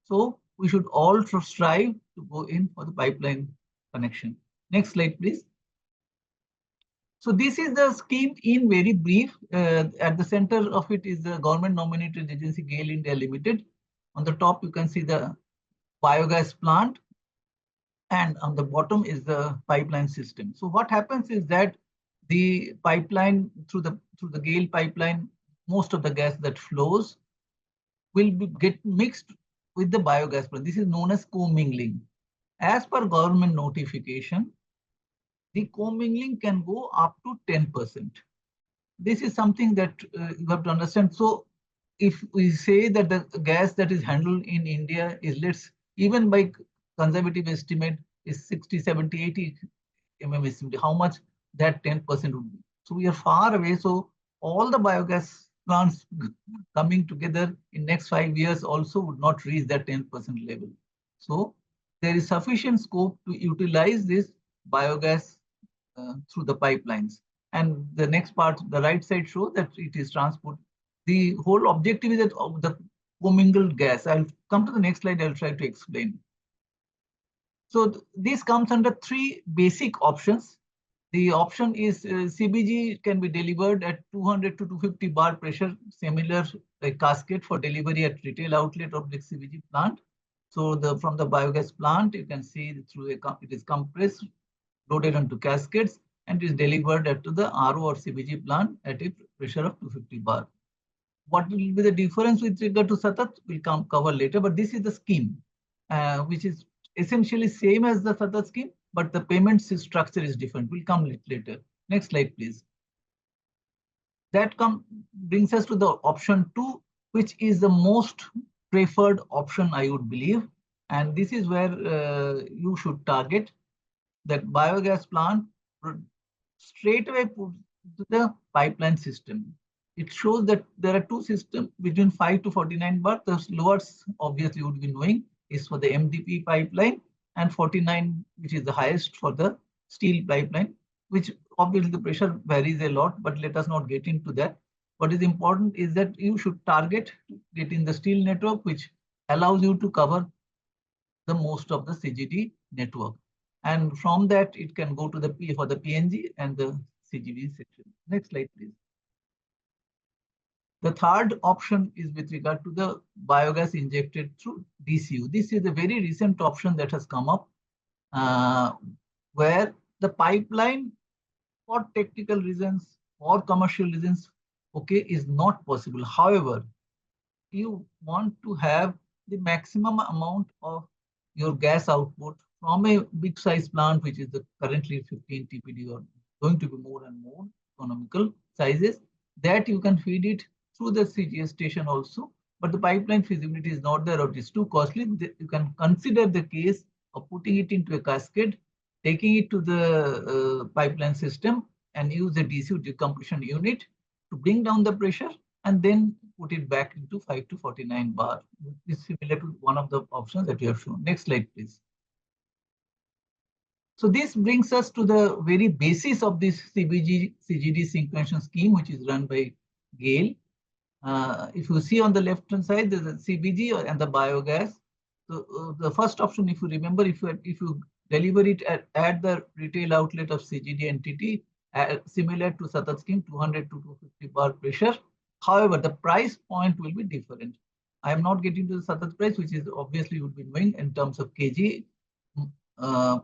G: So we should all strive to go in for the pipeline connection. Next slide, please. So this is the scheme in very brief. At the center of it is the government nominated agency GAIL India Limited. On the top, you can see the biogas plant, and on the bottom is the pipeline system. So what happens is that the pipeline through the GAIL pipeline, most of the gas that flows will get mixed with the biogas plant. This is known as commingling. As per government notification, the commingling can go up to 10%. This is something that you have to understand. So if we say that the gas that is handled in India is even by conservative estimate is 60, 70, 80 MMSCMD, how much that 10% would be. So we are far away. So all the biogas plants coming together in next 5 years also would not reach that 10% level. So there is sufficient scope to utilize this biogas through the pipelines. And the next part, the right side shows that it is transport. The whole objective is that of the commingled gas. I'll come to the next slide. I'll try to explain. So this comes under 3 basic options. The option is CBG can be delivered at 200 to 250 bar pressure, similar like cascade for delivery at retail outlet of the CBG plant. So from the biogas plant, you can see through it is compressed, loaded onto cascades, and is delivered to the RO or CBG plant at a pressure of 250 bar. What will be the difference with regard to Satat? We'll cover later, but this is the scheme, which is essentially same as the Satat scheme, but the payment structure is different. We'll come later. Next slide, please. That brings us to the option 2, which is the most preferred option, I would believe. And this is where you should target that biogas plant straight away put to the pipeline system. It shows that there are 2 systems between 5 to 49 bar. The lowest, obviously, you would be knowing is for the MDP pipeline, and 49, which is the highest for the steel pipeline, which obviously the pressure varies a lot, but let us not get into that. What is important is that you should target getting the steel network, which allows you to cover the most of the CGD network. And from that, it can go to the for the PNG and the CGD section. Next slide, please. The third option is with regard to the biogas injected through DCU. This is a very recent option that has come up, where the pipeline, for technical reasons or commercial reasons, okay, is not possible. However, you want to have the maximum amount of your gas output from a big size plant, which is currently 15 TPD or going to be more and more economical sizes, that you can feed it through the CGS station also. But the pipeline feasibility is not there, or it is too costly. You can consider the case of putting it into a cascade, taking it to the pipeline system, and use the DCU decompression unit to bring down the pressure, and then put it back into 5 to 49 bar. This is similar to one of the options that you have shown. Next slide, please. So this brings us to the very basis of this CGD synchronization scheme, which is run by GAIL. If you see on the left-hand side, there's the CBG and the biogas. So the first option, if you remember, if you deliver it at the retail outlet of CGD entity, similar to Satat scheme, 200 to 250 bar pressure. However, the price point will be different. I am not getting to the Satat price, which is obviously would be knowing in terms of kg,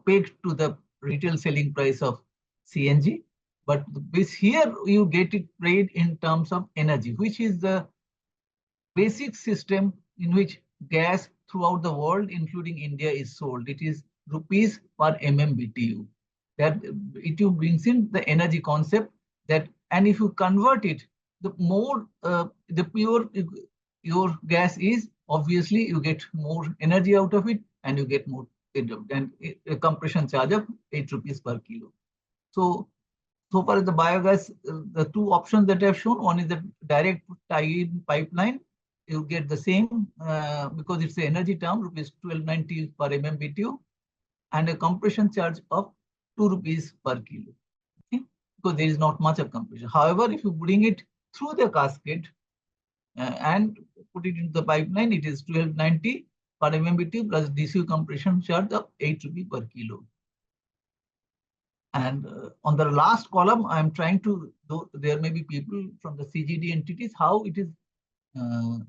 G: pegged to the retail selling price of CNG. But this here you get it paid in terms of energy, which is the basic system in which gas throughout the world, including India, is sold. It is rupees per MMBTU. That it brings in the energy concept that, and if you convert it, the more the pure your gas is, obviously you get more energy out of it, and you get more and a compression charge of 8 rupees per kilo. So far as the biogas, the two options that I have shown, one is the direct tie-in pipeline. You get the same because it's the energy term, rupees 1290 per MMBTU, and a compression charge of 2 rupees per kilo. Okay? Because there is not much of compression. However, if you bring it through the cascade and put it into the pipeline, it is 1290 per MMBTU plus DCU compression charge of 8 rupees per kilo. And on the last column, I'm trying to, though there may be people from the CGD entities, how it is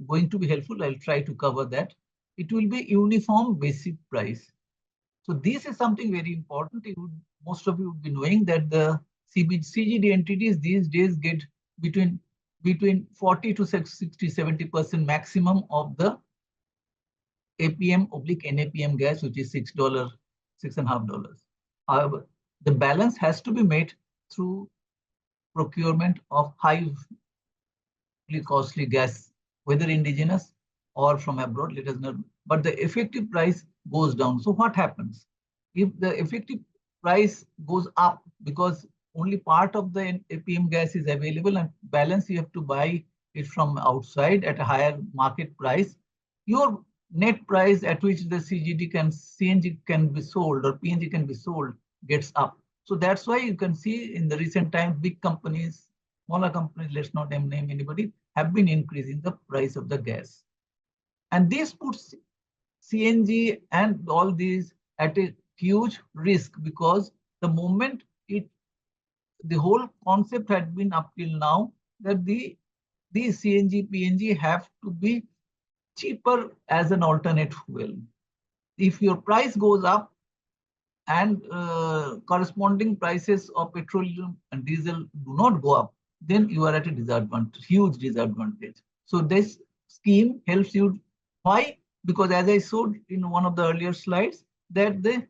G: going to be helpful. I'll try to cover that. It will be uniform basic price. So this is something very important. Most of you would be knowing that the CGD entities these days get between 40 to 60, 70% maximum of the APM/NAPM gas, which is $6, $6.50. However, the balance has to be made through procurement of highly costly gas, whether indigenous or from abroad, let us know. But the effective price goes down. So what happens? If the effective price goes up because only part of the APM gas is available and balance you have to buy it from outside at a higher market price, your net price at which the CNG can be sold or PNG can be sold gets up. So that's why you can see in the recent times, big companies, smaller companies, let's not name anybody, have been increasing the price of the gas. And this puts CNG and all these at a huge risk, because the moment the whole concept had been up till now that these CNG, PNG have to be cheaper as an alternate fuel. If your price goes up and corresponding prices of petroleum and diesel do not go up, then you are at a disadvantage, huge disadvantage. So this scheme helps you. Why? Because as I showed in one of the earlier slides, that the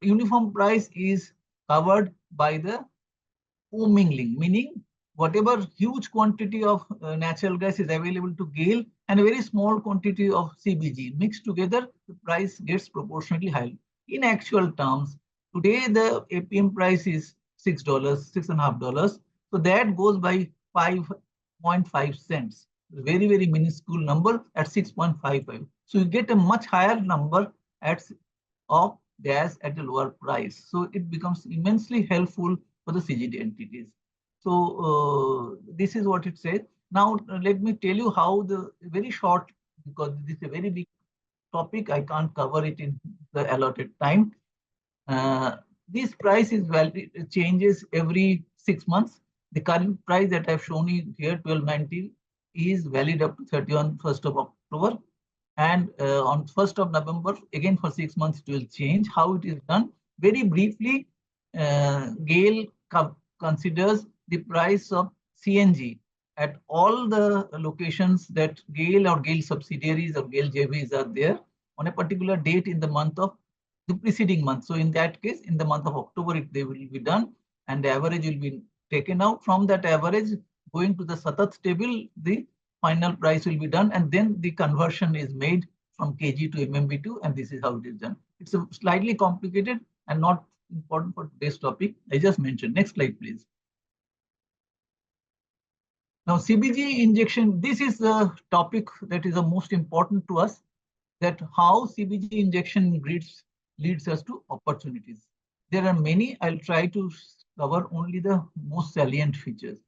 G: uniform price is covered by the co-mingling, meaning whatever huge quantity of natural gas is available to GAIL and a very small quantity of CBG mixed together, the price gets proportionately high. In actual terms, today the APM price is $6, $6.50. So that goes by 5.5 cents. Very, very minuscule number at 6.55. So you get a much higher number of gas at a lower price. So it becomes immensely helpful for the CGD entities. So this is what it says. Now let me tell you how very short, because this is a very big topic, I can't cover it in the allotted time. This price is valid, it changes every 6 months. The current price that I've shown you here, 1290, is valid up to 1st of October. And on 1st of November, again for 6 months, it will change. How it is done? Very briefly, GAIL considers the price of CNG at all the locations that GAIL or GAIL subsidiaries or GAIL JVs are there on a particular date in the month of the preceding month. So in that case, in the month of October, they will be done, and the average will be taken out. From that average, going to the Satat table, the final price will be done, and then the conversion is made from kg to MMBTU, and this is how it is done. It's a slightly complicated and not important for today's topic. I just mentioned. Next slide, please. Now, CBG injection, this is the topic that is the most important to us, that how CBG injection leads us to opportunities. there are many. I'll try to cover only the most salient features.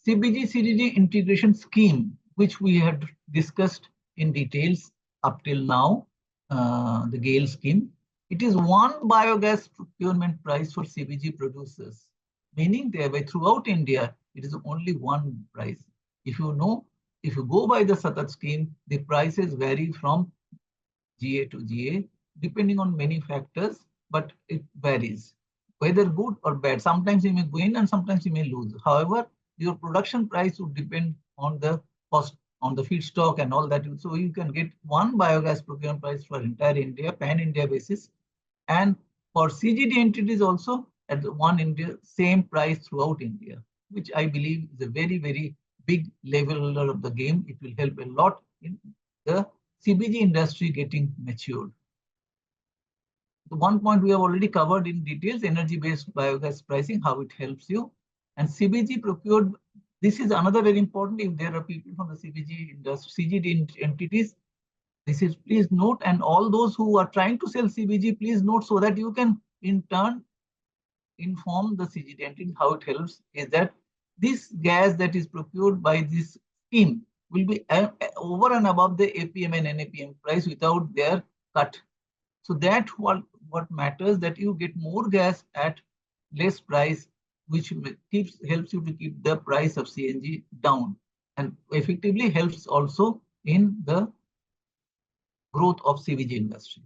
G: CBG-CGD integration scheme, which we had discussed in details up till now, the GAIL scheme, it is one biogas procurement price for CBG producers, meaning thereby throughout India, it is only one price. If you know, if you go by the SATAT scheme, the prices vary from GA to GA, depending on many factors, but it varies, whether good or bad. Sometimes you may win and sometimes you may lose. However, your production price would depend on the cost, on the feedstock and all that. So you can get one biogas procurement price for entire India, pan-India basis. And for CGD entities also at the one India, same price throughout India, which I believe is a very, very big leveler of the game. It will help a lot in the CBG industry getting matured. The one point we have already covered in details, energy-based biogas pricing, how it helps you. And CBG procured, this is another very important, if there are people from the CBG industry, CGD entities, this is, please note, and all those who are trying to sell CBG, please note, so that you can in turn inform the CGD entity how it helps, is that this gas that is procured by this scheme will be over and above the APM and NAPM price without their cut. So that what matters, that you get more gas at less price, which helps you to keep the price of CNG down and effectively helps also in the growth of CBG industry.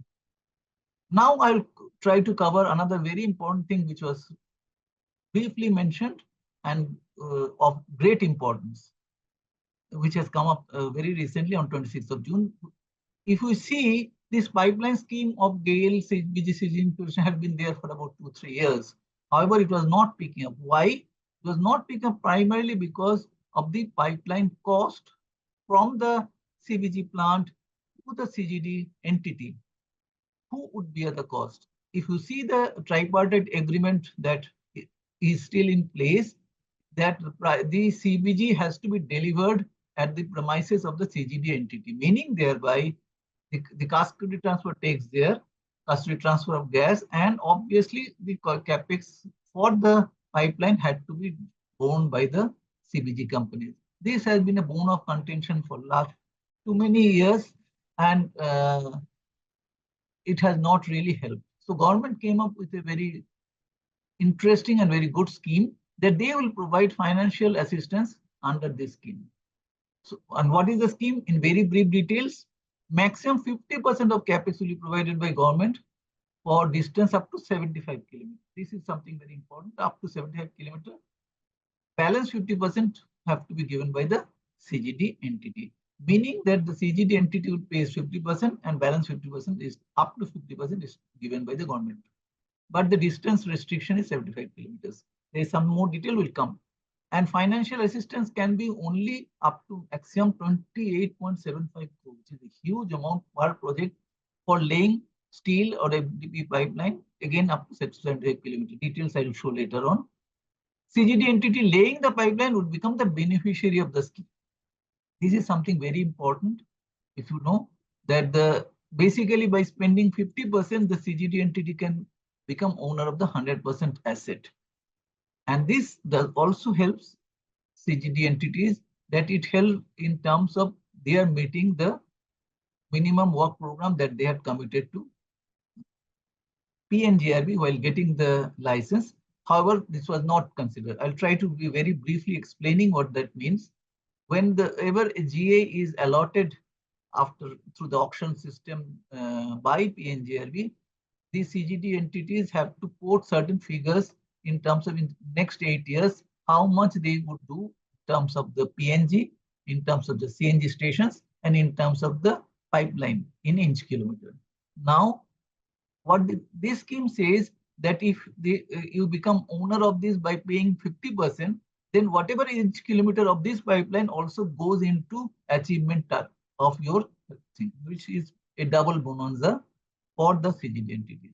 G: Now I'll try to cover another very important thing which was briefly mentioned and of great importance, which has come up very recently on 26th of June. If we see, this pipeline scheme of GAIL CBG inclusion had been there for about 2-3 years. However, it was not picking up. Why? It was not picking up primarily because of the pipeline cost from the CBG plant to the CGD entity. Who would bear the cost? If you see the tripartite agreement that is still in place, that the CBG has to be delivered at the premises of the CGD entity, meaning thereby the custody transfer takes there, custody transfer of gas, and obviously the capex for the pipeline had to be borne by the CBG companies. This has been a bone of contention for last too many years, and it has not really helped. So government came up with a very interesting and very good scheme that they will provide financial assistance under this scheme. So, and what is the scheme? In very brief details, maximum 50% of capex will be provided by government for distance up to 75 kilometers. This is something very important, up to 75 kilometers. Balance 50% have to be given by the CGD entity, meaning that the CGD entity would pay 50% and balance 50% is up to 50% is given by the government. But the distance restriction is 75 kilometers. There is some more detail will come. And financial assistance can be only up to maximum 28.75 crore, which is a huge amount per project for laying steel or FDP pipeline, again up to 75 kilometers. Details I will show later on. CGD entity laying the pipeline would become the beneficiary of the scheme. This is something very important. If you know that basically by spending 50%, the CGD entity can become owner of the 100% asset. And this does also helps CGD entities, that it helps in terms of they are meeting the minimum work program that they had committed to PNGRB while getting the license. However, this was not considered. I'll try to be very briefly explaining what that means. Whenever a GA is allotted through the auction system by PNGRB, these CGD entities have to quote certain figures in terms of in next 8 years, how much they would do in terms of the PNG, in terms of the CNG stations, and in terms of the pipeline in inch kilometer. Now, what this scheme says that if you become owner of this by paying 50%, then whatever inch kilometer of this pipeline also goes into achievement of your thing, which is a double bonanza for the CGD entities.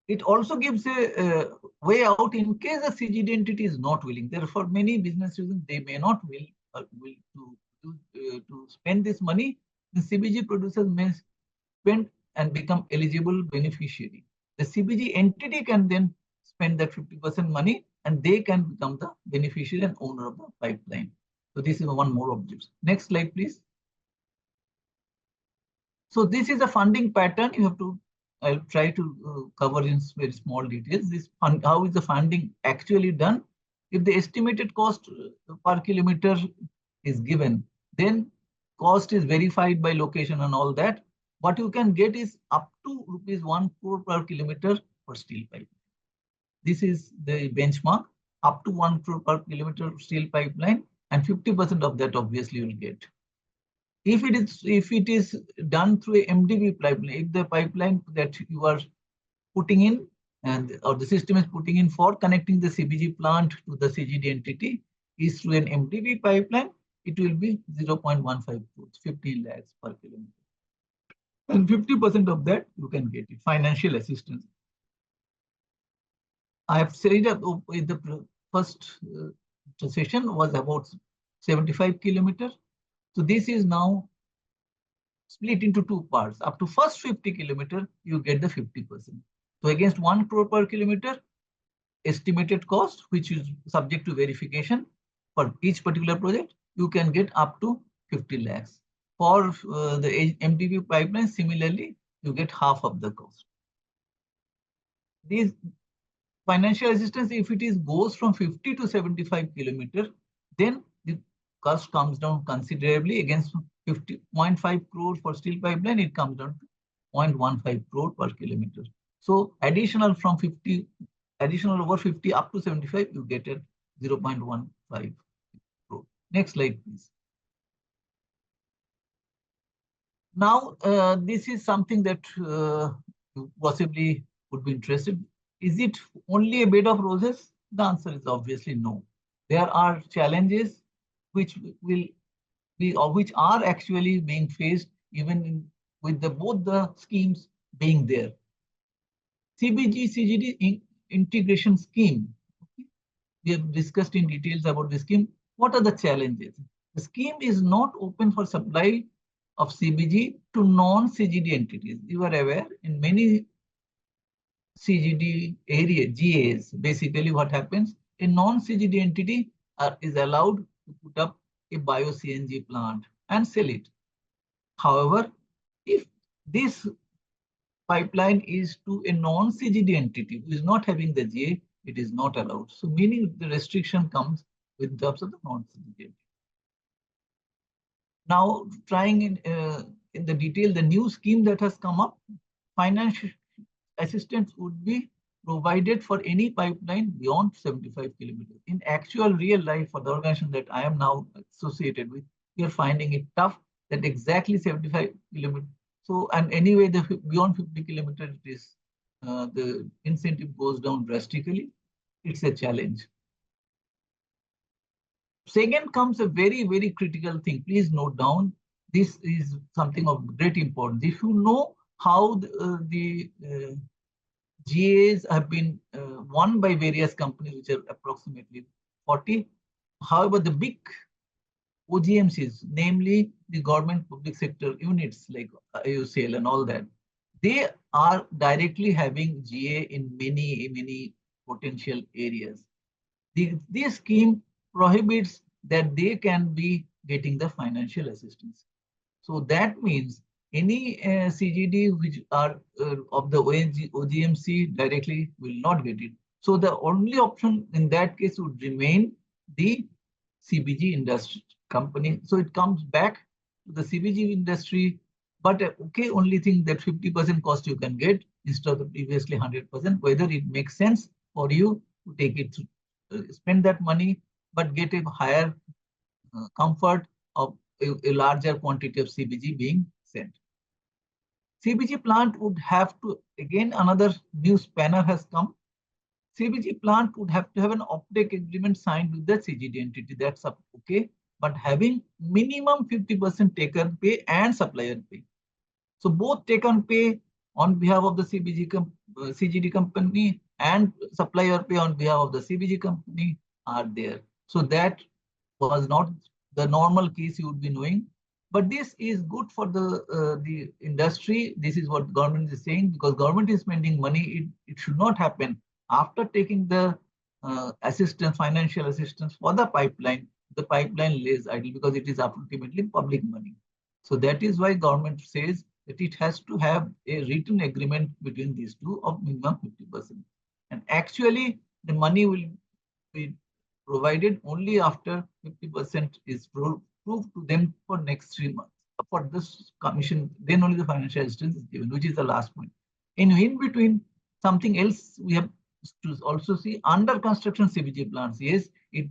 G: It also gives a way out in case the CGD entity is not willing. Therefore, many business reasons they may not will to spend this money. The CBG producers may spend and become eligible beneficiary. The CBG entity can then spend that 50% money and they can become the beneficiary and owner of the pipeline. So this is one more objective. Next slide, please. So this is a funding pattern. You have to, I'll try to cover in very small details. This fund, how is the funding actually done? If the estimated cost per kilometer is given, then cost is verified by location and all that. What you can get is up to rupees 1 crore per kilometer for steel pipeline. This is the benchmark, up to 1 crore per kilometer steel pipeline, and 50% of that obviously you will get. If it is done through a MDB pipeline, if the pipeline that you are putting in or the system is putting in for connecting the CBG plant to the CGD entity is through an MDB pipeline, it will be 0.15 crores, 15 lakhs per kilometer. And 50% of that you can get it, financial assistance. I have said that in the first session was about 75 kilometers. So this is now split into two parts. Up to first 50 kilometers, you get the 50%. So against 1 crore per kilometer, estimated cost, which is subject to verification for each particular project, you can get up to 50 lakhs. For the MDB pipeline, similarly, you get half of the cost. These financial assistance, if it goes from 50 to 75 kilometers, then the cost comes down considerably. Against 0.5 crore for steel pipeline, it comes down to 0.15 crore per kilometer. So additional from 50, additional over 50 up to 75, you get at 0.15 crore. Next slide, please. Now, this is something that you possibly would be interested. Is it only a bed of roses? The answer is obviously no. There are challenges which will be or which are actually being faced even with both the schemes being there. CBG CGD integration scheme. We have discussed in details about the scheme. What are the challenges? The scheme is not open for supply of CBG to non-CGD entities. You are aware in many CGD area, GAs, basically what happens, a non-CGD entity is allowed to put up a bio-CNG plant and sell it. However, if this pipeline is to a non-CGD entity who is not having the GA, it is not allowed. So meaning the restriction comes with terms of the non-CGD entity. Now, trying in the detail, the new scheme that has come up, financial assistance would be provided for any pipeline beyond 75 kilometers. In actual real life, for the organization that I am now associated with, we are finding it tough that exactly 75 kilometers. So, and anyway, the beyond 50 kilometers, it is the incentive goes down drastically. It's a challenge. Second comes a very, very critical thing. Please note down. This is something of great importance. If you know how the GAs have been won by various companies, which are approximately 40. However, the big OGMCs, namely the government public sector units like IOCL and all that, they are directly having GA in many potential areas. This scheme prohibits that they can be getting the financial assistance. So that means any CGD which are of the OGMC directly will not get it. So the only option in that case would remain the CBG industry company. So it comes back to the CBG industry, but okay, only thing that 50% cost you can get instead of the previously 100%, whether it makes sense for you to take it, spend that money, but get a higher comfort of a larger quantity of CBG being sent. CBG plant would have to, again, another new spanner has come. CBG plant would have to have an offtake agreement signed with the CGD entity. That's okay, but having minimum 50% take-on pay and supplier pay. So both take-on pay on behalf of the CGD company and supplier pay on behalf of the CBG company are there. So that was not the normal case you would be knowing. But this is good for the industry. This is what government is saying, because government is spending money. It should not happen after taking the assistance, financial assistance for the pipeline. The pipeline lays idle because it is ultimately public money. So that is why government says that it has to have a written agreement between these two of minimum 50%. And actually, the money will be provided only after 50% is proved to them for next 3 months. For this commission, then only the financial assistance is given, which is the last point. In between, something else we have to also see under construction CBG plants. Yes, it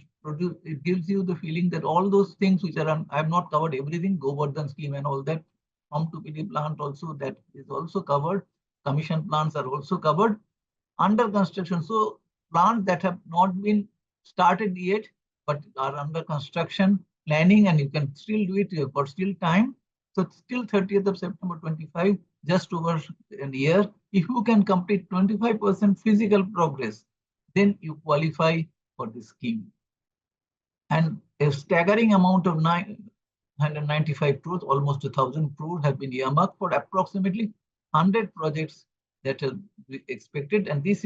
G: gives you the feeling that all those things which are I have not covered everything, Govardhan scheme and all that. From 2PD plant also, that is also covered. Commission plants are also covered under construction. So plants that have not been started yet but are under construction, planning, and you can still do it, you've got still time. So still 30th of September 25, just over a year, if you can complete 25% physical progress, then you qualify for this scheme. And a staggering amount of 995 crores, almost 1,000 crores have been earmarked for approximately 100 projects that are expected. And this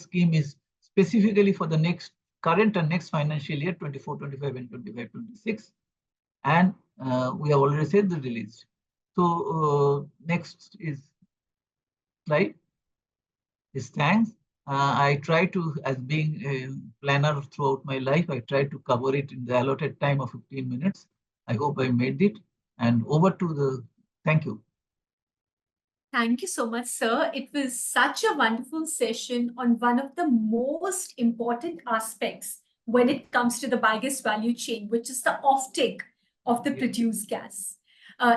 G: scheme is specifically for the current and next financial year, 24-25 and 25-26. And we have already said the release. So next is slide. Is thanks. I try to, as being a planner throughout my life, I try to cover it in the allotted time of 15 minutes. I hope I made it. And over to the, thank you.
A: Thank you so much, sir. It was such a wonderful session on one of the most important aspects when it comes to the biogas value chain, which is the offtake of the produced gas,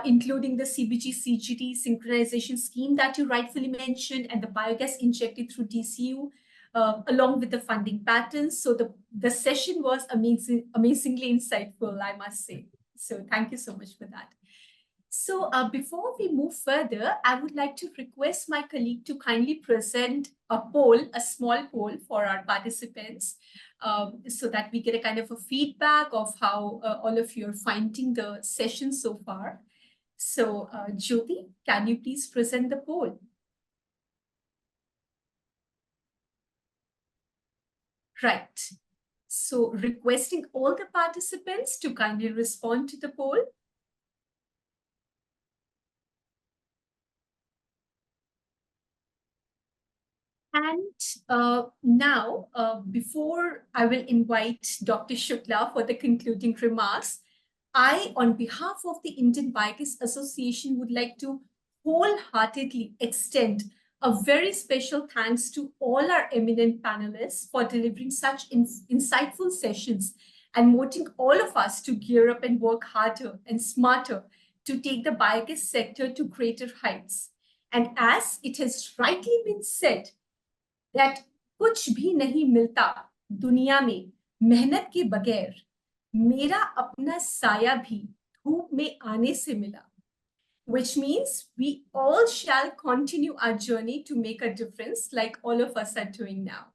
A: including the CBG-CGD synchronization scheme that you rightfully mentioned, and the biogas injected through DCU, along with the funding patterns. So the session was amazingly insightful, I must say. So thank you so much for that. So before we move further, I would like to request my colleague to kindly present a small poll for our participants, so that we get a kind of a feedback of how all of you are finding the session so far. So Jyoti, can you please present the poll? Right. So requesting all the participants to kindly respond to the poll. And now, before I will invite Dr. Shukla for the concluding remarks, I, on behalf of the Indian Biogas Association, would like to wholeheartedly extend a very special thanks to all our eminent panelists for delivering such insightful sessions and motivating all of us to gear up and work harder and smarter to take the biogas sector to greater heights. And as it has rightly been said, that कुछ भी नहीं मिलता दुनिया में मेहनत के बगैर, मेरा अपना साया भी धूप में आने से मिला, which means we all shall continue our journey to make a difference like all of us are doing now.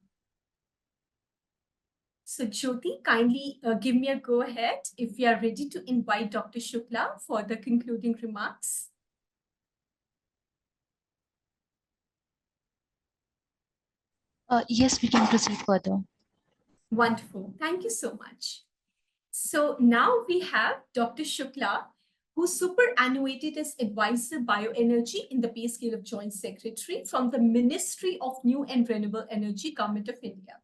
A: So Jyoti, kindly give me a go ahead if we are ready to invite Dr. Shukla for the concluding remarks.
H: Yes, we can proceed further.
A: Wonderful. Thank you so much. So now we have Dr. Shukla, who superannuated as Advisor Bioenergy in the pay scale of Joint Secretary from the Ministry of New and Renewable Energy, Government of India,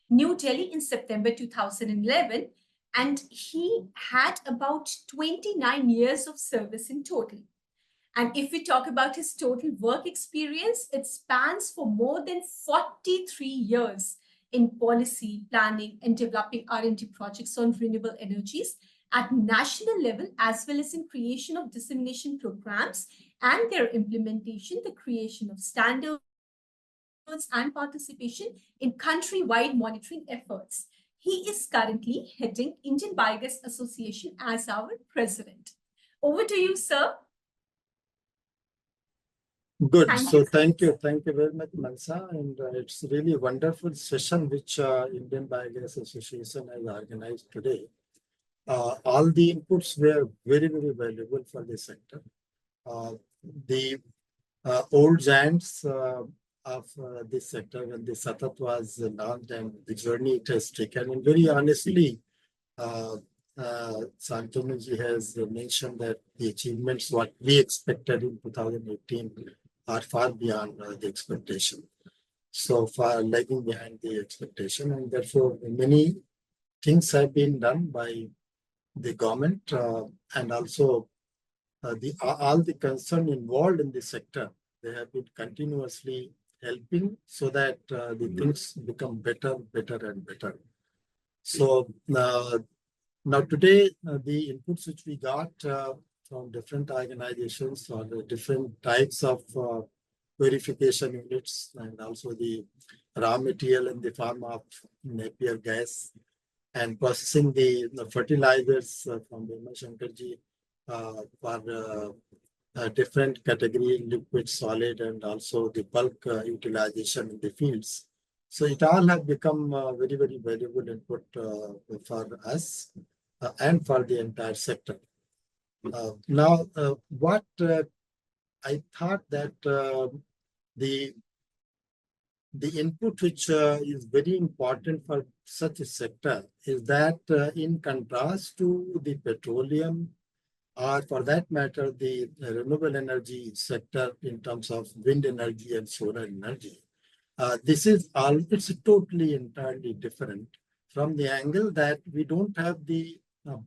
A: New Delhi in September 2011, and he had about 29 years of service in total. And if we talk about his total work experience, it spans for more than 43 years in policy, planning, and developing R&D projects on renewable energies at national level, as well as in creation of dissemination programs and their implementation, the creation of standards and participation in country-wide monitoring efforts. He is currently heading Indian Biogas Association as our president. Over to you, sir.
I: Good. Thank you very much, Mansa. And it's really a wonderful session which Indian Biogas Association has organized today. all the inputs were very, very valuable for the sector. The old giants of this sector, when the Satat was launched and the journey it has taken, and very honestly, Santanu has mentioned that the achievements what we expected in 2018 are far beyond the expectation. So far lagging behind the expectation, and therefore many things have been done by the government and also all the concern involved in this sector. They have been continuously helping so that the things become better and better. So now today, the inputs which we got from different organizations or the different types of verification units, and also the raw material in the form of Napier gas, and processing the fertilizers from Bhima Shankarji for different category, liquid, solid, and also the bulk utilization in the fields. So it all have become very, very valuable input for us and for the entire sector. Now, what I thought that the input which is very important for such a sector is that in contrast to the petroleum, or for that matter, the renewable energy sector in terms of wind energy and solar energy, this is all, it's totally entirely different from the angle that we don't have the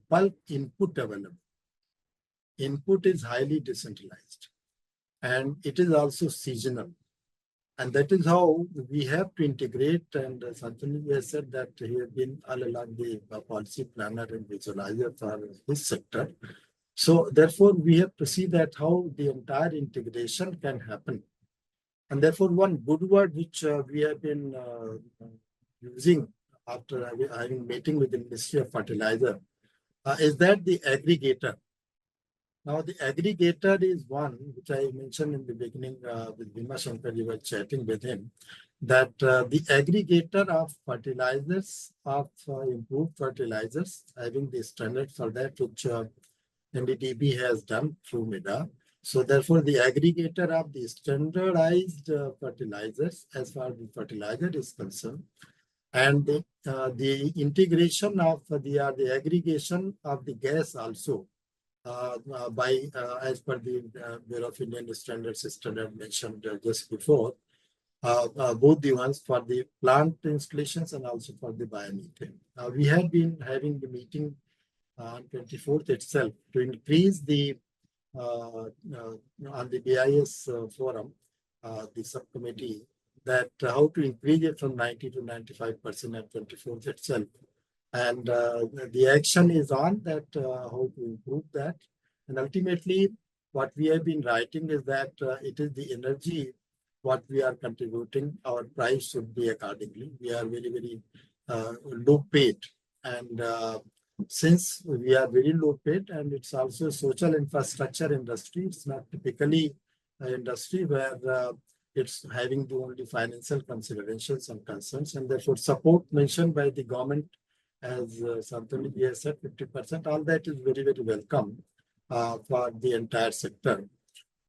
I: bulk input available. Input is highly decentralized and it is also seasonal. And that is how we have to integrate, and Santanu has said that he has been all along the policy planner and visualizer for this sector. So therefore, we have to see that how the entire integration can happen. And therefore, one good word which we have been using after having meeting with the Ministry of Fertilizer is that the aggregator. Now, the aggregator is one which I mentioned in the beginning with Bhima Shankar, you were chatting with him, that the aggregator of fertilizers, of improved fertilizers, having the standard for that, which NDDB has done through MIDA. So therefore, the aggregator of the standardized fertilizers as far as the fertilizer is concerned, and the integration of the aggregation of the gas also by as per the Bureau of Indian Standards standard mentioned just before, both the ones for the plant installations and also for the biomethane. We have been having the meeting on 24th itself to increase the on the BIS forum, the subcommittee, that how to increase it from 90 to 95% at 24th itself. And the action is on that, how to improve that. And ultimately, what we have been writing is that it is the energy what we are contributing, our price should be accordingly. We are very, very low paid. And since we are very low paid, and it's also a social infrastructure industry, it's not typically an industry where it's having the only financial considerations and concerns, and therefore support mentioned by the government, as Santanu has said, 50%, all that is very, very welcome for the entire sector.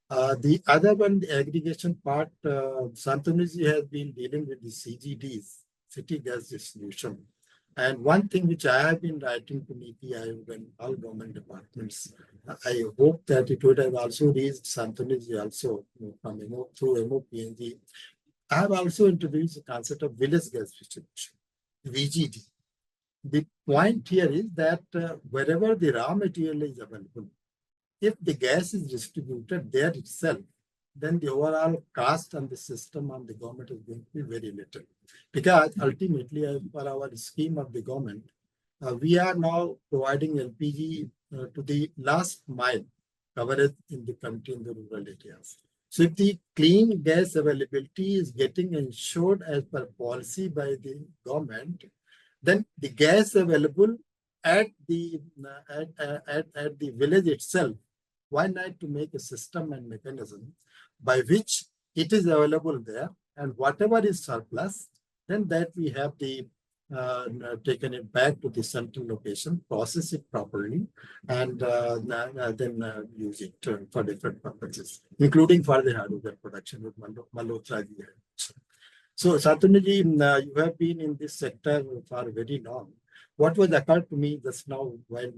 I: The other one, the aggregation part, Santanu has been dealing with the CGDs, city gas distribution. And one thing which I have been writing to NITI Aayog and all government departments, I hope that it would have also reached Santanu also from through MOPNG. I have also introduced the concept of village gas distribution, VGD. The point here is that wherever the raw material is available, if the gas is distributed there itself, then the overall cost on the system on the government is going to be very little. Because ultimately, for our scheme of the government, we are now providing LPG to the last mile coverage in the country in the rural areas. So if the clean gas availability is getting ensured as per policy by the government, then the gas available at the village itself, why not to make a system and mechanism by which it is available there, and whatever is surplus, then that we have the taken it back to the central location, process it properly, and then use it for different purposes, including for the hydrogen production with Malhotra ji. So Shantanu ji, you have been in this sector for very long. What was occurred to me just now while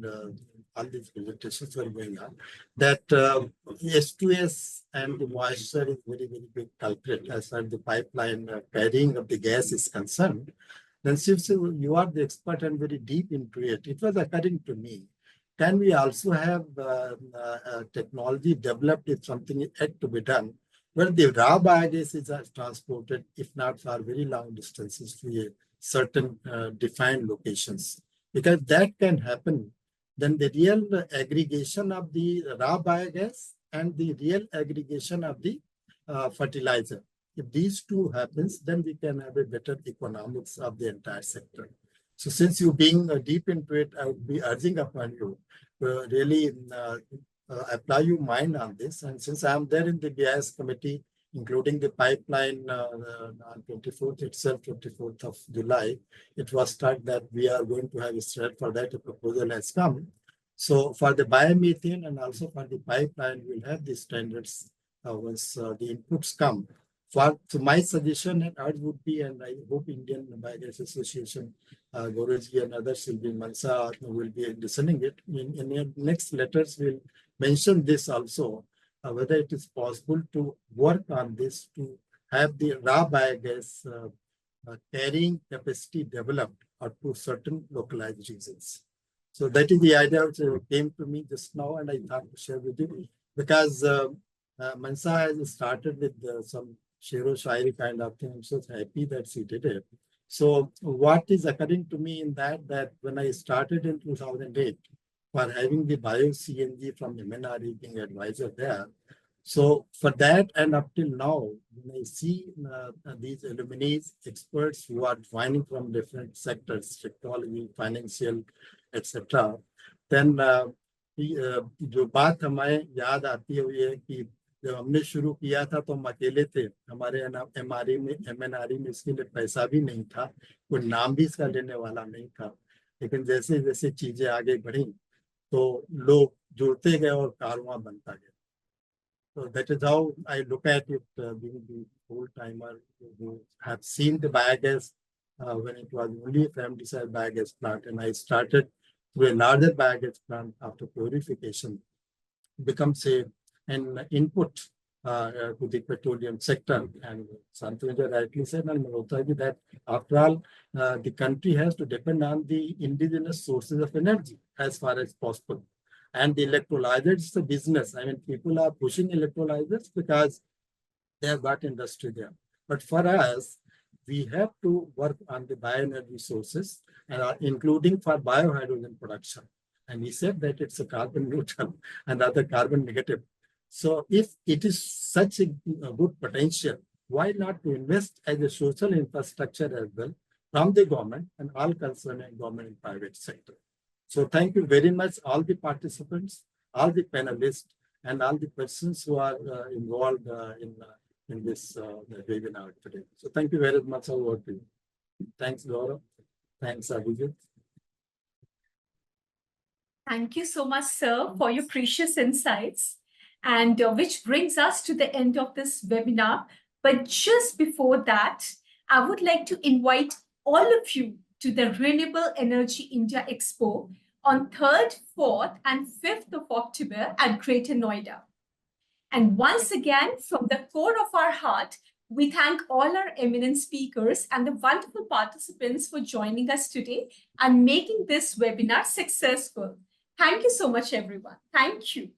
I: all these presentations were going on, that S2S and the moisture is very, very big culprit as far as the pipeline carrying of the gas is concerned. Then since you are the expert and very deep into it, it was occurring to me, can we also have technology developed if something had to be done, where the raw biogas is transported, if not for very long distances, to a certain defined locations, because that can happen. Then the real aggregation of the raw biogas and the real aggregation of the fertilizer. If these two happens, then we can have a better economics of the entire sector. So since you being deep into it, I would be urging upon you to really apply your mind on this. And since I'm there in the BIS committee, including the pipeline on 24th itself, 24th of July, it was started that we are going to have a start for that. A proposal has come. So for the biomethane and also for the pipeline, we'll have the standards once the inputs come. So my suggestion and urge would be, and I hope Indian Biogas Association, Goroji and others will be, Mansa will be listening it. In your next letters, we'll mention this also, whether it is possible to work on this to have the raw biogas carrying capacity developed or to certain localized regions. So that is the idea which came to me just now, and I thought to share with you, because Mansa has started with some Shero Shairi kind of thing. I'm so happy that she did it. So what is occurring to me in that when I started in 2008 for having the bio-CNG from MNRE being advisor there, so for that and up till now, when I see these alumni experts who are joining from different sectors, technology, financial, etc., then जो बात हमें याद आती है वो ये कि जब हमने शुरू किया था तो हम अकेले थे, हमारे MNRE में इसके लिए पैसा भी नहीं था, कोई नाम भी इसका लेने वाला नहीं था, लेकिन जैसे जैसे चीजें आगे बढ़ी तो लोग जुड़ते गए और कारवां बनता गया. So that is how I look at it, being the old timer who have seen the biogas when it was only a family-sized biogas plant, and I started to a larger biogas plant after purification, becomes an input to the petroleum sector. And Shantanu rightly said, and Malhotra, that after all, the country has to depend on the indigenous sources of energy as far as possible. And the electrolyzers is a business. I mean, people are pushing electrolyzers because they have got industry there. But for us, we have to work on the bioenergy sources, including for biohydrogen production. And he said that it's a carbon neutral and other carbon negative. So if it is such a good potential, why not to invest as a social infrastructure as well from the government and all concerning government and private sector. So thank you very much, all the participants, all the panelists, and all the persons who are involved in this webinar today. So thank you very much. Over to you. Thanks, Gaurav. Thanks, Abhijit.
A: Thank you so much, sir, for your precious insights. And which brings us to the end of this webinar. But just before that, I would like to invite all of you to the Renewable Energy India Expo on 3rd, 4th, and 5th of October at Greater Noida. And once again, from the core of our heart, we thank all our eminent speakers and the wonderful participants for joining us today and making this webinar successful. Thank you so much, everyone. Thank you.